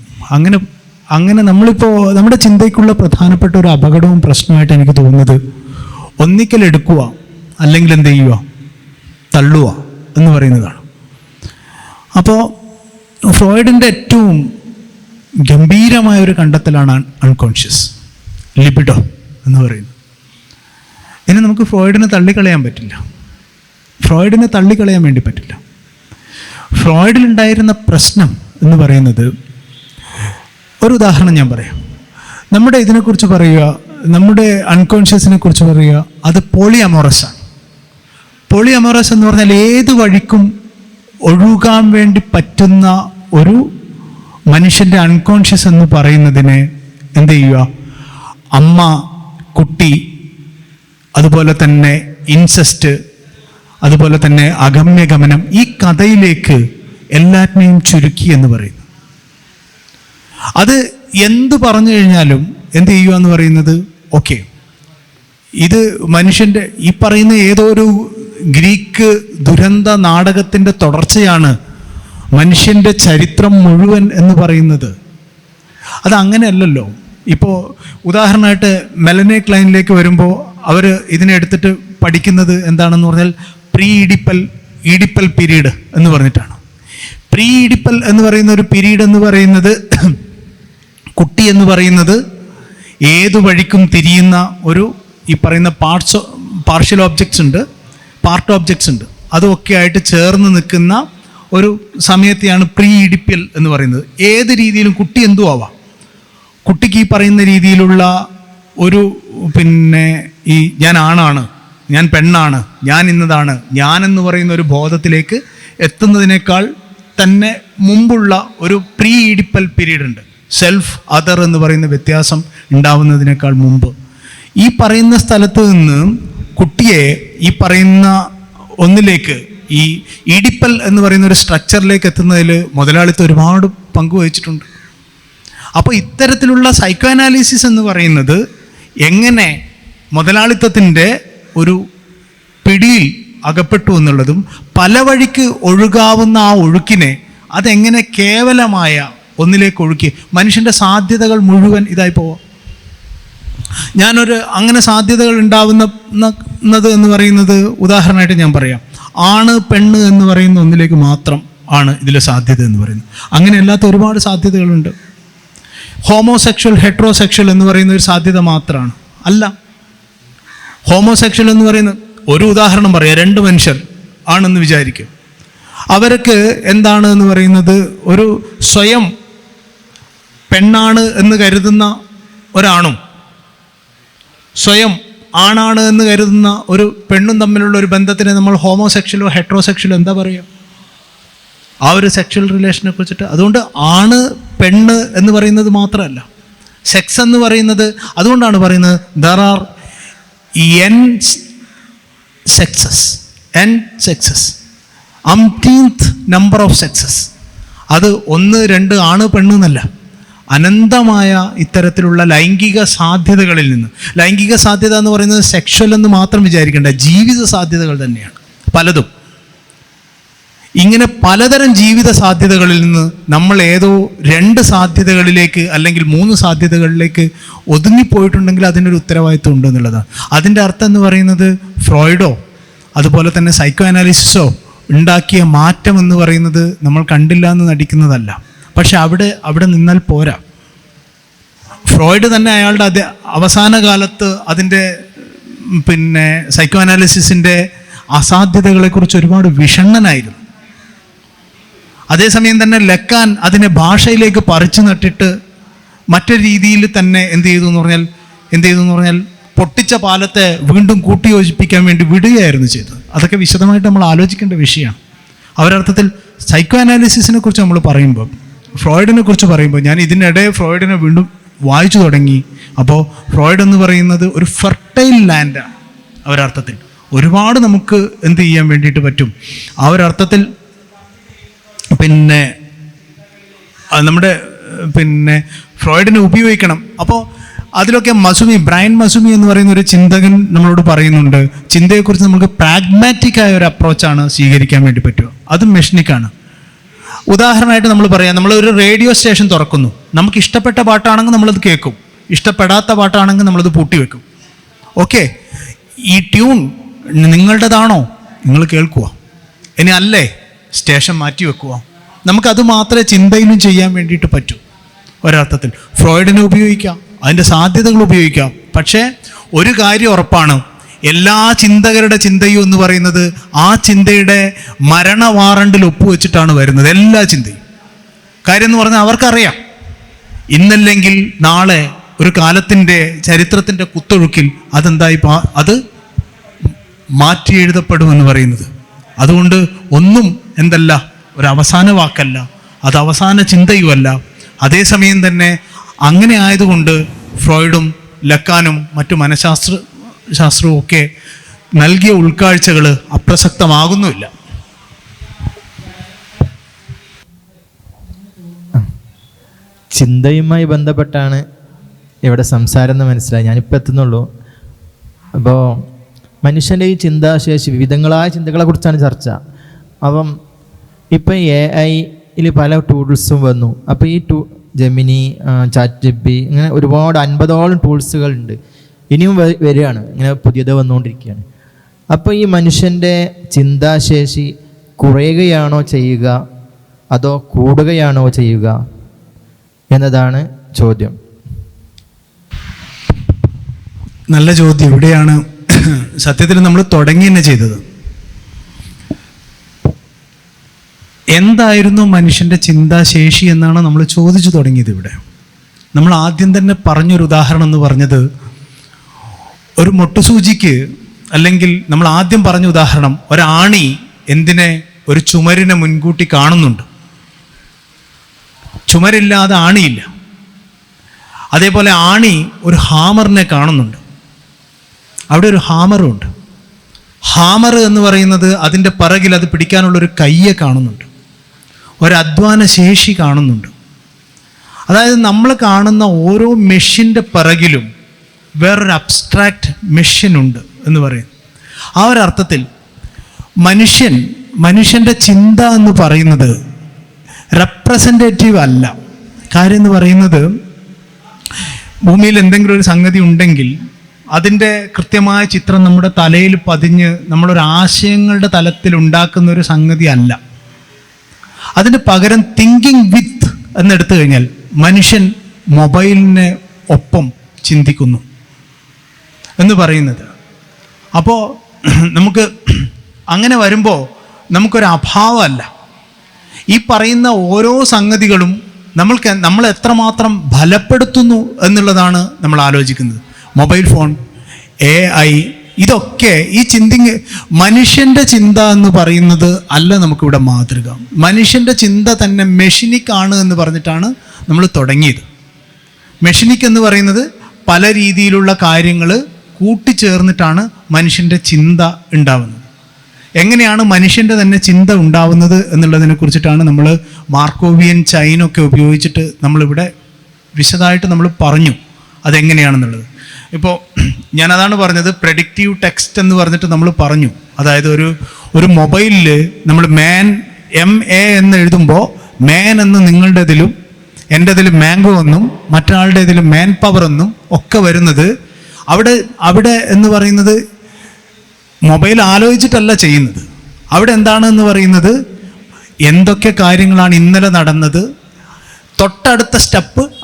അങ്ങനെ നമ്മളിപ്പോൾ നമ്മുടെ ചിന്തയ്ക്കുള്ള പ്രധാനപ്പെട്ട ഒരു അപകടവും പ്രശ്നമായിട്ട് എനിക്ക് തോന്നുന്നത് ഒന്നിക്കൽ എടുക്കുക അല്ലെങ്കിൽ എന്ത് ചെയ്യുക, തള്ളുക എന്ന് പറയുന്നതാണ്. അപ്പോൾ ഫ്രോയിഡിൻ്റെ ഏറ്റവും ഗംഭീരമായ ഒരു കണ്ടെത്തലാണ് അൺകോൺഷ്യസ് ലിബിഡോ എന്ന് പറയുന്നത്. ഇനി നമുക്ക് ഫ്രോയിഡിനെ തള്ളിക്കളയാൻ പറ്റില്ല, ഫ്രോയിഡിനെ തള്ളിക്കളയാൻ വേണ്ടി പറ്റില്ല. ഫ്രോയിഡിലുണ്ടായിരുന്ന പ്രശ്നം എന്ന് പറയുന്നത്, ഒരു ഉദാഹരണം ഞാൻ പറയാം. നമ്മുടെ ഇതിനെക്കുറിച്ച് പറയുക, നമ്മുടെ അൺകോൺഷ്യസിനെ കുറിച്ച് പറയുക, അത് പോളിഅമോറസ് ആണ്. പോളിഅമോറസ് എന്ന് പറഞ്ഞാൽ ഏത് വഴിക്കും ഒഴുകാൻ വേണ്ടി പറ്റുന്ന ഒരു മനുഷ്യൻ്റെ അൺകോൺഷ്യസ് എന്ന് പറയുന്നതിനെ എന്ത് ചെയ്യുക, അമ്മ, കുട്ടി, അതുപോലെ തന്നെ ഇൻസെസ്റ്റ്, അതുപോലെ തന്നെ അഗമ്യഗമനം, ഈ കഥയിലേക്ക് എല്ലാറ്റിനെയും ചുരുക്കി എന്ന് പറയുന്നു. അത് എന്ത് പറഞ്ഞു കഴിഞ്ഞാലും എന്ത് ചെയ്യുക എന്ന് പറയുന്നത്, ഓക്കെ, ഇത് മനുഷ്യൻ്റെ ഈ പറയുന്ന ഏതോ ഒരു ഗ്രീക്ക് ദുരന്ത നാടകത്തിൻ്റെ തുടർച്ചയാണ് മനുഷ്യൻ്റെ ചരിത്രം മുഴുവൻ എന്ന് പറയുന്നത്. അത് അങ്ങനെയല്ലല്ലോ. ഇപ്പോൾ ഉദാഹരണമായിട്ട് മെലനെ ക്ലൈനിലേക്ക് വരുമ്പോൾ അവർ ഇതിനെ എടുത്തിട്ട് പഠിക്കുന്നത് എന്താണെന്ന് പറഞ്ഞാൽ പ്രീ ഈഡിപ്പൽ പീരീഡ് എന്ന് പറഞ്ഞിട്ടാണ്. പ്രീ ഈഡിപ്പൽ എന്ന് പറയുന്ന ഒരു പീരീഡ് എന്ന് പറയുന്നത്, കുട്ടി എന്ന് പറയുന്നത് ഏതു വഴിക്കും തിരിയുന്ന ഒരു ഈ പറയുന്ന പാർഷ്യൽ ഓബ്ജക്ട്സ് ഉണ്ട്, പാർട്ട് ഓബ്ജക്ട്സ് ഉണ്ട്, അതൊക്കെ ആയിട്ട് ചേർന്ന് നിൽക്കുന്ന ഒരു സമയത്തെയാണ് പ്രീ ഈഡിപ്പൽ എന്ന് പറയുന്നത്. ഏത് രീതിയിലും കുട്ടി എന്തും ആവാം. കുട്ടിക്ക് ഈ പറയുന്ന രീതിയിലുള്ള ഒരു ഈ ഞാൻ ആണാണ്, ഞാൻ പെണ്ണാണ്, ഞാൻ ഇന്നതാണ്, ഞാനെന്ന് പറയുന്ന ഒരു ബോധത്തിലേക്ക് എത്തുന്നതിനേക്കാൾ തന്നെ മുമ്പുള്ള ഒരു പ്രീ ഈഡിപ്പൽ പീരീഡ് ഉണ്ട്. സെൽഫ് അതർ എന്ന് പറയുന്ന വ്യത്യാസം ഉണ്ടാവുന്നതിനേക്കാൾ മുമ്പ് ഈ പറയുന്ന സ്ഥലത്ത് നിന്ന് കുട്ടിയെ ഈ പറയുന്ന ഒന്നിലേക്ക്, ഈ ഈഡിപ്പൽ എന്ന് പറയുന്ന ഒരു സ്ട്രക്ചറിലേക്ക് എത്തുന്നതിൽ മുതലാളിത്തം ഒരുപാട് പങ്കുവഹിച്ചിട്ടുണ്ട്. അപ്പോൾ ഇത്തരത്തിലുള്ള സൈക്കോ അനാലിസിസ് എന്ന് പറയുന്നത് എങ്ങനെ മുതലാളിത്തത്തിൻ്റെ ഒരു പിടിയിൽ അകപ്പെട്ടു എന്നുള്ളതും പല വഴിക്ക് ഒഴുകാവുന്ന ആ ഒഴുക്കിനെ അതെങ്ങനെ കേവലമായ ഒന്നിലേക്ക് ഒഴുക്കി മനുഷ്യൻ്റെ സാധ്യതകൾ മുഴുവൻ ഇതായി പോവാം. അങ്ങനെ സാധ്യതകൾ ഉണ്ടാവുന്നത് എന്ന് പറയുന്നത് ഉദാഹരണമായിട്ട് ഞാൻ പറയാം, ആണ് പെണ്ണ് എന്ന് പറയുന്ന ഒന്നിലേക്ക് മാത്രം ആണ് ഇതിലെ സാധ്യത എന്ന് പറയുന്നത്. അങ്ങനെ അല്ലാത്ത ഒരുപാട് സാധ്യതകളുണ്ട്. ഹോമോസെക്ഷൽ ഹെട്രോസെക്ഷൽ എന്ന് പറയുന്ന ഒരു സാധ്യത മാത്രമാണ് അല്ല. ഹോമോസെക്ഷൽ എന്ന് പറയുന്ന ഒരു ഉദാഹരണം പറയാം, രണ്ട് മനുഷ്യർ ആണെന്ന് വിചാരിക്കും. അവർക്ക് എന്താണ് എന്ന് പറയുന്നത്, ഒരു സ്വയം പെണ്ണാണ് എന്ന് കരുതുന്ന ഒരാണും സ്വയം ആണാണ് എന്ന് കരുതുന്ന ഒരു പെണ്ണും തമ്മിലുള്ള ഒരു ബന്ധത്തിനെ നമ്മൾ ഹോമോസെക്ഷലോ ഹെട്രോസെക്ഷലോ എന്താ പറയുക, ആ ഒരു സെക്ഷൽ റിലേഷനെ കുറിച്ചിട്ട്. അതുകൊണ്ട് ആണ് പെണ്ണ് എന്ന് പറയുന്നത് മാത്രമല്ല, സെക്സ് എന്ന് പറയുന്നത്, അതുകൊണ്ടാണ് പറയുന്നത് there are n sexes, umpteenth number of sexes. അത് 1, 2 ആണ് പെണ്ണ് എന്നല്ല, അനന്തമായ ഇത്തരത്തിലുള്ള ലൈംഗിക സാധ്യതകളിൽ നിന്ന്. ലൈംഗിക സാധ്യത എന്ന് പറയുന്നത് സെക്ഷൽ എന്ന് മാത്രം വിചാരിക്കേണ്ട, ജീവിത സാധ്യതകൾ തന്നെയാണ് പലതും. ഇങ്ങനെ പലതരം ജീവിത സാധ്യതകളിൽ നിന്ന് നമ്മൾ ഏതോ 2 സാധ്യതകളിലേക്ക് അല്ലെങ്കിൽ 3 സാധ്യതകളിലേക്ക് ഒതുങ്ങിപ്പോയിട്ടുണ്ടെങ്കിൽ അതിനൊരു ഉത്തരവാദിത്വം ഉണ്ട് എന്നുള്ളതാണ്. അതിൻ്റെ അർത്ഥം എന്ന് പറയുന്നത് ഫ്രോയിഡോ അതുപോലെ തന്നെ സൈക്കോ അനാലിസിസോ ഉണ്ടാക്കിയ മാറ്റം എന്ന് പറയുന്നത് നമ്മൾ കണ്ടില്ല എന്ന് നടിക്കുന്നതല്ല. പക്ഷെ അവിടെ നിന്നാൽ പോരാ. ഫ്രോയിഡ് തന്നെ അയാളുടെ അവസാന കാലത്ത് അതിൻ്റെ സൈക്കോ അനാലിസിസിൻ്റെ അസാധ്യതകളെക്കുറിച്ച് ഒരുപാട് വിഷണ്ണനായിരുന്നു. അതേസമയം തന്നെ ലക്കാൻ അതിനെ ഭാഷയിലേക്ക് പറിച്ചു നട്ടിട്ട് മറ്റൊരു രീതിയിൽ തന്നെ എന്ത് ചെയ്തു എന്ന് പറഞ്ഞാൽ പൊട്ടിച്ച പാലത്തെ വീണ്ടും കൂട്ടിയോജിപ്പിക്കാൻ വേണ്ടി വിടുകയായിരുന്നു ചെയ്തത്. അതൊക്കെ വിശദമായിട്ട് നമ്മൾ ആലോചിക്കേണ്ട വിഷയമാണ്. അവരർത്ഥത്തിൽ സൈക്കോ അനാലിസിസിനെ കുറിച്ച് നമ്മൾ പറയുമ്പോൾ, ഫ്രോയിഡിനെ കുറിച്ച് പറയുമ്പോൾ, ഞാൻ ഇതിനിടെ ഫ്രോയിഡിനെ വീണ്ടും വായിച്ചു തുടങ്ങി. അപ്പോൾ ഫ്രോയിഡ് എന്ന് പറയുന്നത് ഒരു ഫെർട്ടൈൽ ലാൻഡാണ്. അവരർത്ഥത്തിൽ ഒരുപാട് നമുക്ക് എന്ത് ചെയ്യാൻ വേണ്ടിയിട്ട് പറ്റും. ആ ഒരർത്ഥത്തിൽ നമ്മുടെ ഫ്രോയിഡിനെ ഉപയോഗിക്കണം. അപ്പോൾ അതിലൊക്കെ ബ്രയൻ മസുമി എന്ന് പറയുന്ന ഒരു ചിന്തകൻ നമ്മളോട് പറയുന്നുണ്ട്, ചിന്തയെക്കുറിച്ച് നമുക്ക് പ്രാഗ്മാറ്റിക്കായ ഒരു അപ്രോച്ചാണ് സ്വീകരിക്കാൻ വേണ്ടി പറ്റുക. അതും മെഷീനിക്കാണ്. ഉദാഹരണമായിട്ട് നമ്മൾ പറയാം, നമ്മളൊരു റേഡിയോ സ്റ്റേഷൻ തുറക്കുന്നു. നമുക്ക് ഇഷ്ടപ്പെട്ട പാട്ടാണെങ്കിൽ നമ്മളത് കേൾക്കും, ഇഷ്ടപ്പെടാത്ത പാട്ടാണെങ്കിൽ നമ്മളത് പൂട്ടിവെക്കും. ഓക്കെ, ഈ ട്യൂൺ നിങ്ങളുടേതാണോ, നിങ്ങൾ കേൾക്കുക. ഇനി അല്ലേ, സ്റ്റേഷൻ മാറ്റി വെക്കുക. നമുക്കത് മാത്രമേ ചിന്തയിലും ചെയ്യാൻ വേണ്ടിയിട്ട് പറ്റൂ. ഒരർത്ഥത്തിൽ ഫ്രോയിഡിനെ ഉപയോഗിക്കാം, അതിൻ്റെ സാധ്യതകൾ ഉപയോഗിക്കാം. പക്ഷേ ഒരു കാര്യം ഉറപ്പാണ്, എല്ലാ ചിന്തകരുടെ ചിന്തയും എന്ന് പറയുന്നത് ആ ചിന്തയുടെ മരണ വാറണ്ടിൽ ഒപ്പുവെച്ചിട്ടാണ് വരുന്നത്. എല്ലാ ചിന്തയും കാര്യം എന്ന് പറഞ്ഞാൽ അവർക്കറിയാം, ഇന്നല്ലെങ്കിൽ നാളെ ഒരു കാലത്തിൻ്റെ ചരിത്രത്തിൻ്റെ കുത്തൊഴുക്കിൽ അത് മാറ്റി എഴുതപ്പെടുമെന്ന് പറയുന്നത്. അതുകൊണ്ട് ഒന്നും ഒരു അവസാന വാക്കല്ല, അത് അവസാന ചിന്തയുമല്ല. അതേസമയം തന്നെ അങ്ങനെ ആയതുകൊണ്ട് ഫ്രോയിഡും ലക്കാനും മറ്റു മനഃശാസ്ത്രവും ഒക്കെ നൽകിയ ഉൾക്കാഴ്ചകൾ അപ്രസക്തമാകുന്നുമില്ല. ചിന്തയുമായി ബന്ധപ്പെട്ടാണ് ഇവിടെ സംസാരം എന്ന് മനസ്സിലായി, ഞാനിപ്പോൾ എത്തുന്നുള്ളൂ. അപ്പോൾ മനുഷ്യൻ്റെ ഈ ചിന്താശേഷി, വിവിധങ്ങളായ ചിന്തകളെ കുറിച്ചാണ് ചർച്ച. അപ്പം ഇപ്പം AI പല ടൂൾസും വന്നു. അപ്പോൾ ഈ ജെമിനി, ChatGPT ഇങ്ങനെ ഒരുപാട് 50ഓളം ടൂൾസുകളുണ്ട്. ഇനിയും വരികയാണ്, ഇങ്ങനെ പുതിയത് വന്നുകൊണ്ടിരിക്കുകയാണ്. അപ്പോൾ ഈ മനുഷ്യൻ്റെ ചിന്താശേഷി കുറയുകയാണോ ചെയ്യുക അതോ കൂടുകയാണോ ചെയ്യുക എന്നതാണ് ചോദ്യം. നല്ല ചോദ്യം. ഇവിടെയാണ് സത്യത്തിൽ നമ്മൾ തുടങ്ങി തന്നെ ചെയ്തത്. എന്തായിരുന്നു മനുഷ്യൻ്റെ ചിന്താശേഷി എന്നാണ് നമ്മൾ ചോദിച്ചു തുടങ്ങിയത്. ഇവിടെ നമ്മൾ ആദ്യം തന്നെ പറഞ്ഞൊരു ഉദാഹരണം എന്ന് പറഞ്ഞത്, ഒരു മൊട്ടുസൂചിക്ക്, അല്ലെങ്കിൽ നമ്മൾ ആദ്യം പറഞ്ഞ ഉദാഹരണം, ഒരാണി ഒരു ചുമരിനെ മുൻകൂട്ടി കാണുന്നുണ്ട്. ചുമരില്ലാതെ ആണിയില്ല. അതേപോലെ ആണി ഒരു ഹാമറിനെ കാണുന്നുണ്ട്. അവിടെ ഒരു ഹാമറുണ്ട്. ഹാമർ എന്ന് പറയുന്നത് അതിൻ്റെ പിറകിൽ അത് പിടിക്കാനുള്ളൊരു കയ്യെ കാണുന്നുണ്ട്, ഒരധ്വാന ശേഷി കാണുന്നുണ്ട്. അതായത് നമ്മൾ കാണുന്ന ഓരോ മെഷീൻ്റെ പിറകിലും വേറൊരു അബ്സ്ട്രാക്റ്റ് മെഷീനുണ്ട് എന്ന് പറയും. ആ ഒരർത്ഥത്തിൽ മനുഷ്യൻ്റെ ചിന്ത എന്ന് പറയുന്നത് റെപ്രസെൻറ്റേറ്റീവ് അല്ല. കാര്യം എന്ന് പറയുന്നത്, ഭൂമിയിൽ എന്തെങ്കിലും ഒരു സംഗതി ഉണ്ടെങ്കിൽ അതിൻ്റെ കൃത്യമായ ചിത്രം നമ്മുടെ തലയിൽ പതിഞ്ഞ് നമ്മളൊരു ആശയങ്ങളുടെ തലത്തിൽ ഉണ്ടാക്കുന്ന ഒരു സംഗതി അല്ല. അതിന് പകരം തിങ്കിങ് വിത്ത് എന്നെടുത്തു കഴിഞ്ഞാൽ മനുഷ്യൻ മൊബൈലിനെ ഒപ്പം ചിന്തിക്കുന്നു എന്ന് പറയുന്നത്. അപ്പോൾ നമുക്ക് അങ്ങനെ വരുമ്പോൾ നമുക്കൊരു അഭാവമല്ല. ഈ പറയുന്ന ഓരോ സംഗതികളും നമ്മൾ എത്രമാത്രം ഫലപ്പെടുത്തുന്നു എന്നുള്ളതാണ് നമ്മൾ ആലോചിക്കുന്നത്. മൊബൈൽ ഫോൺ, AI, ഇതൊക്കെ ഈ മനുഷ്യൻ്റെ ചിന്ത എന്ന് പറയുന്നത് അല്ല നമുക്കിവിടെ മാതൃക. മനുഷ്യൻ്റെ ചിന്ത തന്നെ മെഷീനിക്കാണ് എന്ന് പറഞ്ഞിട്ടാണ് നമ്മൾ തുടങ്ങിയത്. മെഷീനിക് എന്ന് പറയുന്നത് പല രീതിയിലുള്ള കാര്യങ്ങൾ കൂട്ടിച്ചേർന്നിട്ടാണ് മനുഷ്യൻ്റെ ചിന്ത ഉണ്ടാവുന്നത്. എങ്ങനെയാണ് മനുഷ്യൻ്റെ തന്നെ ചിന്ത ഉണ്ടാവുന്നത് എന്നുള്ളതിനെ കുറിച്ചിട്ടാണ് നമ്മൾ മാർക്കോവിയൻ ചൈനൊക്കെ ഉപയോഗിച്ചിട്ട് നമ്മളിവിടെ വിശദമായിട്ട് നമ്മൾ പറഞ്ഞു അതെങ്ങനെയാണെന്നുള്ളത്. ഇപ്പോൾ ഞാനതാണ് പറഞ്ഞത്, പ്രെഡിക്റ്റീവ് ടെക്സ്റ്റ് എന്ന് പറഞ്ഞിട്ട് നമ്മൾ പറഞ്ഞു. അതായത് ഒരു മൊബൈലിൽ നമ്മൾ MA എന്ന് എഴുതുമ്പോൾ മാൻ എന്ന് നിങ്ങളുടെ ഇതിലും എൻ്റെ ഇതിൽ മാംഗോ എന്നും മറ്റൊരാളുടെ ഇതിൽ മാൻ പവർ എന്നും ഒക്കെ വരുന്നത് അവിടെ എന്ന് പറയുന്നത് മൊബൈൽ ആലോചിച്ചിട്ടല്ല ചെയ്യുന്നത്. അവിടെ എന്താണ് എന്ന് പറയുന്നത്, എന്തൊക്കെ കാര്യങ്ങളാണ് ഇന്നലെ നടന്നത്, തൊട്ടടുത്ത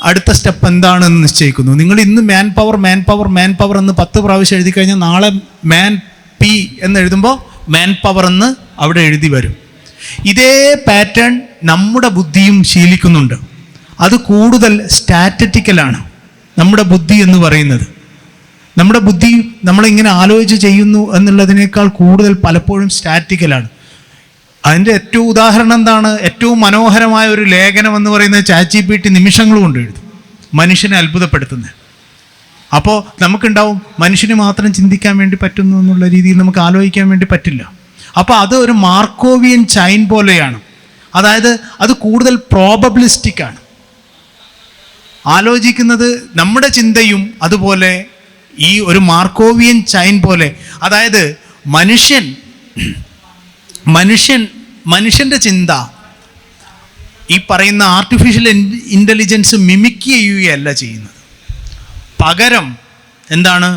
അടുത്ത സ്റ്റെപ്പ് എന്താണെന്ന് നിശ്ചയിക്കുന്നു. നിങ്ങൾ ഇന്ന് മാൻ പവർ എന്ന് 10 പ്രാവശ്യം എഴുതി കഴിഞ്ഞാൽ നാളെ P എന്ന് എഴുതുമ്പോൾ മാൻ പവർ എന്ന് അവിടെ എഴുതി വരും. ഇതേ പാറ്റേൺ നമ്മുടെ ബുദ്ധിയും ശീലിക്കുന്നുണ്ട്. അത് കൂടുതൽ സ്റ്റാറ്റിറ്റിക്കലാണ് നമ്മുടെ ബുദ്ധി എന്ന് പറയുന്നത്. നമ്മുടെ ബുദ്ധി നമ്മളിങ്ങനെ ആലോചിച്ച് ചെയ്യുന്നു എന്നുള്ളതിനേക്കാൾ കൂടുതൽ പലപ്പോഴും സ്റ്റാറ്റിക്കലാണ്. അതിൻ്റെ ഏറ്റവും ഉദാഹരണം എന്താണ്? ഏറ്റവും മനോഹരമായ ഒരു ലേഖനം എന്ന് പറയുന്നത് ChatGPT നിമിഷങ്ങൾ കൊണ്ട് എഴുതും, മനുഷ്യനെ അത്ഭുതപ്പെടുത്തുന്നത്. അപ്പോൾ നമുക്കുണ്ടാവും മനുഷ്യന് മാത്രം ചിന്തിക്കാൻ വേണ്ടി പറ്റുന്നു എന്നുള്ള രീതിയിൽ നമുക്ക് ആലോചിക്കാൻ വേണ്ടി പറ്റില്ല. അപ്പോൾ അത് ഒരു മാർക്കോവിയൻ ചൈൻ പോലെയാണ്. അതായത് അത് കൂടുതൽ പ്രോബബിലിസ്റ്റിക് ആണ്. ആലോചിക്കുന്നത് നമ്മുടെ ചിന്തയും അതുപോലെ ഈ ഒരു മാർക്കോവിയൻ ചൈൻ പോലെ. അതായത് മനുഷ്യൻ്റെ ചിന്ത ഈ പറയുന്ന ആർട്ടിഫിഷ്യൽ ഇൻ്റലിജൻസ് മിമിക് ചെയ്യുകയല്ല ചെയ്യുന്നത്. പകരം എന്താണ്?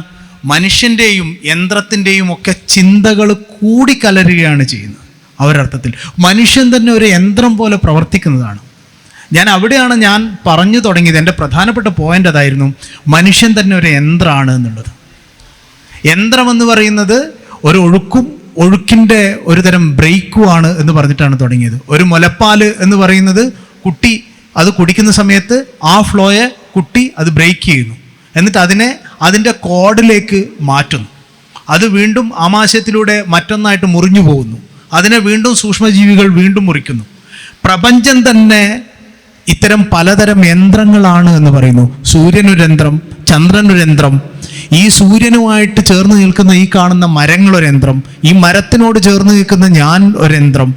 മനുഷ്യൻ്റെയും യന്ത്രത്തിൻ്റെയും ഒക്കെ ചിന്തകൾ കൂടിക്കലരുകയാണ് ചെയ്യുന്നത്. ഒരർത്ഥത്തിൽ മനുഷ്യൻ തന്നെ ഒരു യന്ത്രം പോലെ പ്രവർത്തിക്കുന്നതാണ്. അവിടെയാണ് ഞാൻ പറഞ്ഞു തുടങ്ങിയത്. എൻ്റെ പ്രധാനപ്പെട്ട പോയിന്റ് അതായിരുന്നു, മനുഷ്യൻ തന്നെ ഒരു യന്ത്രമാണ് എന്നുള്ളത്. യന്ത്രമെന്ന് പറയുന്നത് ഒരു ഒഴുക്കിൻ്റെ ഒരു തരം ബ്രേക്കുമാണ് എന്ന് പറഞ്ഞിട്ടാണ് തുടങ്ങിയത്. ഒരു മുലപ്പാല് എന്ന് പറയുന്നത് കുട്ടി അത് കുടിക്കുന്ന സമയത്ത് ആ ഫ്ലോയെ കുട്ടി അത് ബ്രേക്ക് ചെയ്യുന്നു, എന്നിട്ട് അതിൻ്റെ കോഡിലേക്ക് മാറ്റുന്നു. അത് വീണ്ടും ആമാശയത്തിലൂടെ മറ്റൊന്നായിട്ട് മുറിഞ്ഞു പോകുന്നു. അതിനെ വീണ്ടും സൂക്ഷ്മജീവികൾ വീണ്ടും മുറിക്കുന്നു. പ്രപഞ്ചം തന്നെ ഇത്തരം പലതരം യന്ത്രങ്ങളാണ് എന്ന് പറയുന്നു. സൂര്യനൊരു യന്ത്രം, ചന്ദ്രനൊരു യന്ത്രം, ഈ സൂര്യനുമായിട്ട് ചേർന്ന് നിൽക്കുന്ന ഈ കാണുന്ന മരങ്ങളൊരു യന്ത്രം, ഈ മരത്തിനോട് ചേർന്ന് നിൽക്കുന്ന ഞാൻ ഒരു യന്ത്രം.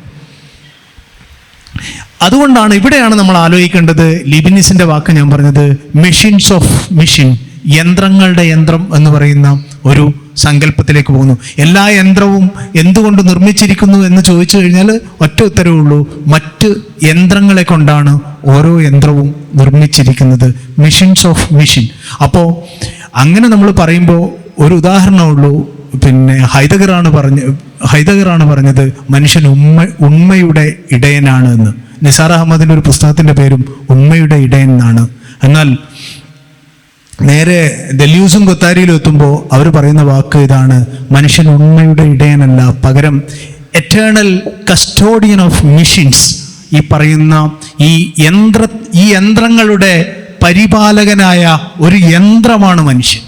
അതുകൊണ്ടാണ് ഇവിടെയാണ് നമ്മൾ ആലോചിക്കേണ്ടത്. ലിബിനിസിന്റെ വാക്ക് ഞാൻ പറഞ്ഞത്, മെഷീൻസ് ഓഫ് മെഷീൻ, യന്ത്രങ്ങളുടെ യന്ത്രം എന്ന് പറയുന്ന ഒരു സങ്കല്പത്തിലേക്ക് പോകുന്നു. എല്ലാ യന്ത്രവും എന്തുകൊണ്ട് നിർമ്മിച്ചിരിക്കുന്നു എന്ന് ചോദിച്ചു കഴിഞ്ഞാൽ ഒറ്റ ഉത്തരവേ ഉള്ളൂ, മറ്റ് യന്ത്രങ്ങളെ കൊണ്ടാണ് ഓരോ യന്ത്രവും നിർമ്മിച്ചിരിക്കുന്നത്. Machines of machine. അപ്പോൾ അങ്ങനെ നമ്മൾ പറയുമ്പോൾ ഒരു ഉദാഹരണമുള്ളൂ. ഹൈദഗറാണ് പറഞ്ഞത് മനുഷ്യൻ ഉണ്മയുടെ ഇടയനാണ് എന്ന്. നിസാർ അഹമ്മദിൻ്റെ ഒരു പുസ്തകത്തിൻ്റെ പേരും ഉണ്മയുടെ ഇടയൻ എന്നാണ്. എന്നാൽ നേരെ ദെല്യൂസും കൊത്താരിയിലും എത്തുമ്പോൾ അവർ പറയുന്ന വാക്ക് ഇതാണ്, മനുഷ്യൻ ഉണ്മയുടെ ഇടയനല്ല, പകരം എറ്റേണൽ കസ്റ്റോഡിയൻ ഓഫ് മെഷീൻസ്. ഈ പറയുന്ന ഈ യന്ത്രങ്ങളുടെ പരിപാലകനായ ഒരു യന്ത്രമാണ് മനുഷ്യൻ.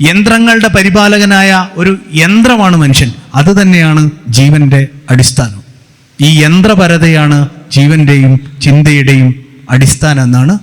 യന്ത്രങ്ങളുടെ പരിപാലകനായ ഒരു യന്ത്രമാണ് മനുഷ്യൻ. അത് തന്നെയാണ് ജീവന്റെ അടിസ്ഥാനം. ഈ യന്ത്രപരതയാണ് ജീവന്റെയും ചിന്തയുടെയും അടിസ്ഥാനം എന്നാണ്